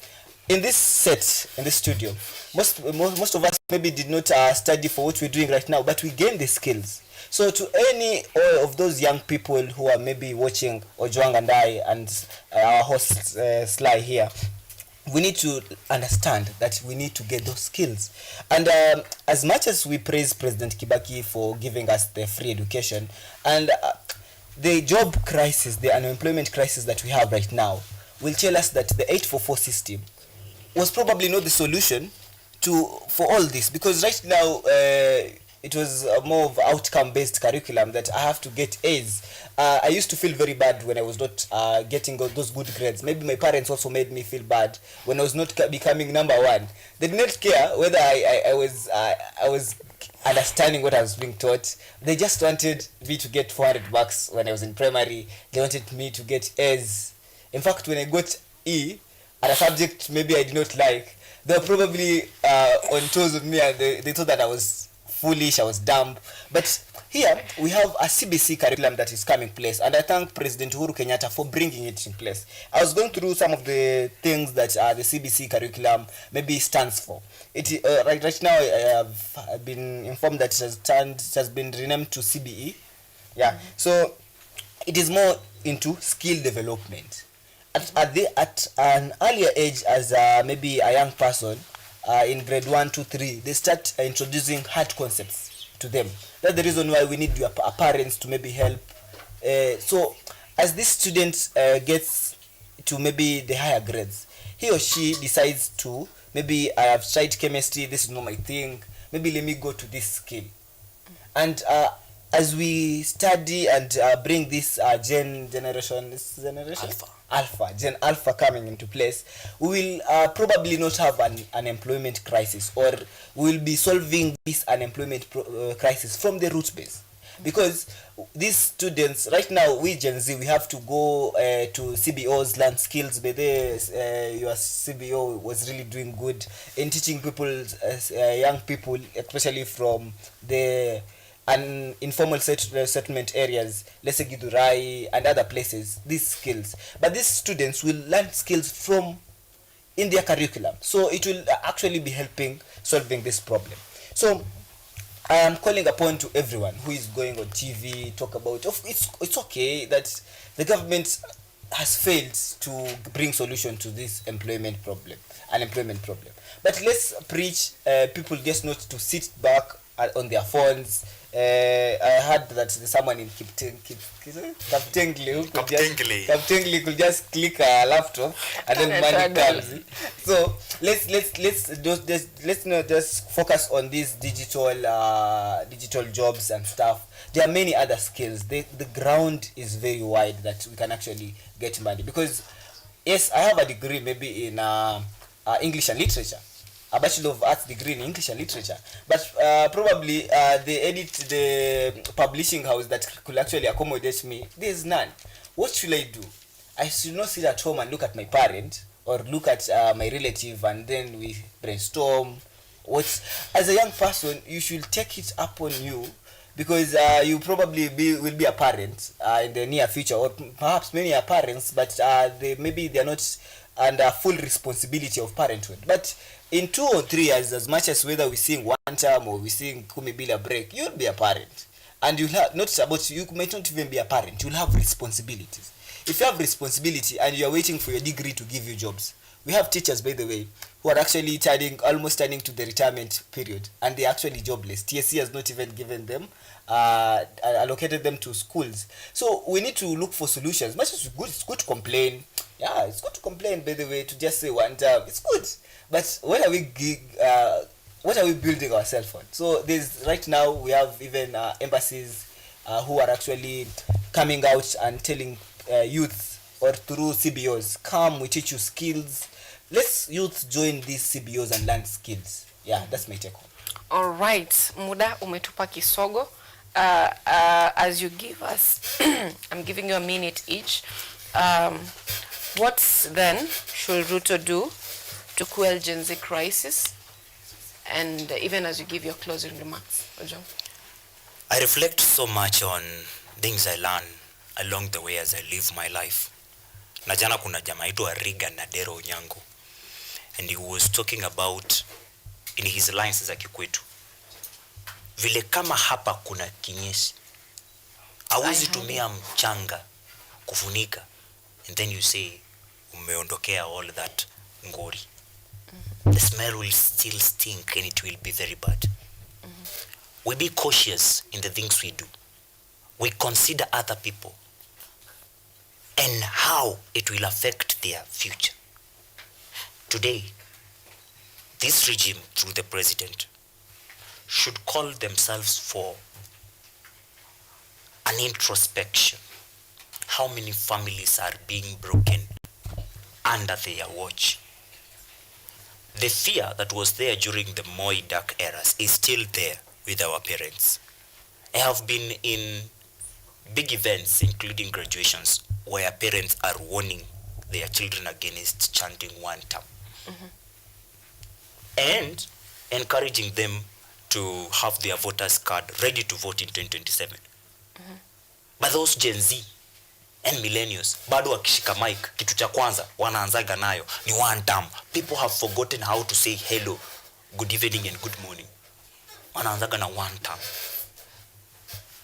B: In this set, in this studio, most of us maybe did not study for what we're doing right now, but we gain the skills. So to any of those young people who are maybe watching Ojwang and I and our host Sly here, we need to understand that we need to get those skills. And as much as we praise President Kibaki for giving us the free education, and the job crisis, the unemployment crisis that we have right now, will tell us that the 844 system was probably not the solution for all this, because right now it was more of outcome-based curriculum that I have to get A's. I used to feel very bad when I was not getting those good grades. Maybe my parents also made me feel bad when I was not becoming number one. They did not care whether I was understanding what I was being taught. They just wanted me to get 400 bucks when I was in primary. They wanted me to get A's. In fact, when I got E at a subject maybe I did not like, they were probably on toes with me, and they thought that I was foolish, I was dumb. But here we have a CBC curriculum that is coming in place, and I thank President Uhuru Kenyatta for bringing it in place. I was going through some of the things that the CBC curriculum maybe stands for. Right now I have been informed that it has been renamed to CBE. Yeah, so it is more into skill development. At an earlier age, as maybe a young person, in grade 1, 2, 3, they start introducing hard concepts to them. That's the reason why we need your parents to maybe help. So as this student gets to maybe the higher grades, he or she decides to, maybe I have tried chemistry, this is not my thing, maybe let me go to this skill. And as we study and bring this Gen Alpha coming into place, we will probably not have an unemployment crisis, or we will be solving this unemployment crisis from the root base. Because these students, right now, we Gen Z, we have to go to CBOs, learn skills. But your CBO was really doing good in teaching people, young people, especially from the informal settlement areas, let's say Githurai and other places, these skills. But these students will learn skills from in their curriculum. So it will actually be helping solving this problem. So I am calling upon to everyone who is going on TV, talk about, it's okay that the government has failed to bring solution to this unemployment problem. But let's preach people just not to sit back on their phones. I heard that there's someone in Kaptengli could just click a laptop and then money comes. So let's not just focus on these digital jobs and stuff. There are many other skills. The ground is very wide that we can actually get money. Because yes, I have a degree maybe in English and literature, a Bachelor of Arts degree in English and Literature, but probably the publishing house that could actually accommodate me, there is none. What should I do? I should not sit at home and look at my parent or look at my relative and then we brainstorm. As a young person, you should take it upon you, because you probably will be a parent in the near future, or perhaps many are parents, but maybe they are not under full responsibility of parenthood. But in 2 or 3 years, as much as whether we sing one term or we sing Kumi Bila break, you'll be a parent. And you'll have, you might not even be a parent, you'll have responsibilities. If you have responsibility and you're waiting for your degree to give you jobs, we have teachers, by the way, who are actually almost turning to the retirement period, and they're actually jobless. TSC has not even given them, allocated them to schools. So we need to look for solutions. Much as it's good to complain. Yeah, it's good to complain, by the way, to just say one term. It's good. But what are we building ourselves on? So right now we have even embassies who are actually coming out and telling youth, or through CBOs, come, we teach you skills. Let's youth join these CBOs and learn skills. Yeah, that's my take home.
A: All right, muda umetupa kisogo. As you give us, I'm giving you a minute each. What then should Ruto do to quell Gen Z crisis? and even as you give your closing remarks. Ojo.
N: I reflect so much on things I learn along the way as I live my life. Na jana kuna jamaa aitwa Riga Nadero Onyango, and he was talking about in his lines za Kikwetu, vile kama hapa kuna kinyesi hauwezi tumia mchanga kufunika, and then you say umeondokea all that ngori. The smell will still stink and it will be very bad. We be cautious in the things we do. We consider other people and how it will affect their future. Today, this regime, through the president, should call themselves for an introspection. How many families are being broken under their watch? The fear that was there during the Moi dark eras is still there with our parents. I have been in big events, including graduations, where parents are warning their children against chanting one term. And encouraging them to have their voters card ready to vote in 2027. But those Gen Z and millennials, bado wakishika mic, kitu cha kwanza wanaanzaga nayo ni one term. People have forgotten how to say hello, good evening and good morning. Wanaanzaga na one term.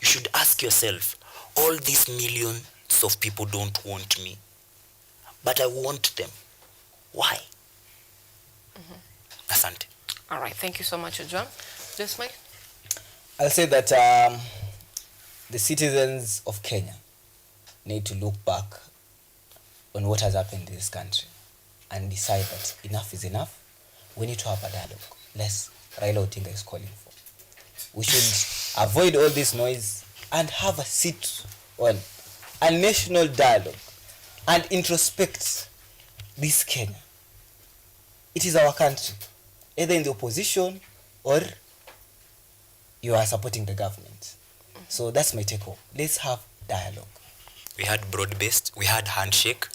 N: You should ask yourself, all these millions of people don't want me, but I want them. Why? Asante.
A: All right, thank you so much, Ojo. Just Mike?
B: I'll say that the citizens of Kenya need to look back on what has happened in this country and decide that enough is enough. We need to have a dialogue. Less Raila Odinga is calling for. We should avoid all this noise and have a sit on a national dialogue and introspect this Kenya. It is our country, either in the opposition or you are supporting the government. So that's my take home. Let's have dialogue.
N: We had broad-based, we had handshake,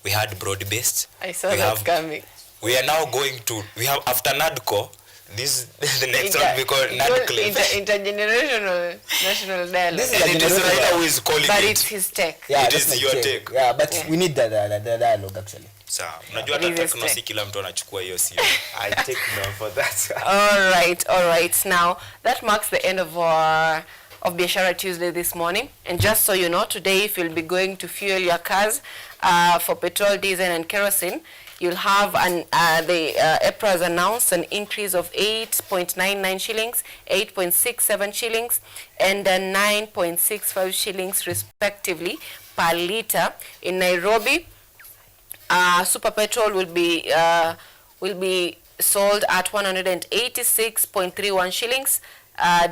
N: we had broad-based.
A: I saw that coming.
N: We are now going to, we have after NADCO, this the next one we call NADCLIF.
A: Intergenerational national dialogue.
B: This is
N: and it is Raila who is calling
A: but
N: it.
A: it's his take.
B: Yeah,
N: it is your take.
B: Yeah, but we need the dialogue actually.
N: Sawa, unajua hata si kila mtu anachukua hiyo sio. I take no for that.
A: All right. Now, that marks the end of our Biashara Tuesday this morning. And just so you know, today if you'll be going to fuel your cars for petrol, diesel and kerosene, you'll have the EPRA has announced an increase of 8.99 shillings, 8.67 shillings, and 9.65 shillings respectively per litre. In Nairobi, super petrol will be sold at 186.31 shillings,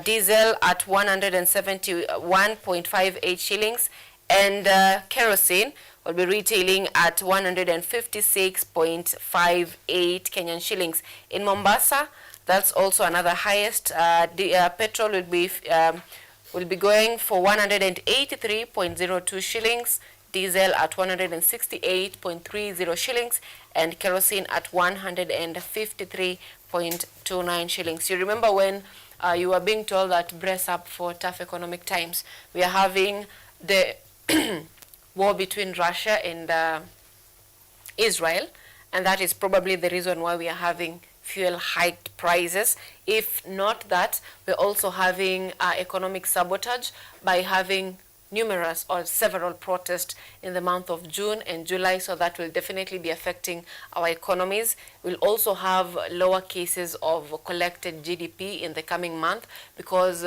A: diesel at 171.58 shillings, and kerosene will be retailing at 156.58 Kenyan shillings. In Mombasa, that's also another highest. Petrol will be going for 183.02 shillings, diesel at 168.30 shillings, and kerosene at 153.29 shillings. You remember when you were being told that brace up for tough economic times. We are having the war between Russia and Israel, and that is probably the reason why we are having fuel hiked prices. If not that, we're also having economic sabotage by having numerous or several protests in the month of June and July, so that will definitely be affecting our economies. We'll also have lower cases of collected GDP in the coming month because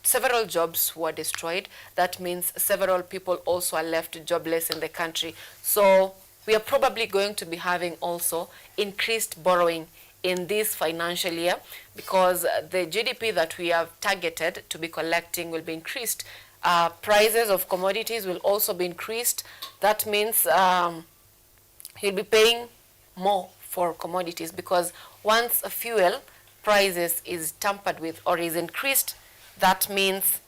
A: several jobs were destroyed. That means several people also are left jobless in the country. So we are probably going to be having also increased borrowing in this financial year because the GDP that we have targeted to be collecting will be increased. Prices of commodities will also be increased. That means he'll be paying more for commodities because once a fuel prices is tampered with or is increased, that means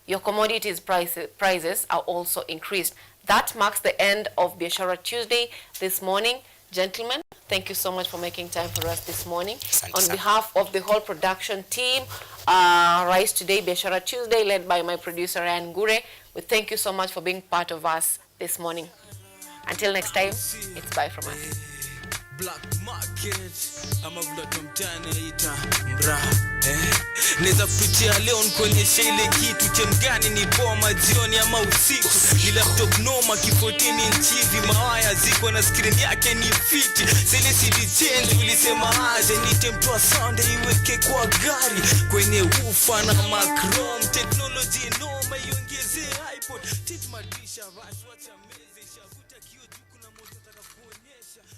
A: your commodities prices are also increased. That marks the end of Biashara Tuesday this morning. Gentlemen, Thank you so much for making time for us this morning.
N: Asante
A: On
N: sana.
A: behalf of the whole production team, Rise Today, Biashara Tuesday, led by my producer ANYANGO, we thank you so much for being part of us this morning. Until next time, it's bye from us.
Q: Black market ama vile tumtani ita mbra neza kupitia leo nikuonyesha ile kitu chemgani ni boma jioni ama usiku ni laptop noma kifotini nchivi mawaya ziko na screen yake ni fiti zile CD change ulisema aje nitemtoa sound iweke kwa gari kwenye ufa na macrom technology noma iongeze iPod tit madisha wacha meze shavuta kio juku na moto taka kuonyesha